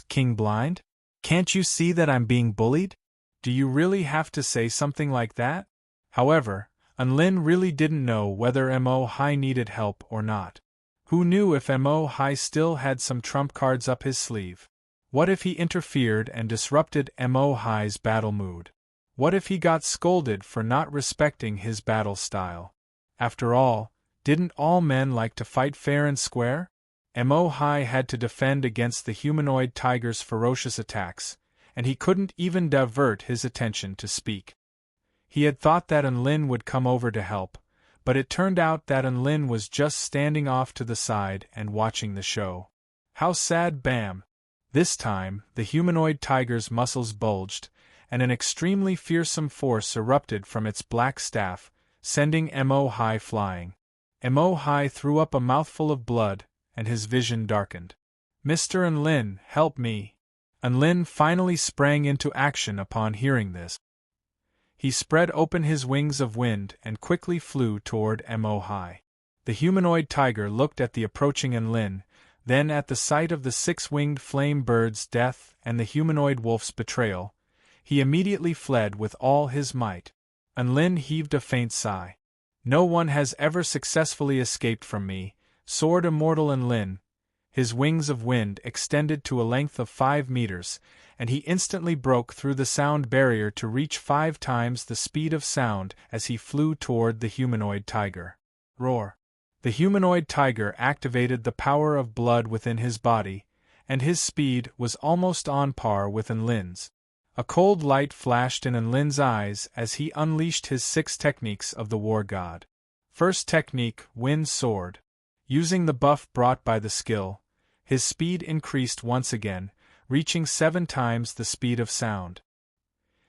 King blind? Can't you see that I'm being bullied? Do you really have to say something like that? However, Lin really didn't know whether Mo Hai needed help or not. Who knew if Mo Hai still had some trump cards up his sleeve? What if he interfered and disrupted Mo Hai's battle mood? What if he got scolded for not respecting his battle style? After all, didn't all men like to fight fair and square? Mo Hai had to defend against the humanoid tiger's ferocious attacks, and he couldn't even divert his attention to speak. He had thought that Lin would come over to help, but it turned out that Lin was just standing off to the side and watching the show. How sad! Bam! This time, the humanoid tiger's muscles bulged, and an extremely fearsome force erupted from its black staff, sending Mo Hai flying. Mo Hai threw up a mouthful of blood, and his vision darkened. Mr. Lin, help me! Lin finally sprang into action upon hearing this. He spread open his wings of wind and quickly flew toward Mo Hai. The humanoid tiger looked at the approaching Lin, then at the sight of the six-winged flame bird's death and the humanoid wolf's betrayal. He immediately fled with all his might. Lin heaved a faint sigh. No one has ever successfully escaped from me, soared immortal Lin. His wings of wind extended to a length of 5 meters, and he instantly broke through the sound barrier to reach 5 times the speed of sound as he flew toward the humanoid tiger. Roar! The humanoid tiger activated the power of blood within his body, and his speed was almost on par with Lin's. A cold light flashed in Enlin's eyes as he unleashed his 6 techniques of the war god. First technique, Wind Sword. Using the buff brought by the skill, his speed increased once again, reaching 7 times the speed of sound.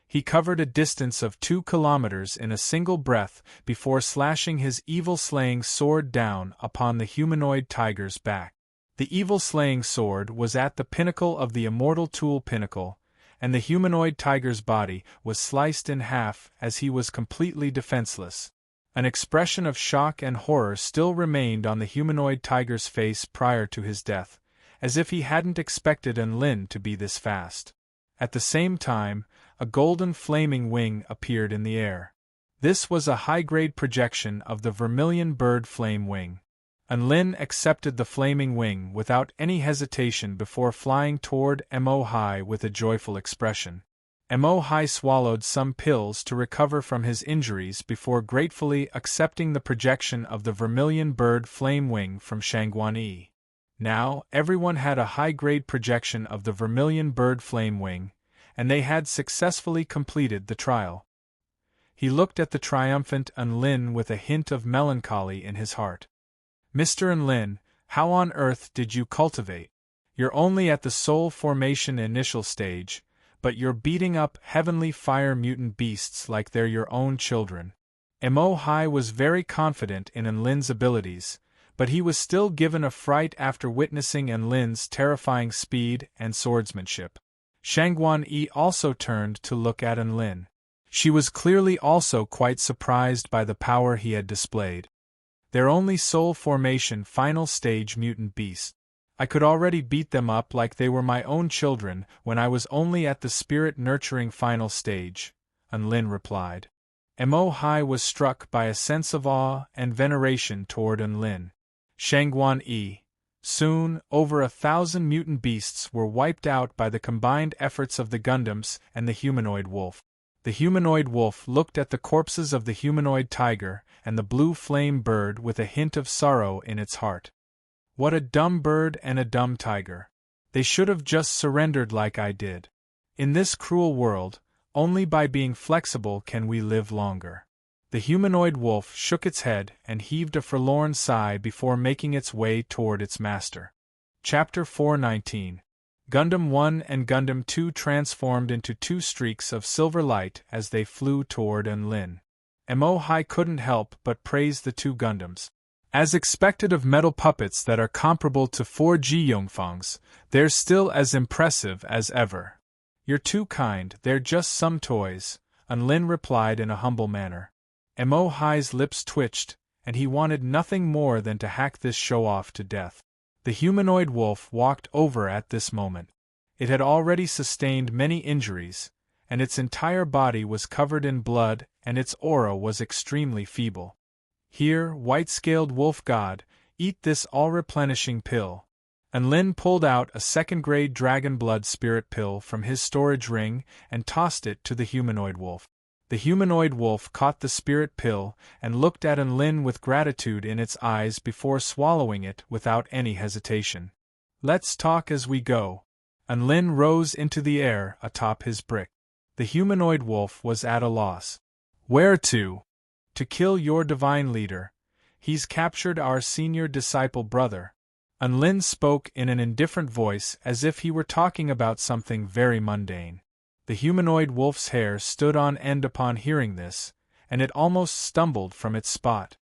He covered a distance of 2 kilometers in a single breath before slashing his evil-slaying sword down upon the humanoid tiger's back. The evil-slaying sword was at the pinnacle of the immortal tool pinnacle, and the humanoid tiger's body was sliced in half as he was completely defenseless. An expression of shock and horror still remained on the humanoid tiger's face prior to his death, as if he hadn't expected Enlin to be this fast. At the same time, a golden flaming wing appeared in the air. This was a high-grade projection of the vermilion bird flame wing. Enlin accepted the flaming wing without any hesitation before flying toward Mo Hai with a joyful expression. Mo Hai swallowed some pills to recover from his injuries before gratefully accepting the projection of the vermilion bird flame wing from Shangguan Yi. Now, everyone had a high-grade projection of the vermilion bird flame wing, and they had successfully completed the trial. He looked at the triumphant Enlin with a hint of melancholy in his heart. Mr. Enlin, how on earth did you cultivate? You're only at the soul formation initial stage, but you're beating up heavenly fire mutant beasts like they're your own children. Mo Hai was very confident in Enlin's abilities, but he was still given a fright after witnessing Enlin's terrifying speed and swordsmanship. Shangguan Yi also turned to look at Enlin. She was clearly also quite surprised by the power he had displayed. They're only soul formation final stage mutant beasts. I could already beat them up like they were my own children when I was only at the spirit-nurturing final stage, Enlin replied. Mo Hai was struck by a sense of awe and veneration toward Enlin. Shangguan Yi. Soon, over 1,000 mutant beasts were wiped out by the combined efforts of the Gundams and the humanoid wolf. The humanoid wolf looked at the corpses of the humanoid tiger and the blue flame bird with a hint of sorrow in its heart. What a dumb bird and a dumb tiger. They should have just surrendered like I did. In this cruel world, only by being flexible can we live longer. The humanoid wolf shook its head and heaved a forlorn sigh before making its way toward its master. Chapter 419. Gundam 1 and Gundam 2 transformed into 2 streaks of silver light as they flew toward Enlin. Mo Hai couldn't help but praise the 2 Gundams. As expected of metal puppets that are comparable to 4G Yongfangs, they're still as impressive as ever. You're too kind, they're just some toys, Enlin replied in a humble manner. Mo Hai's lips twitched, and he wanted nothing more than to hack this show-off to death. The humanoid wolf walked over at this moment. It had already sustained many injuries, and its entire body was covered in blood and its aura was extremely feeble. Here, white-scaled wolf god, eat this all-replenishing pill. Enlin pulled out a second-grade dragon blood spirit pill from his storage ring and tossed it to the humanoid wolf. The humanoid wolf caught the spirit pill and looked at Enlin with gratitude in its eyes before swallowing it without any hesitation. Let's talk as we go. Enlin rose into the air atop his brick. The humanoid wolf was at a loss. Where to? To kill your divine leader. He's captured our senior disciple brother. Enlin spoke in an indifferent voice as if he were talking about something very mundane. The humanoid wolf's hair stood on end upon hearing this, and it almost stumbled from its spot.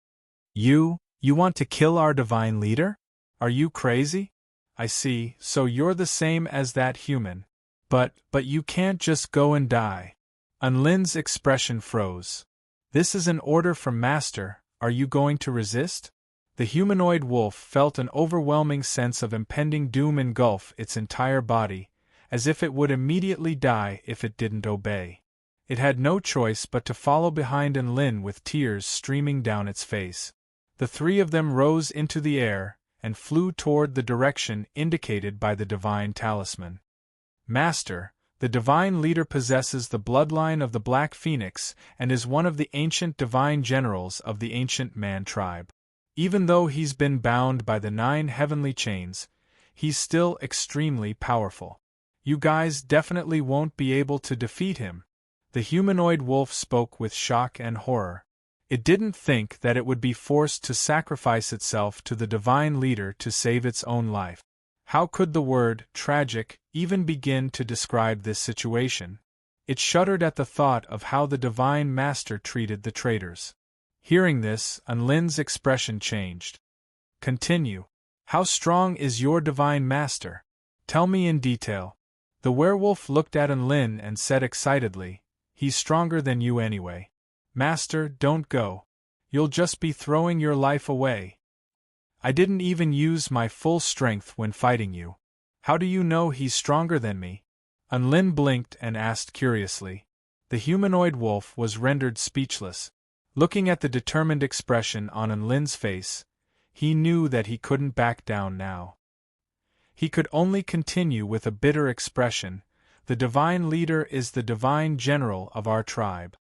You want to kill our divine leader? Are you crazy? I see, so you're the same as that human. But you can't just go and die. Enlin's expression froze. This is an order from Master, are you going to resist? The humanoid wolf felt an overwhelming sense of impending doom engulf its entire body, as if it would immediately die if it didn't obey. It had no choice but to follow behind Enlin with tears streaming down its face. The 3 of them rose into the air and flew toward the direction indicated by the divine talisman. Master, the divine leader possesses the bloodline of the Black Phoenix and is one of the ancient divine generals of the ancient man tribe. Even though he's been bound by the 9 heavenly chains, he's still extremely powerful. You guys definitely won't be able to defeat him. The humanoid wolf spoke with shock and horror. It didn't think that it would be forced to sacrifice itself to the divine leader to save its own life. How could the word tragic even begin to describe this situation? It shuddered at the thought of how the divine master treated the traitors. Hearing this, Unlin's expression changed. Continue. How strong is your divine master? Tell me in detail. The werewolf looked at Unlin and said excitedly, He's stronger than you anyway. Master, don't go. You'll just be throwing your life away. I didn't even use my full strength when fighting you. How do you know he's stronger than me? Unlin blinked and asked curiously. The humanoid wolf was rendered speechless. Looking at the determined expression on Unlin's face, he knew that he couldn't back down now. He could only continue with a bitter expression. The divine leader is the divine general of our tribe.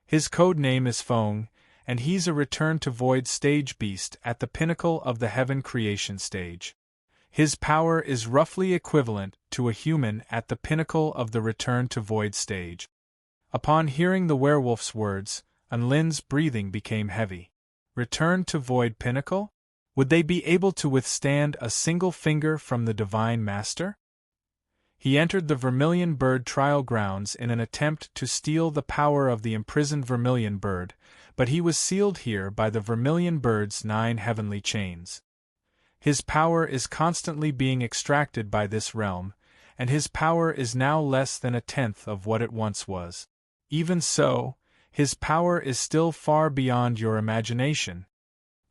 His code name is Fong, and he's a return to void stage beast at the pinnacle of the heaven creation stage. His power is roughly equivalent to a human at the pinnacle of the return to void stage. Upon hearing the werewolf's words, Unlin's breathing became heavy. Return to void pinnacle? Would they be able to withstand a single finger from the divine master? He entered the Vermilion Bird trial grounds in an attempt to steal the power of the imprisoned Vermilion Bird, but he was sealed here by the Vermilion Bird's 9 heavenly chains. His power is constantly being extracted by this realm, and his power is now less than 1/10 of what it once was. Even so, his power is still far beyond your imagination.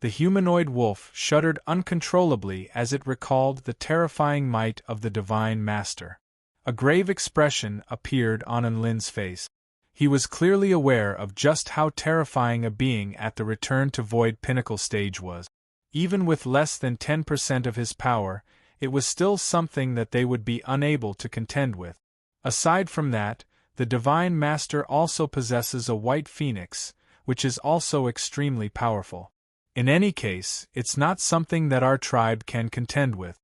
The humanoid wolf shuddered uncontrollably as it recalled the terrifying might of the divine master. A grave expression appeared on Unlin's face. He was clearly aware of just how terrifying a being at the return to void pinnacle stage was. Even with less than 10% of his power, it was still something that they would be unable to contend with. Aside from that, the divine master also possesses a white phoenix, which is also extremely powerful. In any case, it's not something that our tribe can contend with.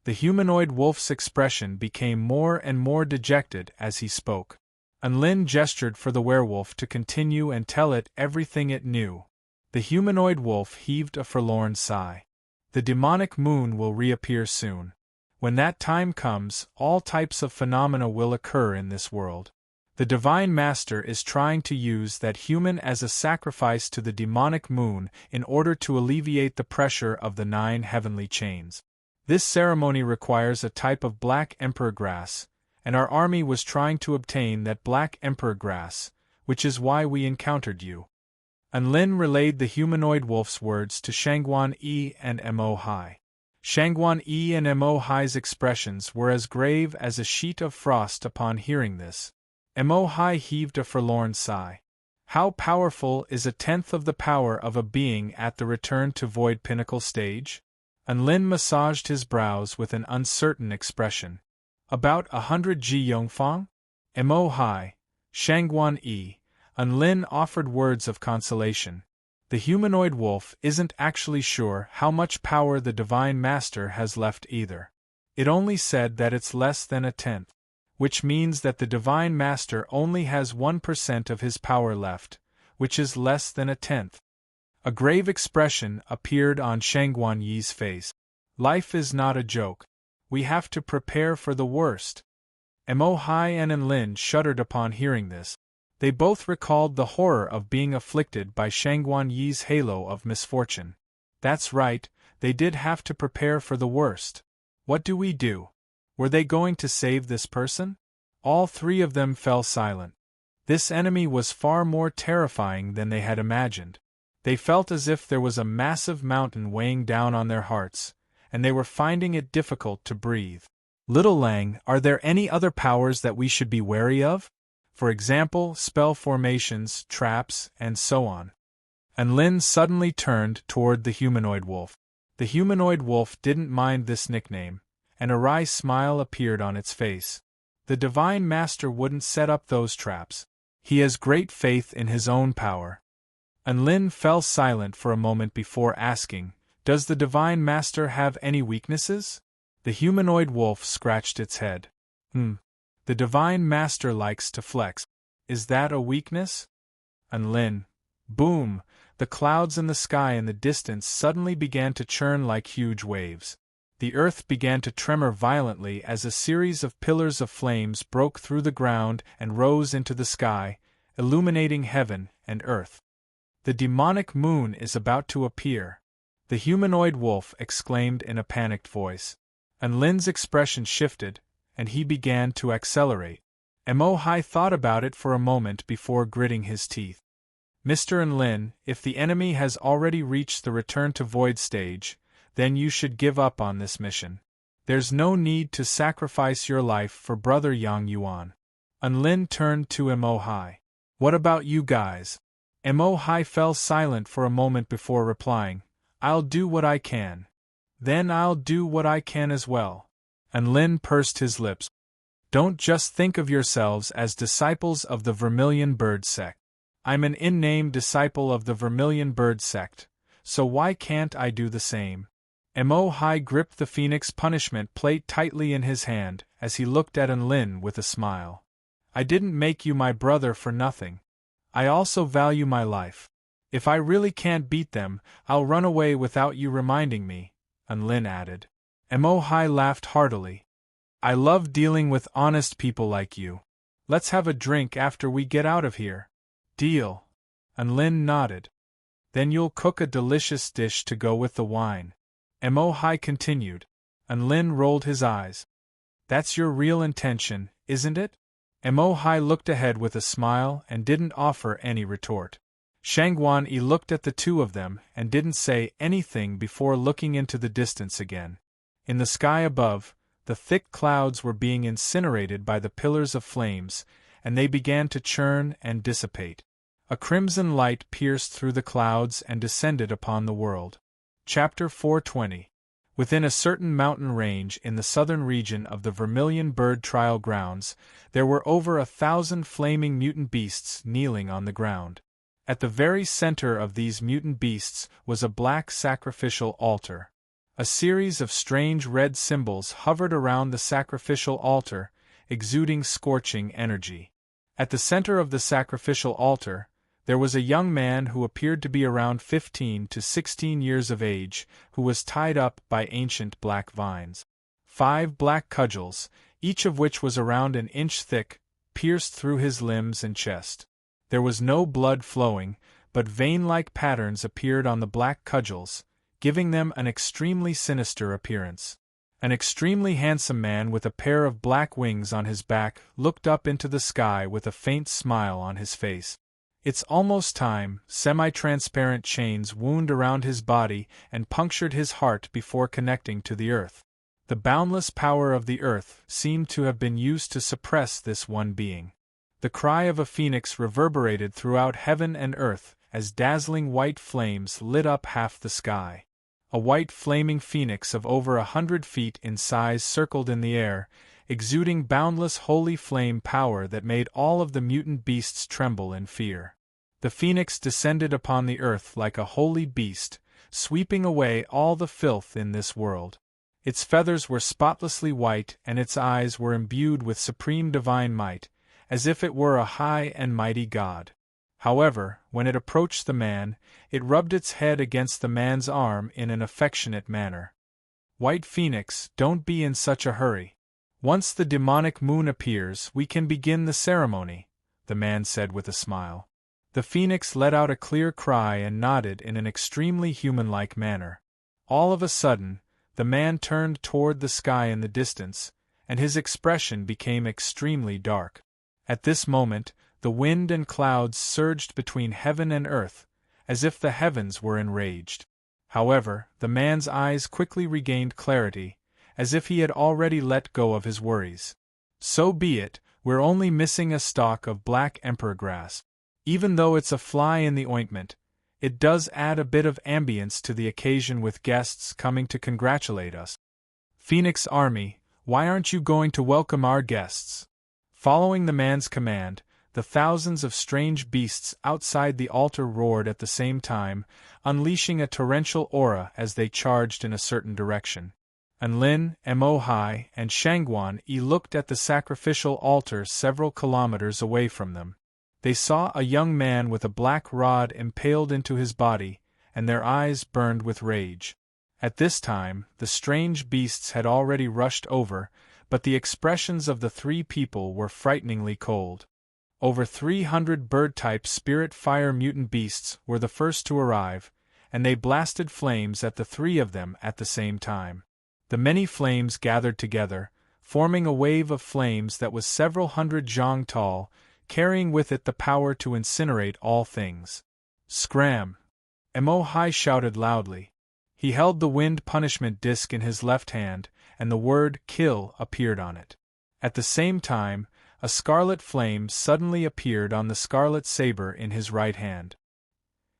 The humanoid wolf's expression became more and more dejected as he spoke. Unlin gestured for the werewolf to continue and tell it everything it knew. The humanoid wolf heaved a forlorn sigh. The demonic moon will reappear soon. When that time comes, all types of phenomena will occur in this world. The Divine Master is trying to use that human as a sacrifice to the demonic moon in order to alleviate the pressure of the 9 heavenly chains. This ceremony requires a type of black emperor grass, and our army was trying to obtain that black emperor grass, which is why we encountered you. Unlin relayed the humanoid wolf's words to Shangguan Yi and Mo Hai. Shangguan Yi and Mo Hai's expressions were as grave as a sheet of frost upon hearing this. Mo Hai heaved a forlorn sigh. How powerful is 1/10 of the power of a being at the return to void pinnacle stage? Unlin massaged his brows with an uncertain expression. About 100 Ji Yongfang? Mo Hai, Shangguan Yi. Unlin offered words of consolation. The humanoid wolf isn't actually sure how much power the Divine Master has left either. It only said that it's less than 1/10. Which means that the Divine Master only has 1% of his power left, which is less than 1/10. A grave expression appeared on Shangguan Yi's face. Life is not a joke. We have to prepare for the worst. Mo Hai and Unlin shuddered upon hearing this. They both recalled the horror of being afflicted by Shangguan Yi's halo of misfortune. That's right, they did have to prepare for the worst. What do we do? Were they going to save this person? All 3 of them fell silent. This enemy was far more terrifying than they had imagined. They felt as if there was a massive mountain weighing down on their hearts, and they were finding it difficult to breathe. Little Lang, are there any other powers that we should be wary of? For example, spell formations, traps, and so on. And Lin suddenly turned toward the humanoid wolf. The humanoid wolf didn't mind this nickname, and a wry smile appeared on its face. The Divine Master wouldn't set up those traps. He has great faith in his own power. And Lin fell silent for a moment before asking, "Does the Divine Master have any weaknesses?" The humanoid wolf scratched its head. The Divine Master likes to flex. Is that a weakness? Unlin. Boom! The clouds in the sky in the distance suddenly began to churn like huge waves. The earth began to tremor violently as a series of pillars of flames broke through the ground and rose into the sky, illuminating heaven and earth. The demonic moon is about to appear, the humanoid wolf exclaimed in a panicked voice. Unlin's expression shifted, and he began to accelerate. Mo-Hai thought about it for a moment before gritting his teeth. Mr. Unlin, if the enemy has already reached the return to void stage, then you should give up on this mission. There's no need to sacrifice your life for Brother Yang Yuan. Unlin turned to Mo-Hai. What about you guys? Mo-Hai fell silent for a moment before replying, I'll do what I can. Then I'll do what I can as well. Unlin pursed his lips. Don't just think of yourselves as disciples of the Vermilion Bird sect. I'm an in-name disciple of the Vermilion Bird sect, so why can't I do the same? Mo-Hai gripped the Phoenix punishment plate tightly in his hand as he looked at Unlin with a smile. I didn't make you my brother for nothing. I also value my life. If I really can't beat them, I'll run away without you reminding me, Unlin added. Mo-Hai laughed heartily. I love dealing with honest people like you. Let's have a drink after we get out of here. Deal. Unlin nodded. Then you'll cook a delicious dish to go with the wine. Mo-Hai continued. Unlin rolled his eyes. That's your real intention, isn't it? Mo-Hai looked ahead with a smile and didn't offer any retort. Shangguan-Yi looked at the two of them and didn't say anything before looking into the distance again. In the sky above, the thick clouds were being incinerated by the pillars of flames, and they began to churn and dissipate. A crimson light pierced through the clouds and descended upon the world. Chapter 420. Within a certain mountain range in the southern region of the Vermilion Bird Trial Grounds, there were over 1,000 flaming mutant beasts kneeling on the ground. At the very center of these mutant beasts was a black sacrificial altar. A series of strange red symbols hovered around the sacrificial altar, exuding scorching energy. At the center of the sacrificial altar, there was a young man who appeared to be around 15 to 16 years of age, who was tied up by ancient black vines. 5 black cudgels, each of which was around an inch thick, pierced through his limbs and chest. There was no blood flowing, but vein-like patterns appeared on the black cudgels, giving them an extremely sinister appearance. An extremely handsome man with a pair of black wings on his back looked up into the sky with a faint smile on his face. It's almost time. Semi-transparent chains wound around his body and punctured his heart before connecting to the earth. The boundless power of the earth seemed to have been used to suppress this one being. The cry of a phoenix reverberated throughout heaven and earth as dazzling white flames lit up half the sky. A white flaming phoenix of over 100 feet in size circled in the air, exuding boundless holy flame power that made all of the mutant beasts tremble in fear. The phoenix descended upon the earth like a holy beast, sweeping away all the filth in this world. Its feathers were spotlessly white and its eyes were imbued with supreme divine might, as if it were a high and mighty god. However, when it approached the man, it rubbed its head against the man's arm in an affectionate manner. White Phoenix, don't be in such a hurry. Once the demonic moon appears, we can begin the ceremony, the man said with a smile. The phoenix let out a clear cry and nodded in an extremely human-like manner. All of a sudden, the man turned toward the sky in the distance, and his expression became extremely dark. At this moment, the wind and clouds surged between heaven and earth, as if the heavens were enraged. However, the man's eyes quickly regained clarity, as if he had already let go of his worries. So be it, we're only missing a stalk of black emperor grass. Even though it's a fly in the ointment, it does add a bit of ambience to the occasion with guests coming to congratulate us. Phoenix Army, why aren't you going to welcome our guests? Following the man's command, the thousands of strange beasts outside the altar roared at the same time, unleashing a torrential aura as they charged in a certain direction. Anlin, Mo-hai, and Shangguan-yi looked at the sacrificial altar several kilometers away from them. They saw a young man with a black rod impaled into his body, and their eyes burned with rage. At this time, the strange beasts had already rushed over, but the expressions of the three people were frighteningly cold. Over 300 bird-type spirit fire mutant beasts were the first to arrive, and they blasted flames at the three of them at the same time. The many flames gathered together, forming a wave of flames that was several hundred zhang tall, carrying with it the power to incinerate all things. Scram! Mo-hai shouted loudly. He held the wind punishment disc in his left hand, and the word kill appeared on it. At the same time, a scarlet flame suddenly appeared on the scarlet saber in his right hand.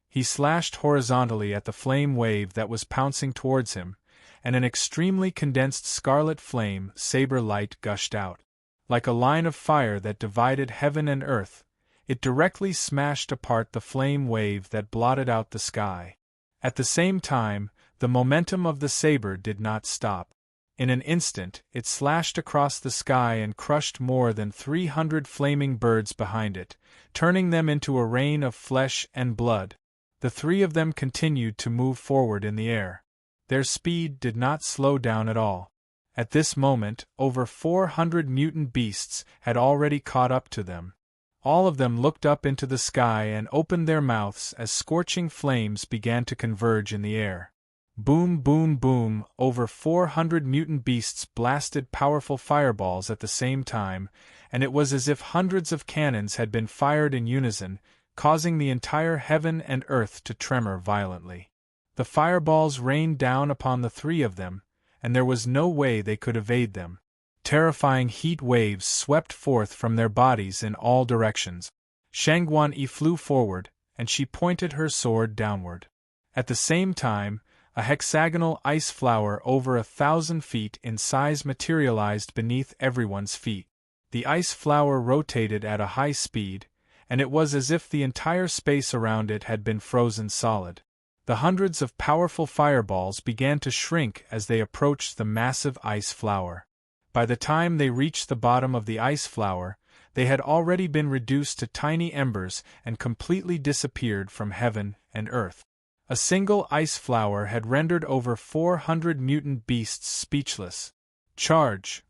He slashed horizontally at the flame wave that was pouncing towards him, and an extremely condensed scarlet flame saber light gushed out. Like a line of fire that divided heaven and earth, it directly smashed apart the flame wave that blotted out the sky. At the same time, the momentum of the saber did not stop. In an instant, it slashed across the sky and crushed more than 300 flaming birds behind it, turning them into a rain of flesh and blood. The three of them continued to move forward in the air. Their speed did not slow down at all. At this moment, over 400 mutant beasts had already caught up to them. All of them looked up into the sky and opened their mouths as scorching flames began to converge in the air. Boom, boom, boom, over 400 mutant beasts blasted powerful fireballs at the same time, and it was as if hundreds of cannons had been fired in unison, causing the entire heaven and earth to tremor violently. The fireballs rained down upon the three of them, and there was no way they could evade them. Terrifying heat waves swept forth from their bodies in all directions. Shangguan-yi flew forward, and she pointed her sword downward. At the same time, a hexagonal ice flower over 1,000 feet in size materialized beneath everyone's feet. The ice flower rotated at a high speed, and it was as if the entire space around it had been frozen solid. The hundreds of powerful fireballs began to shrink as they approached the massive ice flower. By the time they reached the bottom of the ice flower, they had already been reduced to tiny embers and completely disappeared from heaven and earth. A single ice flower had rendered over 400 mutant beasts speechless. Charge!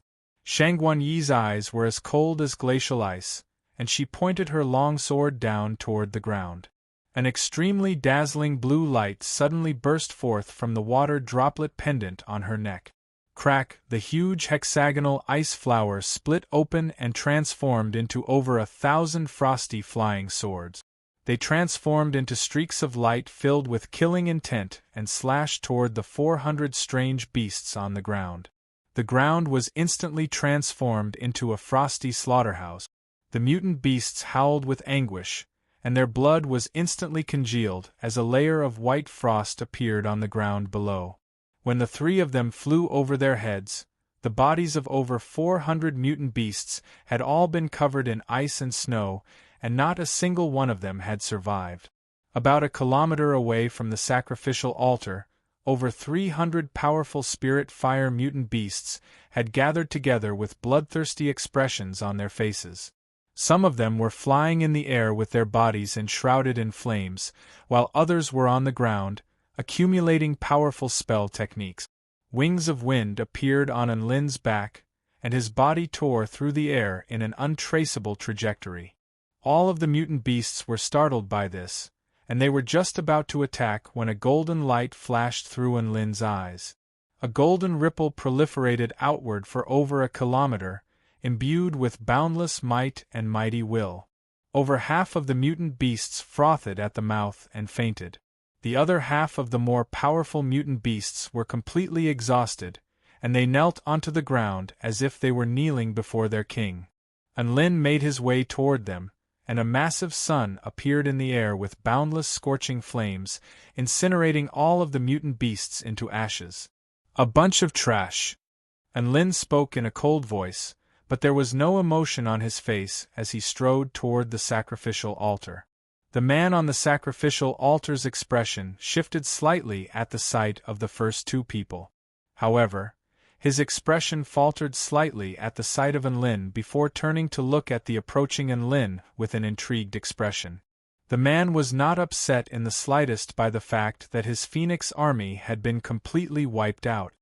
Shangguan-yi's eyes were as cold as glacial ice, and she pointed her long sword down toward the ground. An extremely dazzling blue light suddenly burst forth from the water droplet pendant on her neck. Crack! The huge hexagonal ice flower split open and transformed into over 1,000 frosty flying swords. They transformed into streaks of light filled with killing intent and slashed toward the 400 strange beasts on the ground. The ground was instantly transformed into a frosty slaughterhouse. The mutant beasts howled with anguish, and their blood was instantly congealed as a layer of white frost appeared on the ground below. When the three of them flew over their heads, the bodies of over 400 mutant beasts had all been covered in ice and snow, and not a single one of them had survived. About a kilometer away from the sacrificial altar, over 300 powerful spirit fire mutant beasts had gathered together with bloodthirsty expressions on their faces. Some of them were flying in the air with their bodies enshrouded in flames, while others were on the ground, accumulating powerful spell techniques. Wings of wind appeared on Anlin's back, and his body tore through the air in an untraceable trajectory. All of the mutant beasts were startled by this, and they were just about to attack when a golden light flashed through Anlin's eyes. A golden ripple proliferated outward for over a kilometer, imbued with boundless might and mighty will. Over half of the mutant beasts frothed at the mouth and fainted. The other half of the more powerful mutant beasts were completely exhausted, and they knelt onto the ground as if they were kneeling before their king. Anlin made his way toward them, and a massive sun appeared in the air with boundless scorching flames, incinerating all of the mutant beasts into ashes. A bunch of trash. Anlin spoke in a cold voice, but there was no emotion on his face as he strode toward the sacrificial altar. The man on the sacrificial altar's expression shifted slightly at the sight of the first two people. However, His expression faltered slightly at the sight of Enlin before turning to look at the approaching Enlin with an intrigued expression. The man was not upset in the slightest by the fact that his Phoenix army had been completely wiped out.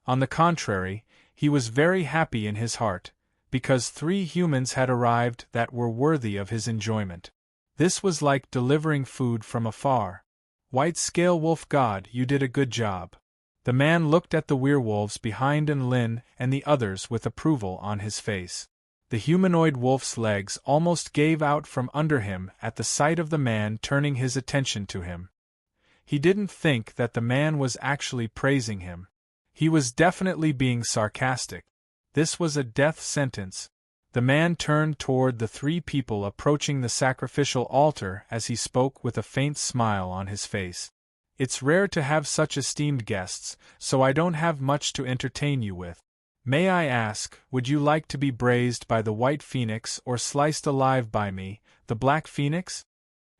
On the contrary, he was very happy in his heart, because 3 humans had arrived that were worthy of his enjoyment. This was like delivering food from afar. White Scale Wolf God, you did a good job. The man looked at the werewolves behind Enlin and the others with approval on his face. The humanoid wolf's legs almost gave out from under him at the sight of the man turning his attention to him. He didn't think that the man was actually praising him. He was definitely being sarcastic. This was a death sentence. The man turned toward the 3 people approaching the sacrificial altar as he spoke with a faint smile on his face. It's rare to have such esteemed guests, so I don't have much to entertain you with. May I ask, would you like to be braised by the White Phoenix or sliced alive by me, the Black Phoenix?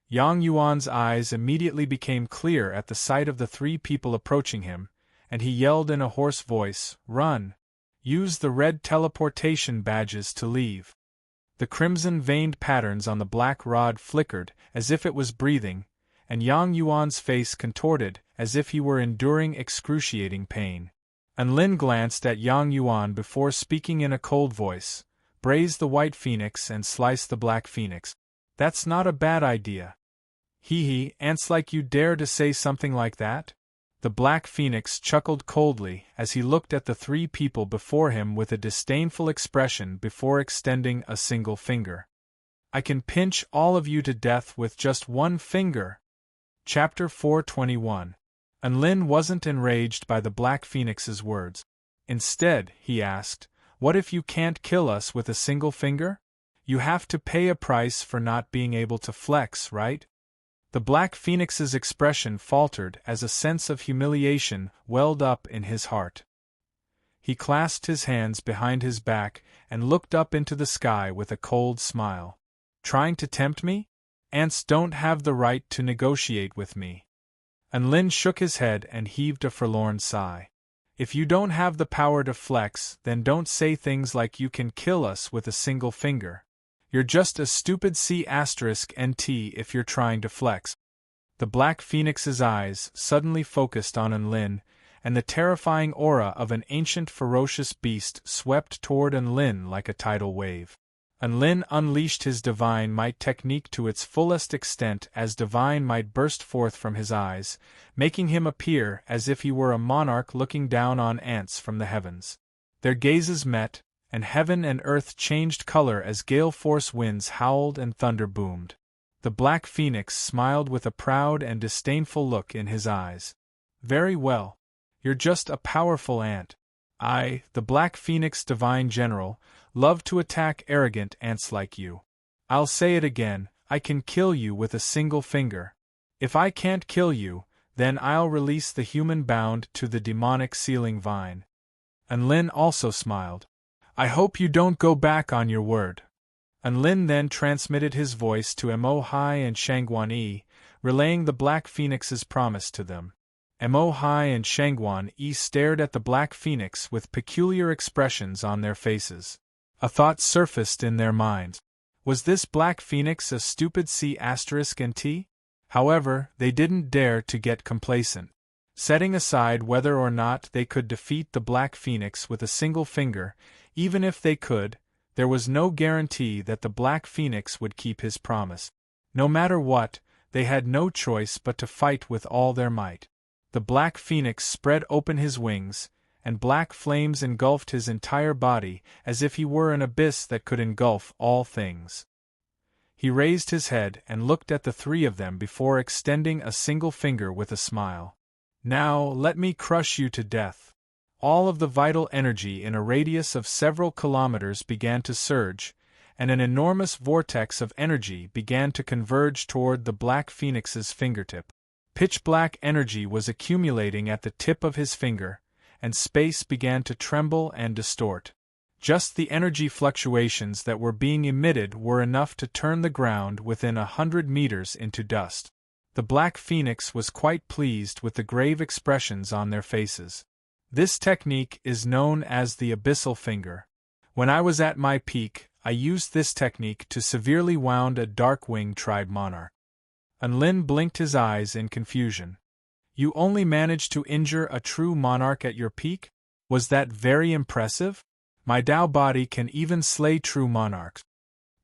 Yang Yuan's eyes immediately became clear at the sight of the 3 people approaching him, and he yelled in a hoarse voice, "Run! Use the red teleportation badges to leave." The crimson-veined patterns on the black rod flickered as if it was breathing, and Yang Yuan's face contorted as if he were enduring excruciating pain. Enlin glanced at Yang Yuan before speaking in a cold voice, "Braise the White Phoenix and slice the Black Phoenix. That's not a bad idea." "Hee, ants like you dare to say something like that?" The Black Phoenix chuckled coldly as he looked at the 3 people before him with a disdainful expression before extending a single finger. "I can pinch all of you to death with just 1 finger." Chapter 421. Enlin wasn't enraged by the Black Phoenix's words. Instead, he asked, "What if you can't kill us with a single finger? You have to pay a price for not being able to flex, right?" The Black Phoenix's expression faltered as a sense of humiliation welled up in his heart. He clasped his hands behind his back and looked up into the sky with a cold smile. "Trying to tempt me? Ants don't have the right to negotiate with me." Enlin shook his head and heaved a forlorn sigh. "If you don't have the power to flex, then don't say things like you can kill us with a single finger. You're just a stupid C*NT if you're trying to flex." The Black Phoenix's eyes suddenly focused on Enlin, and the terrifying aura of an ancient ferocious beast swept toward Enlin like a tidal wave. Enlin unleashed his divine might technique to its fullest extent as divine might burst forth from his eyes, making him appear as if he were a monarch looking down on ants from the heavens. Their gazes met, and heaven and earth changed color as gale-force winds howled and thunder boomed. The Black Phoenix smiled with a proud and disdainful look in his eyes. "Very well. You're just a powerful ant. I, the Black Phoenix Divine General, love to attack arrogant ants like you. I'll say it again, I can kill you with a single finger. If I can't kill you, then I'll release the human bound to the demonic sealing vine." Enlin also smiled. "I hope you don't go back on your word." Enlin then transmitted his voice to Mo Hai and Shangguan Yi, relaying the Black Phoenix's promise to them. Mo Hai and Shangguan Yi stared at the Black Phoenix with peculiar expressions on their faces. A thought surfaced in their minds. Was this Black Phoenix a stupid C*NT? However, they didn't dare to get complacent. Setting aside whether or not they could defeat the Black Phoenix with a single finger, even if they could, there was no guarantee that the Black Phoenix would keep his promise. No matter what, they had no choice but to fight with all their might. The Black Phoenix spread open his wings, and black flames engulfed his entire body as if he were an abyss that could engulf all things. He raised his head and looked at the 3 of them before extending a single finger with a smile. "Now, let me crush you to death." All of the vital energy in a radius of several kilometers began to surge, and an enormous vortex of energy began to converge toward the Black Phoenix's fingertip. Pitch-black energy was accumulating at the tip of his finger, and space began to tremble and distort. Just the energy fluctuations that were being emitted were enough to turn the ground within 100 meters into dust. The Black Phoenix was quite pleased with the grave expressions on their faces. This technique is known as the abyssal finger. When I was at my peak, I used this technique to severely wound a Darkwing tribe monarch. Unlin blinked his eyes in confusion. You only managed to injure a true monarch at your peak? Was that very impressive? My Dao body can even slay true monarchs.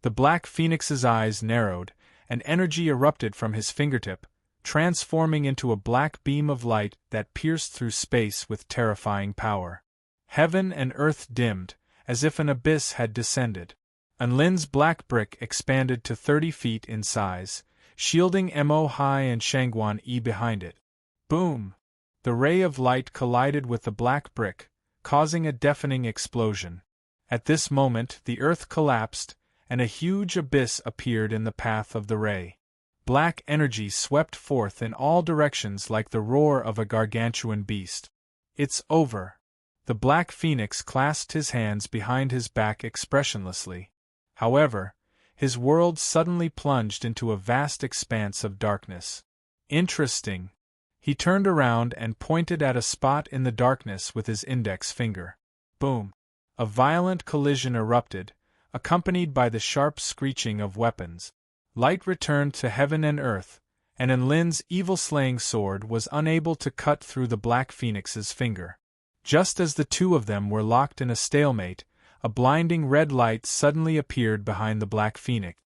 The Black Phoenix's eyes narrowed, and energy erupted from his fingertip, transforming into a black beam of light that pierced through space with terrifying power. Heaven and earth dimmed, as if an abyss had descended. Unlin's black brick expanded to 30 feet in size, shielding Mo Hai and Shangguan Yi behind it. Boom! The ray of light collided with the black brick, causing a deafening explosion. At this moment the earth collapsed, and a huge abyss appeared in the path of the ray. Black energy swept forth in all directions like the roar of a gargantuan beast. It's over. The Black Phoenix clasped his hands behind his back expressionlessly. However, his world suddenly plunged into a vast expanse of darkness. Interesting. He turned around and pointed at a spot in the darkness with his index finger. Boom! A violent collision erupted, accompanied by the sharp screeching of weapons. Light returned to heaven and earth, and Unlin's evil-slaying sword was unable to cut through the Black Phoenix's finger. Just as the two of them were locked in a stalemate, a blinding red light suddenly appeared behind the Black Phoenix.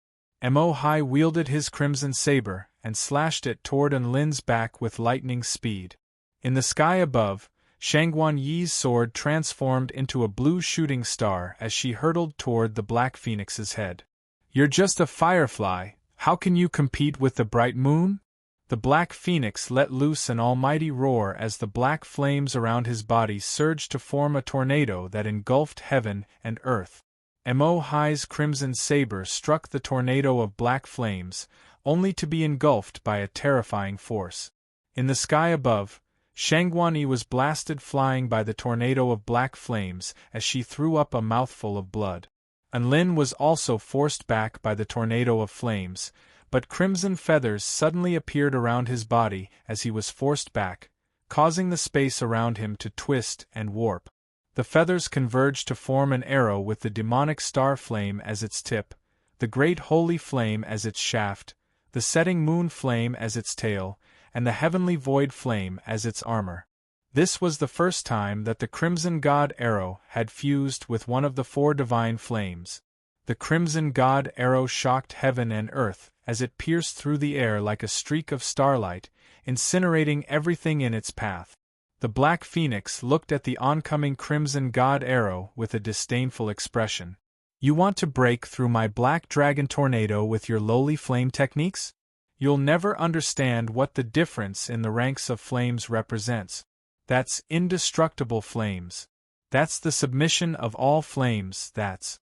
Mo Hai wielded his crimson saber and slashed it toward Unlin's back with lightning speed. In the sky above, Shangguan Yi's sword transformed into a blue shooting star as she hurtled toward the Black Phoenix's head. You're just a firefly, how can you compete with the bright moon? The Black Phoenix let loose an almighty roar as the black flames around his body surged to form a tornado that engulfed heaven and earth. Mo Hai's crimson saber struck the tornado of black flames, only to be engulfed by a terrifying force. In the sky above, Shangguan Yi was blasted flying by the tornado of black flames as she threw up a mouthful of blood. Unlin was also forced back by the tornado of flames, but crimson feathers suddenly appeared around his body as he was forced back, causing the space around him to twist and warp. The feathers converged to form an arrow with the demonic star flame as its tip, the great holy flame as its shaft, the setting moon flame as its tail, and the heavenly void flame as its armor. This was the first time that the Crimson God arrow had fused with one of the four divine flames. The Crimson God arrow shocked heaven and earth as it pierced through the air like a streak of starlight, incinerating everything in its path. The Black Phoenix looked at the oncoming Crimson God arrow with a disdainful expression. You want to break through my Black Dragon tornado with your lowly flame techniques? You'll never understand what the difference in the ranks of flames represents. That's indestructible flames. That's the submission of all flames, that's...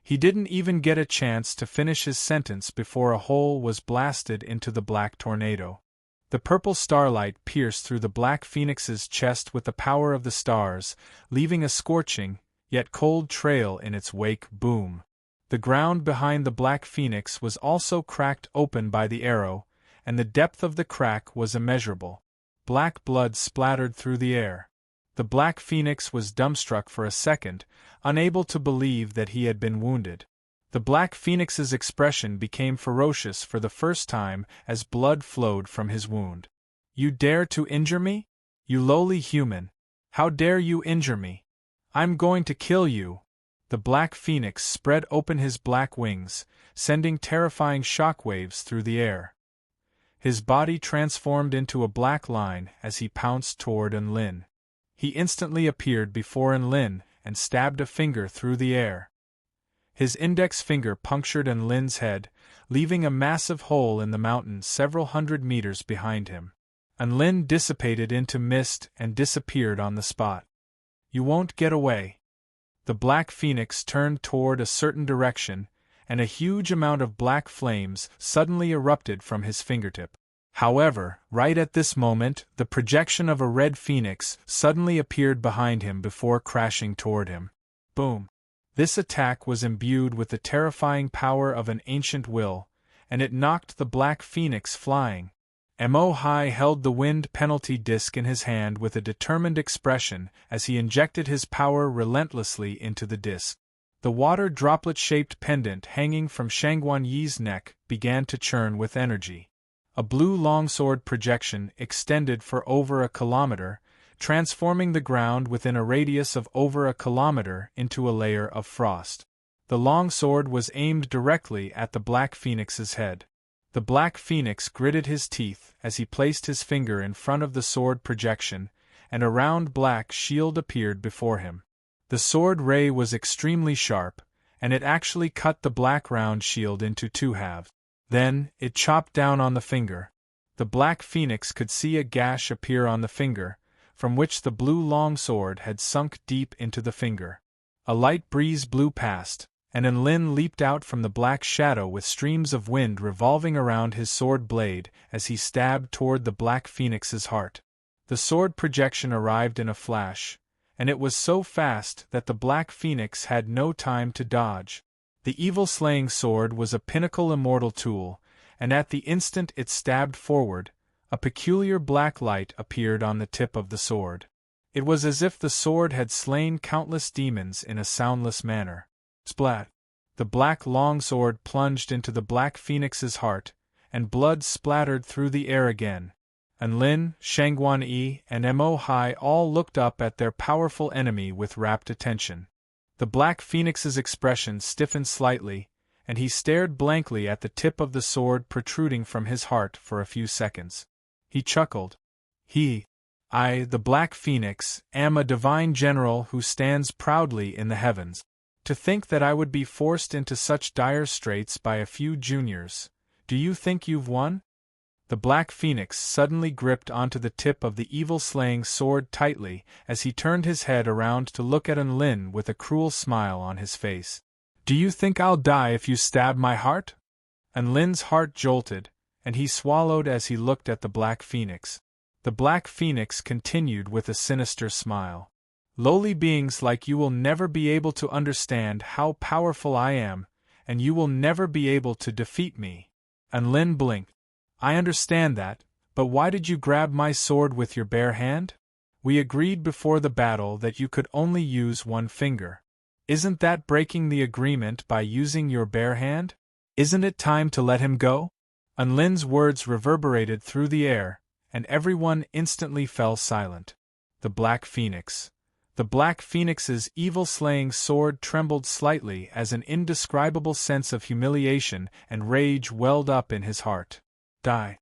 He didn't even get a chance to finish his sentence before a hole was blasted into the black tornado. The purple starlight pierced through the Black Phoenix's chest with the power of the stars, leaving a scorching, yet cold trail in its wake. Boom! The ground behind the Black Phoenix was also cracked open by the arrow, and the depth of the crack was immeasurable. Black blood splattered through the air. The Black Phoenix was dumbstruck for a second, unable to believe that he had been wounded. The Black Phoenix's expression became ferocious for the first time as blood flowed from his wound. You dare to injure me? You lowly human! How dare you injure me? I'm going to kill you! The Black Phoenix spread open his black wings, sending terrifying shockwaves through the air. His body transformed into a black line as he pounced toward Unlin. He instantly appeared before Unlin and stabbed a finger through the air. His index finger punctured Unlin's head, leaving a massive hole in the mountain several hundred meters behind him. Unlin dissipated into mist and disappeared on the spot. You won't get away. The Black Phoenix turned toward a certain direction, and a huge amount of black flames suddenly erupted from his fingertip. However, right at this moment, the projection of a red phoenix suddenly appeared behind him before crashing toward him. Boom! This attack was imbued with the terrifying power of an ancient will, and it knocked the Black Phoenix flying. Mo Hai held the wind penalty disc in his hand with a determined expression as he injected his power relentlessly into the disc. The water droplet-shaped pendant hanging from Shangguan Yi's neck began to churn with energy. A blue longsword projection extended for over a kilometer, transforming the ground within a radius of over a kilometer into a layer of frost. The longsword was aimed directly at the Black Phoenix's head. The Black Phoenix gritted his teeth as he placed his finger in front of the sword projection, and a round black shield appeared before him. The sword ray was extremely sharp, and it actually cut the black round shield into two halves. Then, it chopped down on the finger. The Black Phoenix could see a gash appear on the finger, from which the blue longsword had sunk deep into the finger. A light breeze blew past, and Enlin leaped out from the black shadow with streams of wind revolving around his sword blade as he stabbed toward the Black Phoenix's heart. The sword projection arrived in a flash, and it was so fast that the Black Phoenix had no time to dodge. The evil-slaying sword was a pinnacle immortal tool, and at the instant it stabbed forward, a peculiar black light appeared on the tip of the sword. It was as if the sword had slain countless demons in a soundless manner. Splat! The black longsword plunged into the Black Phoenix's heart, and blood splattered through the air again. Enlin, Shangguan Yi, and Mo Hai all looked up at their powerful enemy with rapt attention. The Black Phoenix's expression stiffened slightly, and he stared blankly at the tip of the sword protruding from his heart for a few seconds. He chuckled. I, the Black Phoenix, am a divine general who stands proudly in the heavens. To think that I would be forced into such dire straits by a few juniors. Do you think you've won? The Black Phoenix suddenly gripped onto the tip of the evil-slaying sword tightly as he turned his head around to look at Enlin with a cruel smile on his face. Do you think I'll die if you stab my heart? Enlin's heart jolted, and he swallowed as he looked at the Black Phoenix. The Black Phoenix continued with a sinister smile. Lowly beings like you will never be able to understand how powerful I am, and you will never be able to defeat me. Enlin blinked. I understand that, but why did you grab my sword with your bare hand? We agreed before the battle that you could only use one finger. Isn't that breaking the agreement by using your bare hand? Isn't it time to let him go? Enlin's words reverberated through the air, and everyone instantly fell silent. The Black Phoenix. The Black Phoenix's evil-slaying sword trembled slightly as an indescribable sense of humiliation and rage welled up in his heart. Die.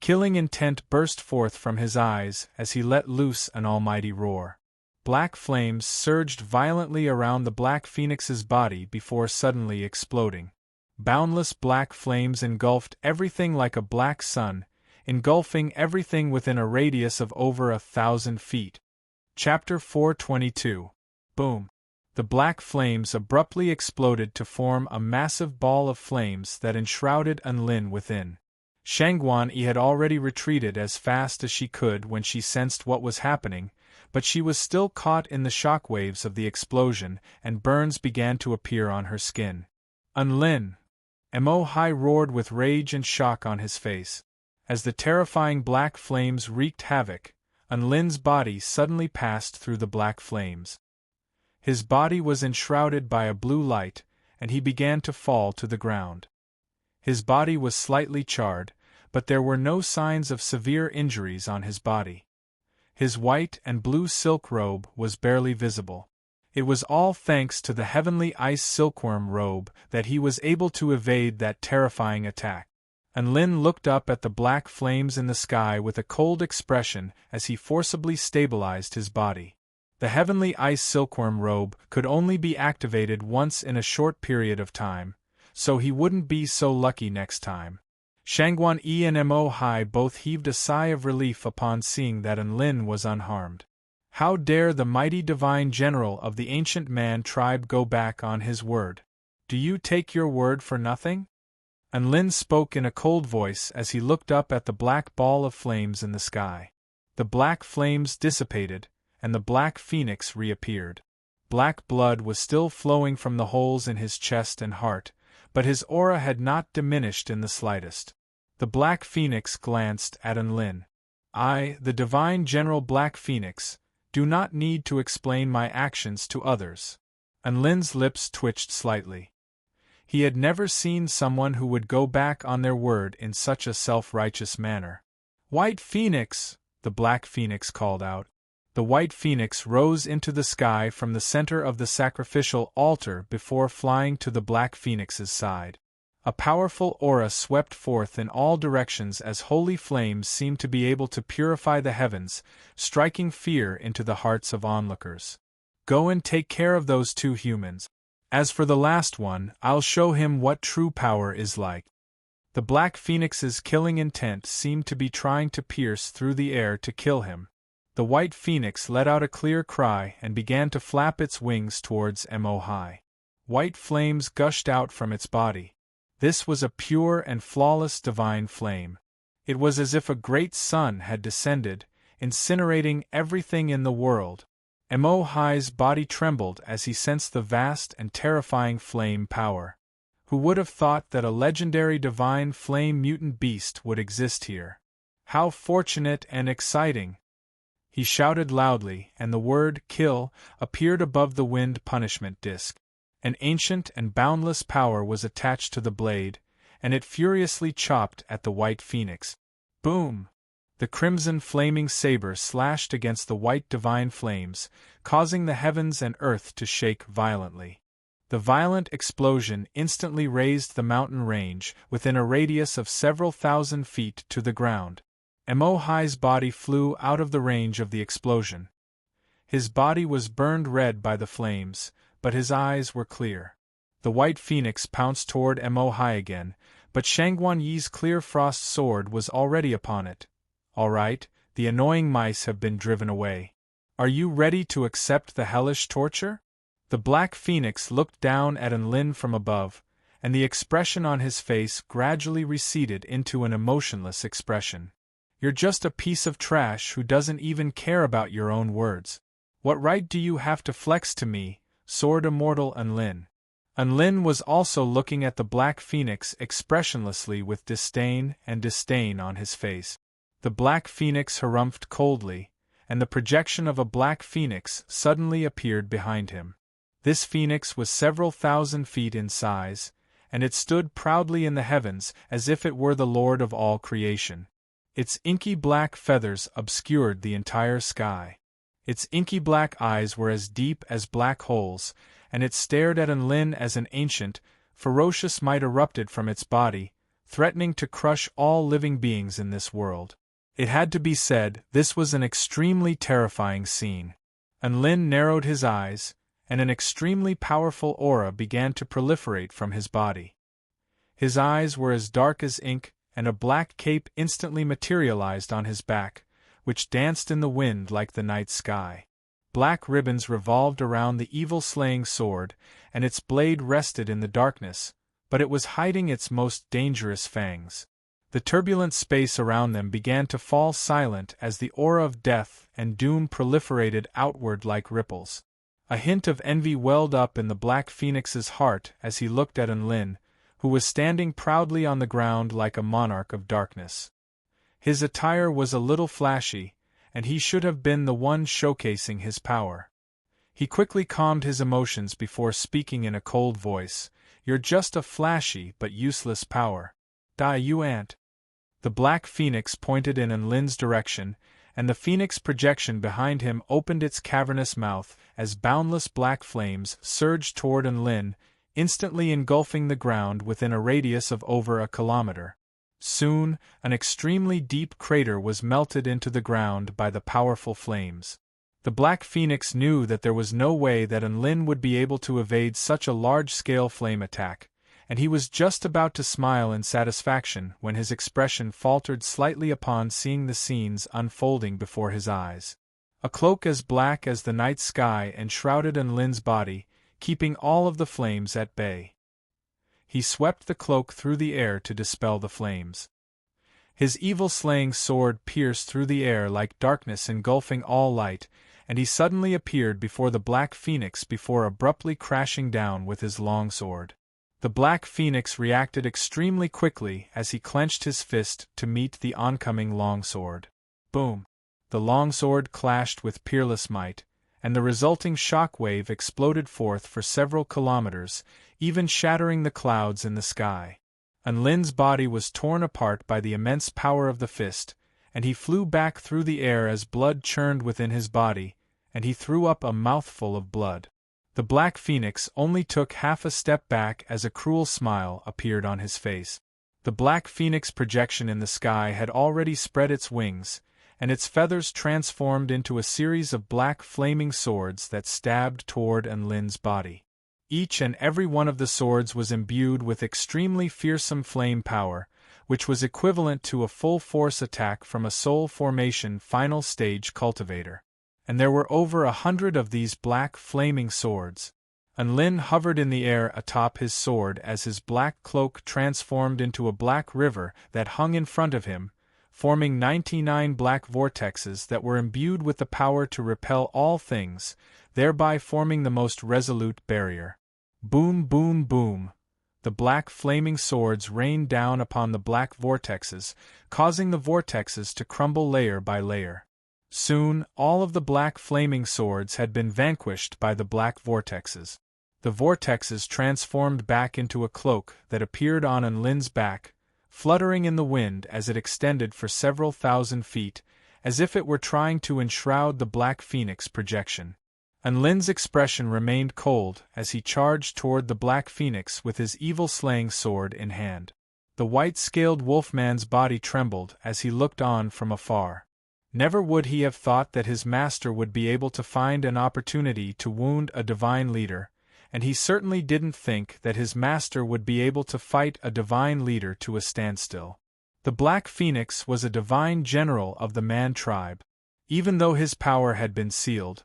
Killing intent burst forth from his eyes as he let loose an almighty roar. Black flames surged violently around the Black Phoenix's body before suddenly exploding. Boundless black flames engulfed everything like a black sun, engulfing everything within a radius of over 1,000 feet. Chapter 422. Boom. The black flames abruptly exploded to form a massive ball of flames that enshrouded Enlin within. Shangguan Yi had already retreated as fast as she could when she sensed what was happening, but she was still caught in the shock waves of the explosion, and burns began to appear on her skin. Enlin! Mo Hai roared with rage and shock on his face. As the terrifying black flames wreaked havoc, Enlin's body suddenly passed through the black flames. His body was enshrouded by a blue light, and he began to fall to the ground. His body was slightly charred, but there were no signs of severe injuries on his body. His white and blue silk robe was barely visible. It was all thanks to the heavenly ice silkworm robe that he was able to evade that terrifying attack. Enlin looked up at the black flames in the sky with a cold expression as he forcibly stabilized his body. The heavenly ice silkworm robe could only be activated once in a short period of time, so he wouldn't be so lucky next time. Shangguan Yi and Mo Hai both heaved a sigh of relief upon seeing that Enlin was unharmed. How dare the mighty divine general of the ancient man tribe go back on his word? Do you take your word for nothing? Enlin spoke in a cold voice as he looked up at the black ball of flames in the sky. The black flames dissipated, and the Black Phoenix reappeared. Black blood was still flowing from the holes in his chest and heart, but his aura had not diminished in the slightest. The Black Phoenix glanced at Enlin. I, the Divine General Black Phoenix, do not need to explain my actions to others. Enlin's lips twitched slightly. He had never seen someone who would go back on their word in such a self-righteous manner. White Phoenix, the Black Phoenix called out. The White Phoenix rose into the sky from the center of the sacrificial altar before flying to the Black Phoenix's side. A powerful aura swept forth in all directions as holy flames seemed to be able to purify the heavens, striking fear into the hearts of onlookers. Go and take care of those two humans. As for the last one, I'll show him what true power is like. The Black Phoenix's killing intent seemed to be trying to pierce through the air to kill him. The White Phoenix let out a clear cry and began to flap its wings towards Mo. White flames gushed out from its body. This was a pure and flawless divine flame. It was as if a great sun had descended, incinerating everything in the world. Mo's body trembled as he sensed the vast and terrifying flame power. Who would have thought that a legendary divine flame mutant beast would exist here? How fortunate and exciting! He shouted loudly, and the word "kill" appeared above the wind punishment disc. An ancient and boundless power was attached to the blade, and it furiously chopped at the White Phoenix. Boom! The crimson flaming saber slashed against the white divine flames, causing the heavens and earth to shake violently. The violent explosion instantly raised the mountain range within a radius of several thousand feet to the ground. Mo's body flew out of the range of the explosion. His body was burned red by the flames, but his eyes were clear. The White Phoenix pounced toward Mo again, but Shangguan Yi's clear frost sword was already upon it. All right, the annoying mice have been driven away. Are you ready to accept the hellish torture? The Black Phoenix looked down at Enlin from above, and the expression on his face gradually receded into an emotionless expression. You're just a piece of trash who doesn't even care about your own words. What right do you have to flex to me, sword immortal Enlin? Enlin was also looking at the Black Phoenix expressionlessly with disdain on his face. The Black Phoenix harumphed coldly, and the projection of a Black Phoenix suddenly appeared behind him. This phoenix was several thousand feet in size, and it stood proudly in the heavens as if it were the lord of all creation. Its inky black feathers obscured the entire sky. Its inky black eyes were as deep as black holes, and it stared at Enlin as an ancient, ferocious might erupted from its body, threatening to crush all living beings in this world. It had to be said, this was an extremely terrifying scene. Enlin narrowed his eyes, and an extremely powerful aura began to proliferate from his body. His eyes were as dark as ink, and a black cape instantly materialized on his back, which danced in the wind like the night sky. Black ribbons revolved around the evil-slaying sword, and its blade rested in the darkness, but it was hiding its most dangerous fangs. The turbulent space around them began to fall silent as the aura of death and doom proliferated outward like ripples. A hint of envy welled up in the Black Phoenix's heart as he looked at Enlin, who was standing proudly on the ground like a monarch of darkness. His attire was a little flashy, and he should have been the one showcasing his power. He quickly calmed his emotions before speaking in a cold voice, "You're just a flashy but useless power. Die you ant." The Black Phoenix pointed in Enlin's direction, and the phoenix projection behind him opened its cavernous mouth as boundless black flames surged toward Enlin, instantly engulfing the ground within a radius of over a kilometer. Soon, an extremely deep crater was melted into the ground by the powerful flames. The Black Phoenix knew that there was no way that Enlin would be able to evade such a large-scale flame attack, and he was just about to smile in satisfaction when his expression faltered slightly upon seeing the scenes unfolding before his eyes. A cloak as black as the night sky enshrouded Enlin's body, keeping all of the flames at bay. He swept the cloak through the air to dispel the flames. His evil-slaying sword pierced through the air like darkness engulfing all light, and he suddenly appeared before the Black Phoenix before abruptly crashing down with his long sword. The Black Phoenix reacted extremely quickly as he clenched his fist to meet the oncoming longsword. Boom! The longsword clashed with peerless might, and the resulting shock wave exploded forth for several kilometers, even shattering the clouds in the sky. Lin's body was torn apart by the immense power of the fist, and he flew back through the air as blood churned within his body, and he threw up a mouthful of blood. The Black Phoenix only took half a step back as a cruel smile appeared on his face. The Black Phoenix projection in the sky had already spread its wings, and its feathers transformed into a series of black flaming swords that stabbed toward Lin's body. Each and every one of the swords was imbued with extremely fearsome flame power, which was equivalent to a full-force attack from a soul formation final stage cultivator. And there were over 100 of these black flaming swords. Lin hovered in the air atop his sword as his black cloak transformed into a black river that hung in front of him, forming 99 black vortexes that were imbued with the power to repel all things, thereby forming the most resolute barrier. Boom, boom, boom! The black flaming swords rained down upon the black vortexes, causing the vortexes to crumble layer by layer. Soon, all of the black flaming swords had been vanquished by the black vortexes. The vortexes transformed back into a cloak that appeared on Lin's back, fluttering in the wind as it extended for several thousand feet, as if it were trying to enshroud the Black Phoenix projection. Lin's expression remained cold as he charged toward the Black Phoenix with his evil-slaying sword in hand. The white-scaled wolfman's body trembled as he looked on from afar. Never would he have thought that his master would be able to find an opportunity to wound a divine leader, and he certainly didn't think that his master would be able to fight a divine leader to a standstill. The Black Phoenix was a divine general of the man tribe. Even though his power had been sealed,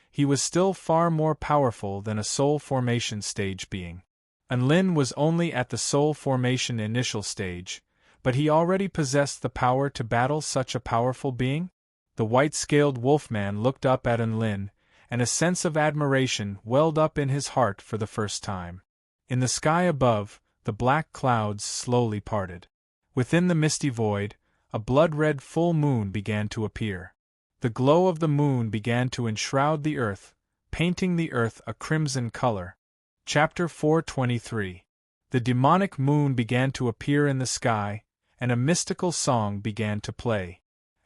he was still far more powerful than a soul formation stage being. Lin was only at the soul formation initial stage, but he already possessed the power to battle such a powerful being? The white-scaled wolfman looked up at Lin, and a sense of admiration welled up in his heart for the first time. In the sky above, the black clouds slowly parted. Within the misty void, a blood-red full moon began to appear. The glow of the moon began to enshroud the earth, painting the earth a crimson color. Chapter 423. The demonic moon began to appear in the sky, and a mystical song began to play.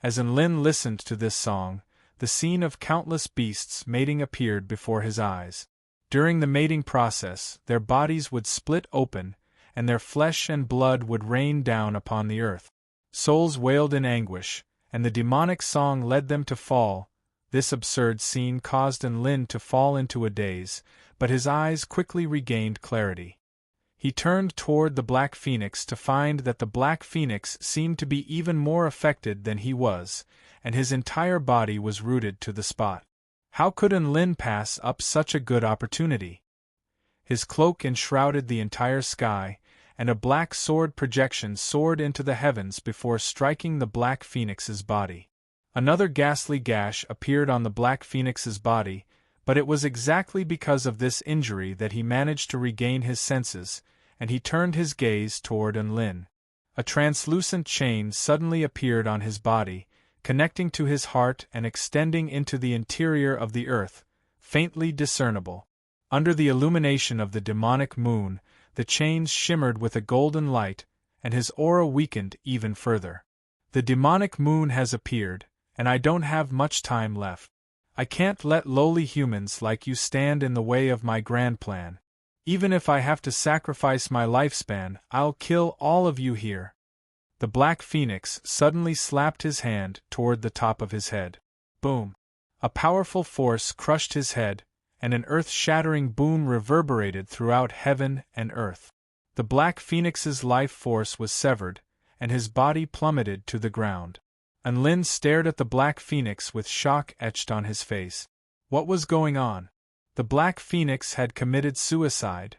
As Lin listened to this song, the scene of countless beasts mating appeared before his eyes. During the mating process, their bodies would split open, and their flesh and blood would rain down upon the earth. Souls wailed in anguish, and the demonic song led them to fall. This absurd scene caused Lin to fall into a daze, but his eyes quickly regained clarity. He turned toward the Black Phoenix to find that the Black Phoenix seemed to be even more affected than he was, and his entire body was rooted to the spot. How could Lin pass up such a good opportunity? His cloak enshrouded the entire sky, and a black sword projection soared into the heavens before striking the Black Phoenix's body. Another ghastly gash appeared on the Black Phoenix's body, but it was exactly because of this injury that he managed to regain his senses, and he turned his gaze toward Lin. A translucent chain suddenly appeared on his body, connecting to his heart and extending into the interior of the earth, faintly discernible. Under the illumination of the demonic moon, the chains shimmered with a golden light, and his aura weakened even further. The demonic moon has appeared, and I don't have much time left. I can't let lowly humans like you stand in the way of my grand plan. Even if I have to sacrifice my lifespan, I'll kill all of you here. The Black Phoenix suddenly slapped his hand toward the top of his head. Boom! A powerful force crushed his head, and an earth-shattering boom reverberated throughout heaven and earth. The Black Phoenix's life force was severed, and his body plummeted to the ground. Lin stared at the Black Phoenix with shock etched on his face. What was going on? The Black Phoenix had committed suicide.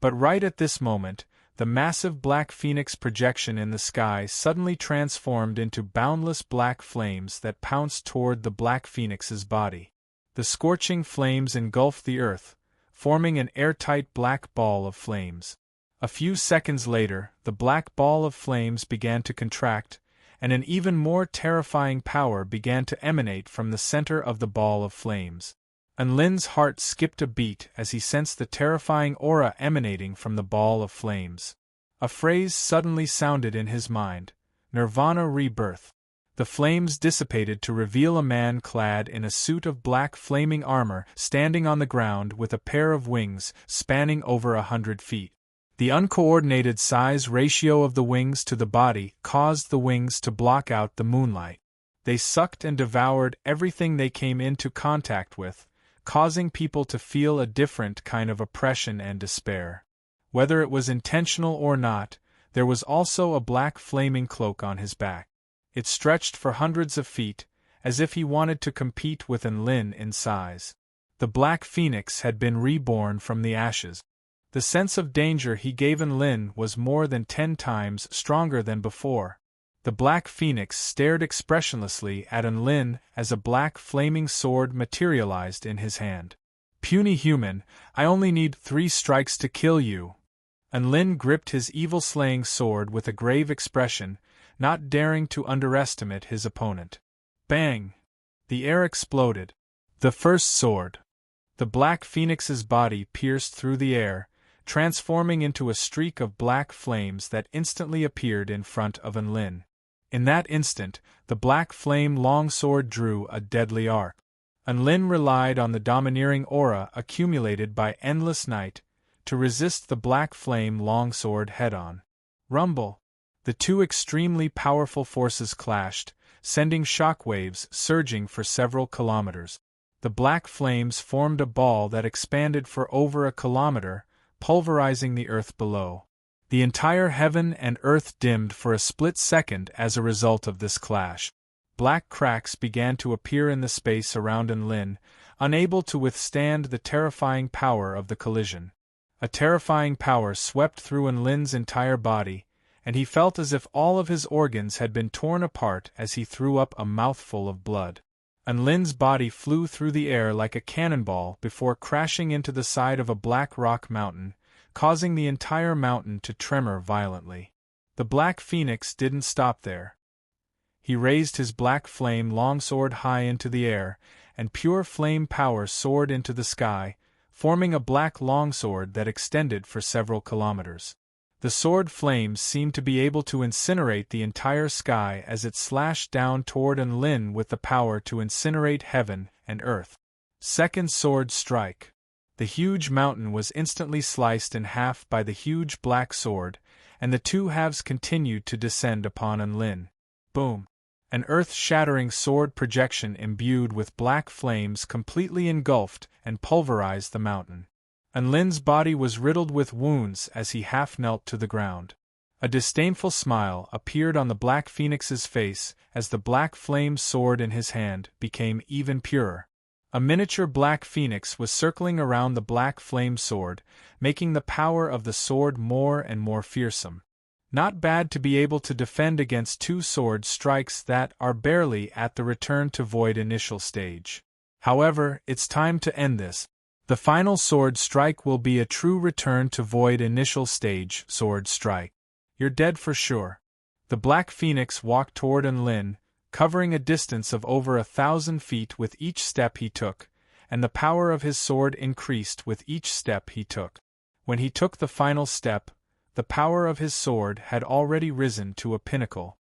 But right at this moment, the massive Black Phoenix projection in the sky suddenly transformed into boundless black flames that pounced toward the Black Phoenix's body. The scorching flames engulfed the earth, forming an airtight black ball of flames. A few seconds later, the black ball of flames began to contract, and an even more terrifying power began to emanate from the center of the ball of flames. Enlin's heart skipped a beat as he sensed the terrifying aura emanating from the ball of flames. A phrase suddenly sounded in his mind: Nirvana Rebirth. The flames dissipated to reveal a man clad in a suit of black flaming armor standing on the ground with a pair of wings spanning over 100 feet. The uncoordinated size ratio of the wings to the body caused the wings to block out the moonlight. They sucked and devoured everything they came into contact with, causing people to feel a different kind of oppression and despair. Whether it was intentional or not, there was also a black flaming cloak on his back. It stretched for hundreds of feet, as if he wanted to compete with Enlin in size. The Black Phoenix had been reborn from the ashes. The sense of danger he gave Enlin was more than 10 times stronger than before. The Black Phoenix stared expressionlessly at Enlin as a black flaming sword materialized in his hand. "Puny human, I only need 3 strikes to kill you." Enlin gripped his evil-slaying sword with a grave expression, not daring to underestimate his opponent. Bang! The air exploded. The first sword. The Black Phoenix's body pierced through the air, transforming into a streak of black flames that instantly appeared in front of Enlin. In that instant, the black flame longsword drew a deadly arc. Enlin relied on the domineering aura accumulated by endless night to resist the black flame longsword head-on. Rumble! The two extremely powerful forces clashed, sending shockwaves surging for several kilometers. The black flames formed a ball that expanded for over a kilometer, pulverizing the earth below. The entire heaven and earth dimmed for a split second as a result of this clash. Black cracks began to appear in the space around Enlin, unable to withstand the terrifying power of the collision. A terrifying power swept through Enlin's entire body, and he felt as if all of his organs had been torn apart as he threw up a mouthful of blood. Enlin's body flew through the air like a cannonball before crashing into the side of a black rock mountain, causing the entire mountain to tremor violently. The Black Phoenix didn't stop there. He raised his black flame longsword high into the air, and pure flame power soared into the sky, forming a black longsword that extended for several kilometers. The sword flames seemed to be able to incinerate the entire sky as it slashed down toward Enlin with the power to incinerate heaven and earth. Second sword strike. The huge mountain was instantly sliced in half by the huge black sword, and the two halves continued to descend upon Enlin. Boom! An earth-shattering sword projection imbued with black flames completely engulfed and pulverized the mountain. Enlin's body was riddled with wounds as he half-knelt to the ground. A disdainful smile appeared on the Black Phoenix's face as the black flame sword in his hand became even purer. A miniature Black Phoenix was circling around the black flame sword, making the power of the sword more and more fearsome. Not bad to be able to defend against 2 sword strikes that are barely at the return to void initial stage. However, it's time to end this. The final sword strike will be a true return to void initial stage sword strike. You're dead for sure. The Black Phoenix walked toward Enlin, covering a distance of over 1,000 feet with each step he took, and the power of his sword increased with each step he took. When he took the final step, the power of his sword had already risen to a pinnacle.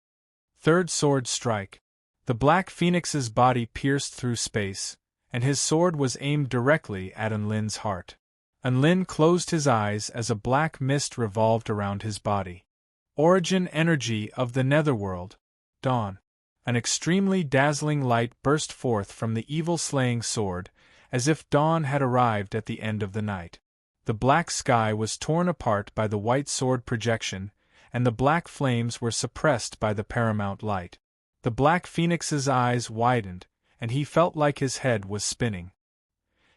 Third sword strike. The Black Phoenix's body pierced through space, and his sword was aimed directly at Enlin's heart. Enlin closed his eyes as a black mist revolved around his body. Origin energy of the netherworld. Dawn. An extremely dazzling light burst forth from the evil-slaying sword, as if dawn had arrived at the end of the night. The black sky was torn apart by the white sword projection, and the black flames were suppressed by the paramount light. The Black Phoenix's eyes widened, and he felt like his head was spinning.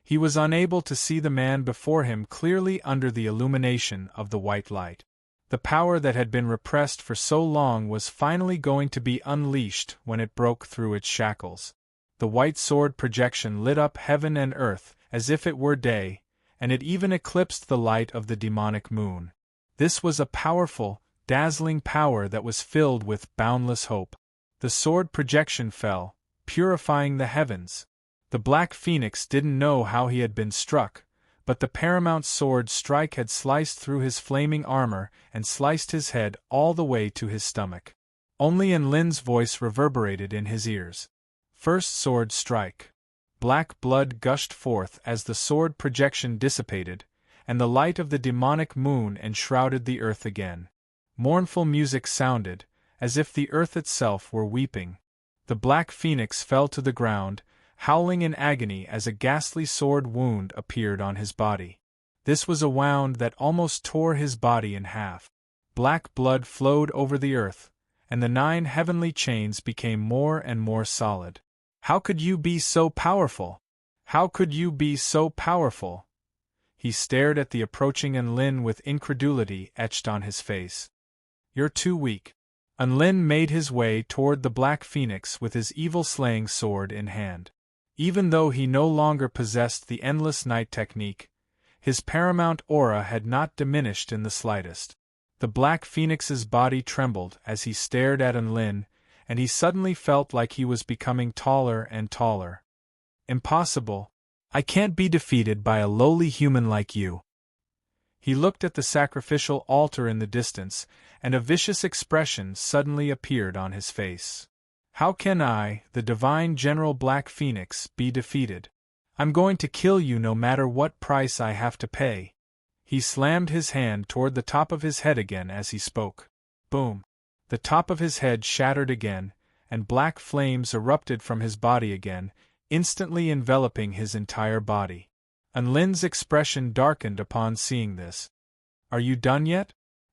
He was unable to see the man before him clearly under the illumination of the white light. The power that had been repressed for so long was finally going to be unleashed when it broke through its shackles. The white sword projection lit up heaven and earth as if it were day, and it even eclipsed the light of the demonic moon. This was a powerful, dazzling power that was filled with boundless hope. The sword projection fell, purifying the heavens. The Black Phoenix didn't know how he had been struck, but the paramount sword strike had sliced through his flaming armor and sliced his head all the way to his stomach. Only Enlin's voice reverberated in his ears. First sword strike. Black blood gushed forth as the sword projection dissipated, and the light of the demonic moon enshrouded the earth again. Mournful music sounded, as if the earth itself were weeping. The Black Phoenix fell to the ground, howling in agony as a ghastly sword wound appeared on his body. This was a wound that almost tore his body in half. Black blood flowed over the earth, and the 9 heavenly chains became more and more solid. How could you be so powerful? How could you be so powerful? He stared at the approaching Enlin with incredulity etched on his face. You're too weak. Enlin made his way toward the Black Phoenix with his evil-slaying sword in hand. Even though he no longer possessed the endless night technique, his paramount aura had not diminished in the slightest. The Black Phoenix's body trembled as he stared at Enlin, and he suddenly felt like he was becoming taller and taller. Impossible. I can't be defeated by a lowly human like you. He looked at the sacrificial altar in the distance, and a vicious expression suddenly appeared on his face. How can I, the divine General Black Phoenix, be defeated? I'm going to kill you no matter what price I have to pay. He slammed his hand toward the top of his head again as he spoke. Boom! The top of his head shattered again, and black flames erupted from his body again, instantly enveloping his entire body. Enlin's expression darkened upon seeing this. Are you done yet?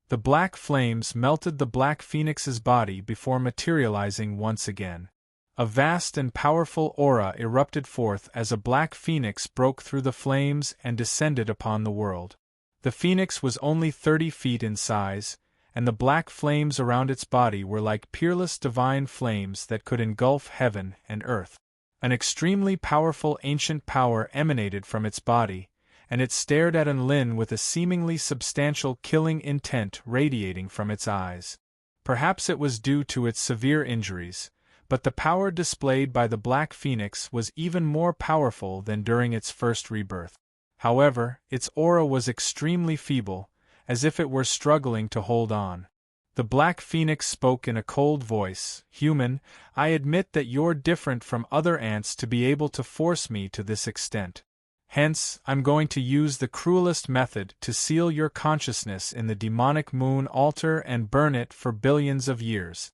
The black flames melted the Black Phoenix's body before materializing once again. A vast and powerful aura erupted forth as a Black Phoenix broke through the flames and descended upon the world. The Phoenix was only 30 feet in size, and the black flames around its body were like peerless divine flames that could engulf heaven and earth. An extremely powerful ancient power emanated from its body, and it stared at Enlin with a seemingly substantial killing intent radiating from its eyes. Perhaps it was due to its severe injuries, but the power displayed by the Black Phoenix was even more powerful than during its first rebirth. However, its aura was extremely feeble, as if it were struggling to hold on. The Black Phoenix spoke in a cold voice. Human, I admit that you're different from other ants to be able to force me to this extent. Hence, I'm going to use the cruelest method to seal your consciousness in the demonic moon altar and burn it for billions of years.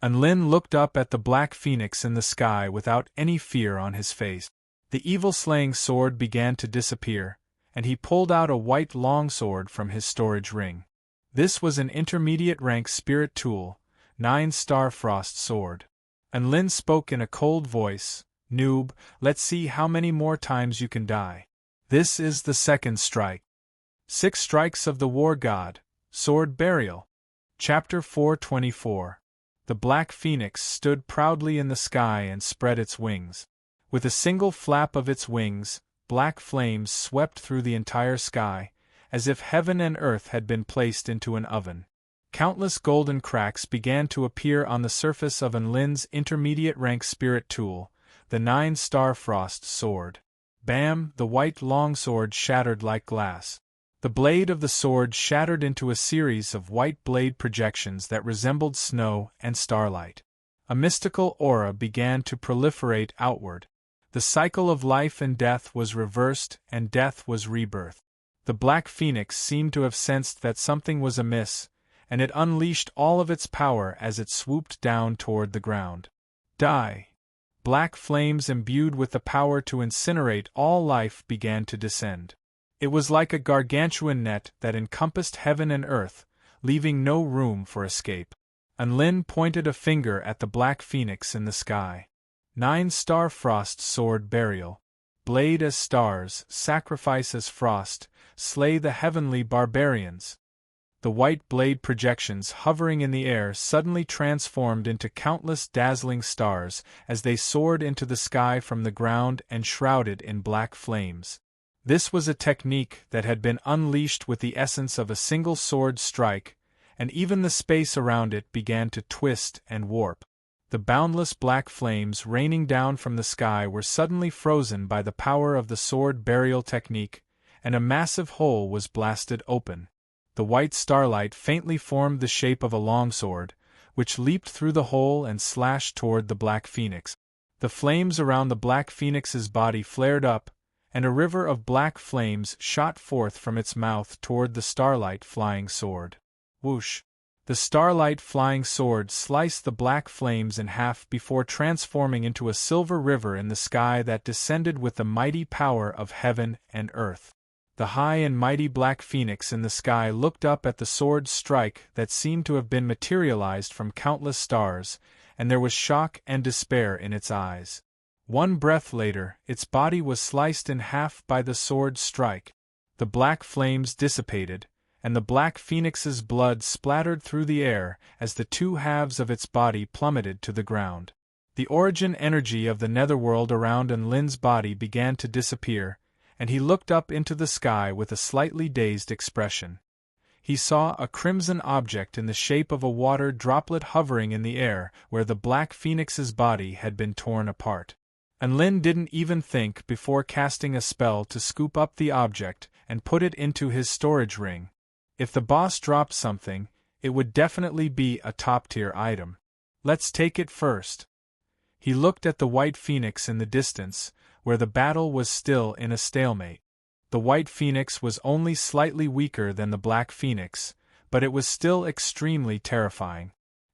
Enlin looked up at the Black Phoenix in the sky without any fear on his face. The evil-slaying sword began to disappear, and he pulled out a white longsword from his storage ring. This was an intermediate-rank spirit tool, 9-star frost sword. Enlin spoke in a cold voice, Noob, let's see how many more times you can die. This is the second strike. 6 strikes of the war god, sword burial. Chapter 424. The Black Phoenix stood proudly in the sky and spread its wings. With a single flap of its wings, black flames swept through the entire sky, as if heaven and earth had been placed into an oven. Countless golden cracks began to appear on the surface of Enlin's intermediate-rank spirit tool, the 9-star frost sword. Bam! The white longsword shattered like glass. The blade of the sword shattered into a series of white blade projections that resembled snow and starlight. A mystical aura began to proliferate outward. The cycle of life and death was reversed, and death was rebirth. The Black Phoenix seemed to have sensed that something was amiss, and it unleashed all of its power as it swooped down toward the ground. Die! Black flames imbued with the power to incinerate all life began to descend. It was like a gargantuan net that encompassed heaven and earth, leaving no room for escape. Enlin pointed a finger at the Black Phoenix in the sky. 9-star frost sword burial. Blade as stars, sacrifice as frost, slay the heavenly barbarians. The white blade projections hovering in the air suddenly transformed into countless dazzling stars as they soared into the sky from the ground and shrouded in black flames. This was a technique that had been unleashed with the essence of a single sword strike, and even the space around it began to twist and warp. The boundless black flames raining down from the sky were suddenly frozen by the power of the sword burial technique, and a massive hole was blasted open. The white starlight faintly formed the shape of a longsword, which leaped through the hole and slashed toward the Black Phoenix. The flames around the Black Phoenix's body flared up, and a river of black flames shot forth from its mouth toward the starlight flying sword. Whoosh! The starlight flying sword sliced the black flames in half before transforming into a silver river in the sky that descended with the mighty power of heaven and earth. The high and mighty Black Phoenix in the sky looked up at the sword's strike that seemed to have been materialized from countless stars, and there was shock and despair in its eyes. One breath later, its body was sliced in half by the sword's strike. The black flames dissipated, and the Black Phoenix's blood splattered through the air as the two halves of its body plummeted to the ground. The origin energy of the netherworld around Enlin's body began to disappear, and he looked up into the sky with a slightly dazed expression. He saw a crimson object in the shape of a water droplet hovering in the air where the Black Phoenix's body had been torn apart. Enlin didn't even think before casting a spell to scoop up the object and put it into his storage ring. If the boss dropped something, it would definitely be a top-tier item. Let's take it first. He looked at the White Phoenix in the distance, where the battle was still in a stalemate. The White Phoenix was only slightly weaker than the Black Phoenix, but it was still extremely terrifying.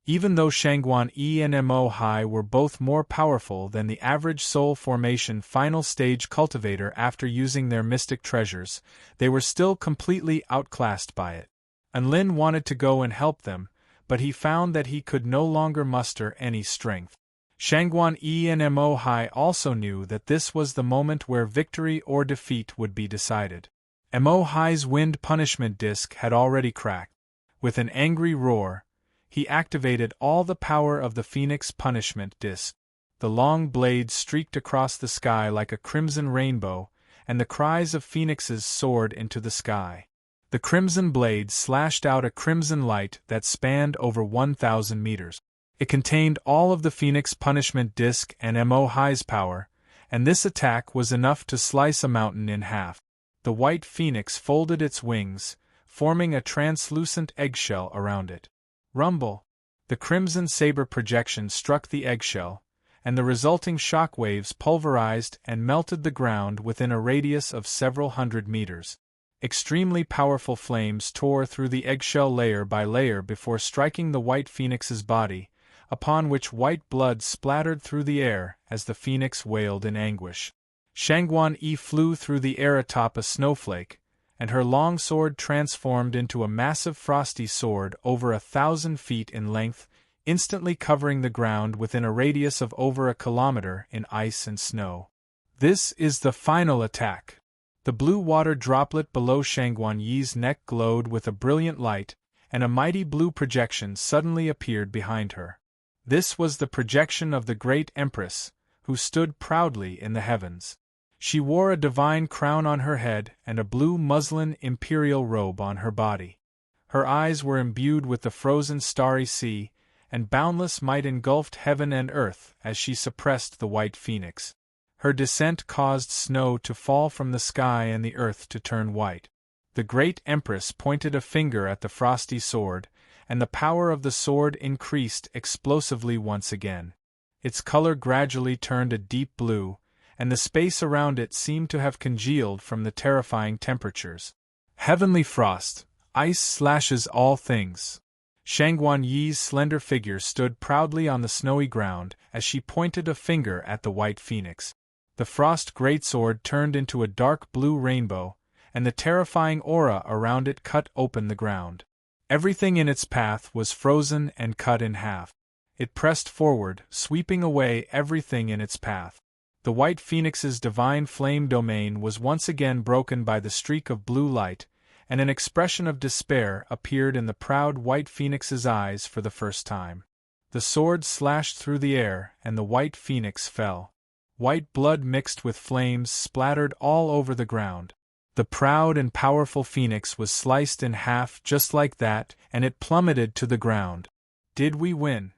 Even though Shangguan Yi and Mo Hai were both more powerful than the average Soul Formation final stage cultivator after using their mystic treasures, they were still completely outclassed by it. Enlin wanted to go and help them, but he found that he could no longer muster any strength. Shangguan Yi and Mo Hai also knew that this was the moment where victory or defeat would be decided. Mo Hai's wind punishment disc had already cracked. With an angry roar, he activated all the power of the Phoenix punishment disc. The long blade streaked across the sky like a crimson rainbow, and the cries of phoenixes soared into the sky. The crimson blade slashed out a crimson light that spanned over 1,000 meters. It contained all of the Phoenix punishment disc and Mo Hai's power, and this attack was enough to slice a mountain in half. The White Phoenix folded its wings, forming a translucent eggshell around it. Rumble! The crimson saber projection struck the eggshell, and the resulting shock waves pulverized and melted the ground within a radius of several hundred meters. Extremely powerful flames tore through the eggshell layer by layer before striking the White Phoenix's body, upon which white blood splattered through the air as the phoenix wailed in anguish. Shangguan Yi flew through the air atop a snowflake, and her long sword transformed into a massive frosty sword over 1,000 feet in length, instantly covering the ground within a radius of over a kilometer in ice and snow. This is the final attack. The blue water droplet below Shangguan Yi's neck glowed with a brilliant light, and a mighty blue projection suddenly appeared behind her. This was the projection of the Great Empress, who stood proudly in the heavens. She wore a divine crown on her head and a blue muslin imperial robe on her body. Her eyes were imbued with the frozen starry sea, and boundless might engulfed heaven and earth as she suppressed the White Phoenix. Her descent caused snow to fall from the sky and the earth to turn white. The Great Empress pointed a finger at the frosty sword, and the power of the sword increased explosively once again. Its color gradually turned a deep blue, and the space around it seemed to have congealed from the terrifying temperatures. Heavenly frost, ice slashes all things. Shangguan Yi's slender figure stood proudly on the snowy ground as she pointed a finger at the White Phoenix. The frost greatsword turned into a dark blue rainbow, and the terrifying aura around it cut open the ground. Everything in its path was frozen and cut in half. It pressed forward, sweeping away everything in its path. The White Phoenix's divine flame domain was once again broken by the streak of blue light, and an expression of despair appeared in the proud White Phoenix's eyes for the first time. The sword slashed through the air, and the White Phoenix fell. White blood mixed with flames splattered all over the ground. The proud and powerful phoenix was sliced in half just like that, and it plummeted to the ground. Did we win?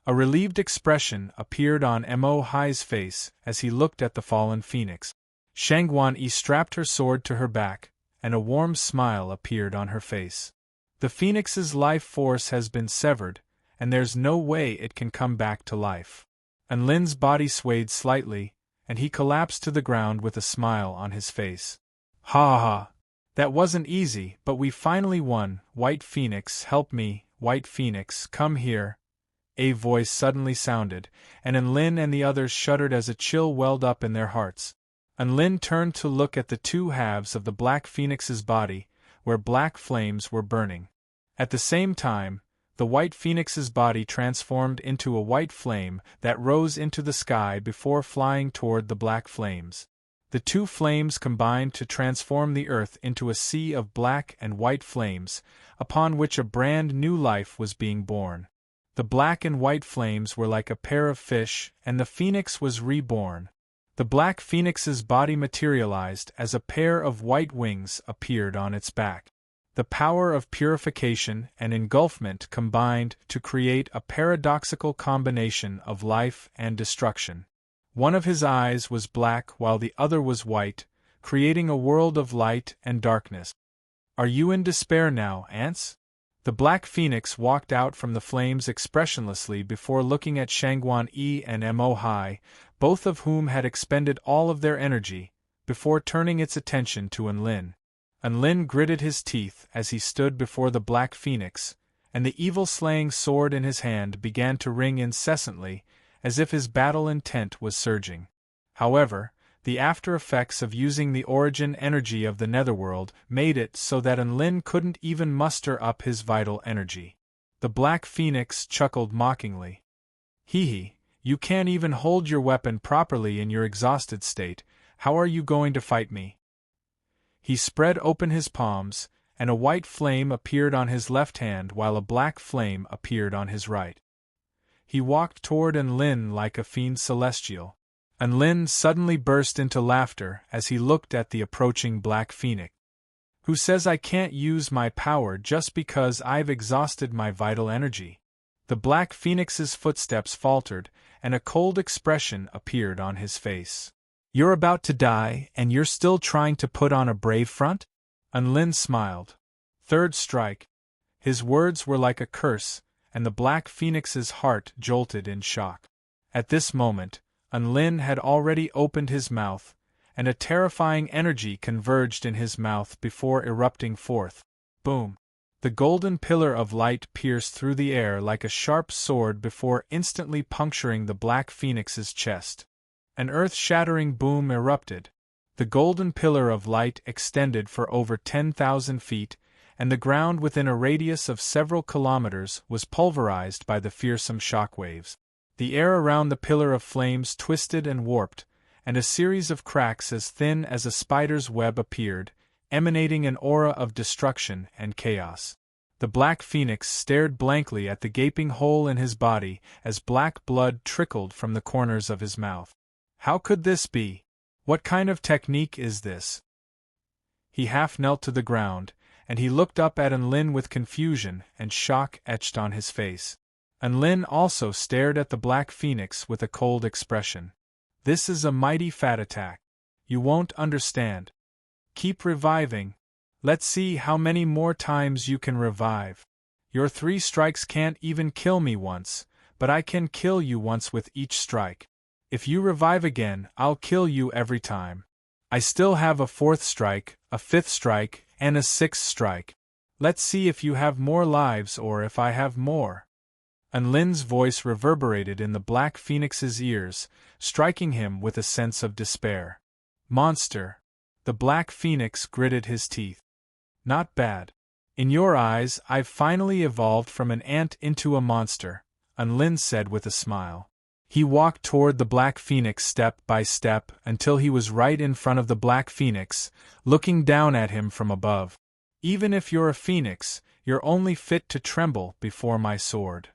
A relieved expression appeared on Mo Hai's face as he looked at the fallen phoenix. Shangguan Yi strapped her sword to her back, and a warm smile appeared on her face. The phoenix's life force has been severed, and there's no way it can come back to life. Enlin's body swayed slightly, and he collapsed to the ground with a smile on his face. Ha ha! That wasn't easy, but we finally won. White Phoenix, help me, White Phoenix, come here. A voice suddenly sounded, and Enlin and the others shuddered as a chill welled up in their hearts. Enlin turned to look at the two halves of the Black Phoenix's body, where black flames were burning. At the same time, the White Phoenix's body transformed into a white flame that rose into the sky before flying toward the black flames. The two flames combined to transform the earth into a sea of black and white flames, upon which a brand new life was being born. The black and white flames were like a pair of fish, and the phoenix was reborn. The Black Phoenix's body materialized as a pair of white wings appeared on its back. The power of purification and engulfment combined to create a paradoxical combination of life and destruction. One of his eyes was black while the other was white, creating a world of light and darkness. Are you in despair now, ants? The Black Phoenix walked out from the flames expressionlessly before looking at Shangguan Yi and Mo Hai, both of whom had expended all of their energy, before turning its attention to Enlin. Enlin gritted his teeth as he stood before the Black Phoenix, and the evil-slaying sword in his hand began to ring incessantly, as if his battle intent was surging. However, the after-effects of using the origin energy of the netherworld made it so that Enlin couldn't even muster up his vital energy. The Black Phoenix chuckled mockingly. Hee, you can't even hold your weapon properly in your exhausted state, how are you going to fight me? He spread open his palms, and a white flame appeared on his left hand while a black flame appeared on his right. He walked toward Enlin like a fiend celestial. Enlin suddenly burst into laughter as he looked at the approaching Black Phoenix. Who says I can't use my power just because I've exhausted my vital energy? The Black Phoenix's footsteps faltered, and a cold expression appeared on his face. You're about to die, and you're still trying to put on a brave front? Enlin smiled. Third strike. His words were like a curse, and the Black Phoenix's heart jolted in shock. At this moment, Enlin had already opened his mouth, and a terrifying energy converged in his mouth before erupting forth. Boom! The golden pillar of light pierced through the air like a sharp sword before instantly puncturing the Black Phoenix's chest. An earth-shattering boom erupted. The golden pillar of light extended for over 10,000 feet, and the ground within a radius of several kilometers was pulverized by the fearsome shockwaves. The air around the pillar of flames twisted and warped, and a series of cracks as thin as a spider's web appeared, emanating an aura of destruction and chaos. The Black Phoenix stared blankly at the gaping hole in his body as black blood trickled from the corners of his mouth. How could this be? What kind of technique is this? He half knelt to the ground, and he looked up at Enlin with confusion and shock etched on his face. Enlin also stared at the Black Phoenix with a cold expression. This is a mighty fat attack. You won't understand. Keep reviving. Let's see how many more times you can revive. Your 3 strikes can't even kill me once, but I can kill you once with each strike. If you revive again, I'll kill you every time. I still have a 4th strike, a 5th strike, and a 6th strike. Let's see if you have more lives or if I have more. Enlin's voice reverberated in the Black Phoenix's ears, striking him with a sense of despair. Monster! The Black Phoenix gritted his teeth. Not bad. In your eyes, I've finally evolved from an ant into a monster, Enlin said with a smile. He walked toward the Black Phoenix step by step until he was right in front of the Black Phoenix, looking down at him from above. Even if you're a phoenix, you're only fit to tremble before my sword.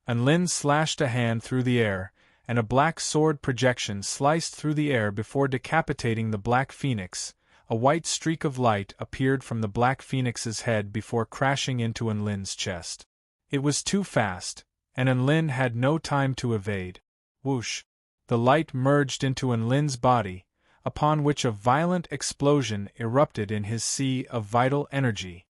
Enlin slashed a hand through the air, and a black sword projection sliced through the air before decapitating the Black Phoenix, a white streak of light appeared from the Black Phoenix's head before crashing into Enlin's chest. It was too fast, and Enlin had no time to evade. Whoosh! The light merged into Enlin's body, upon which a violent explosion erupted in his sea of vital energy.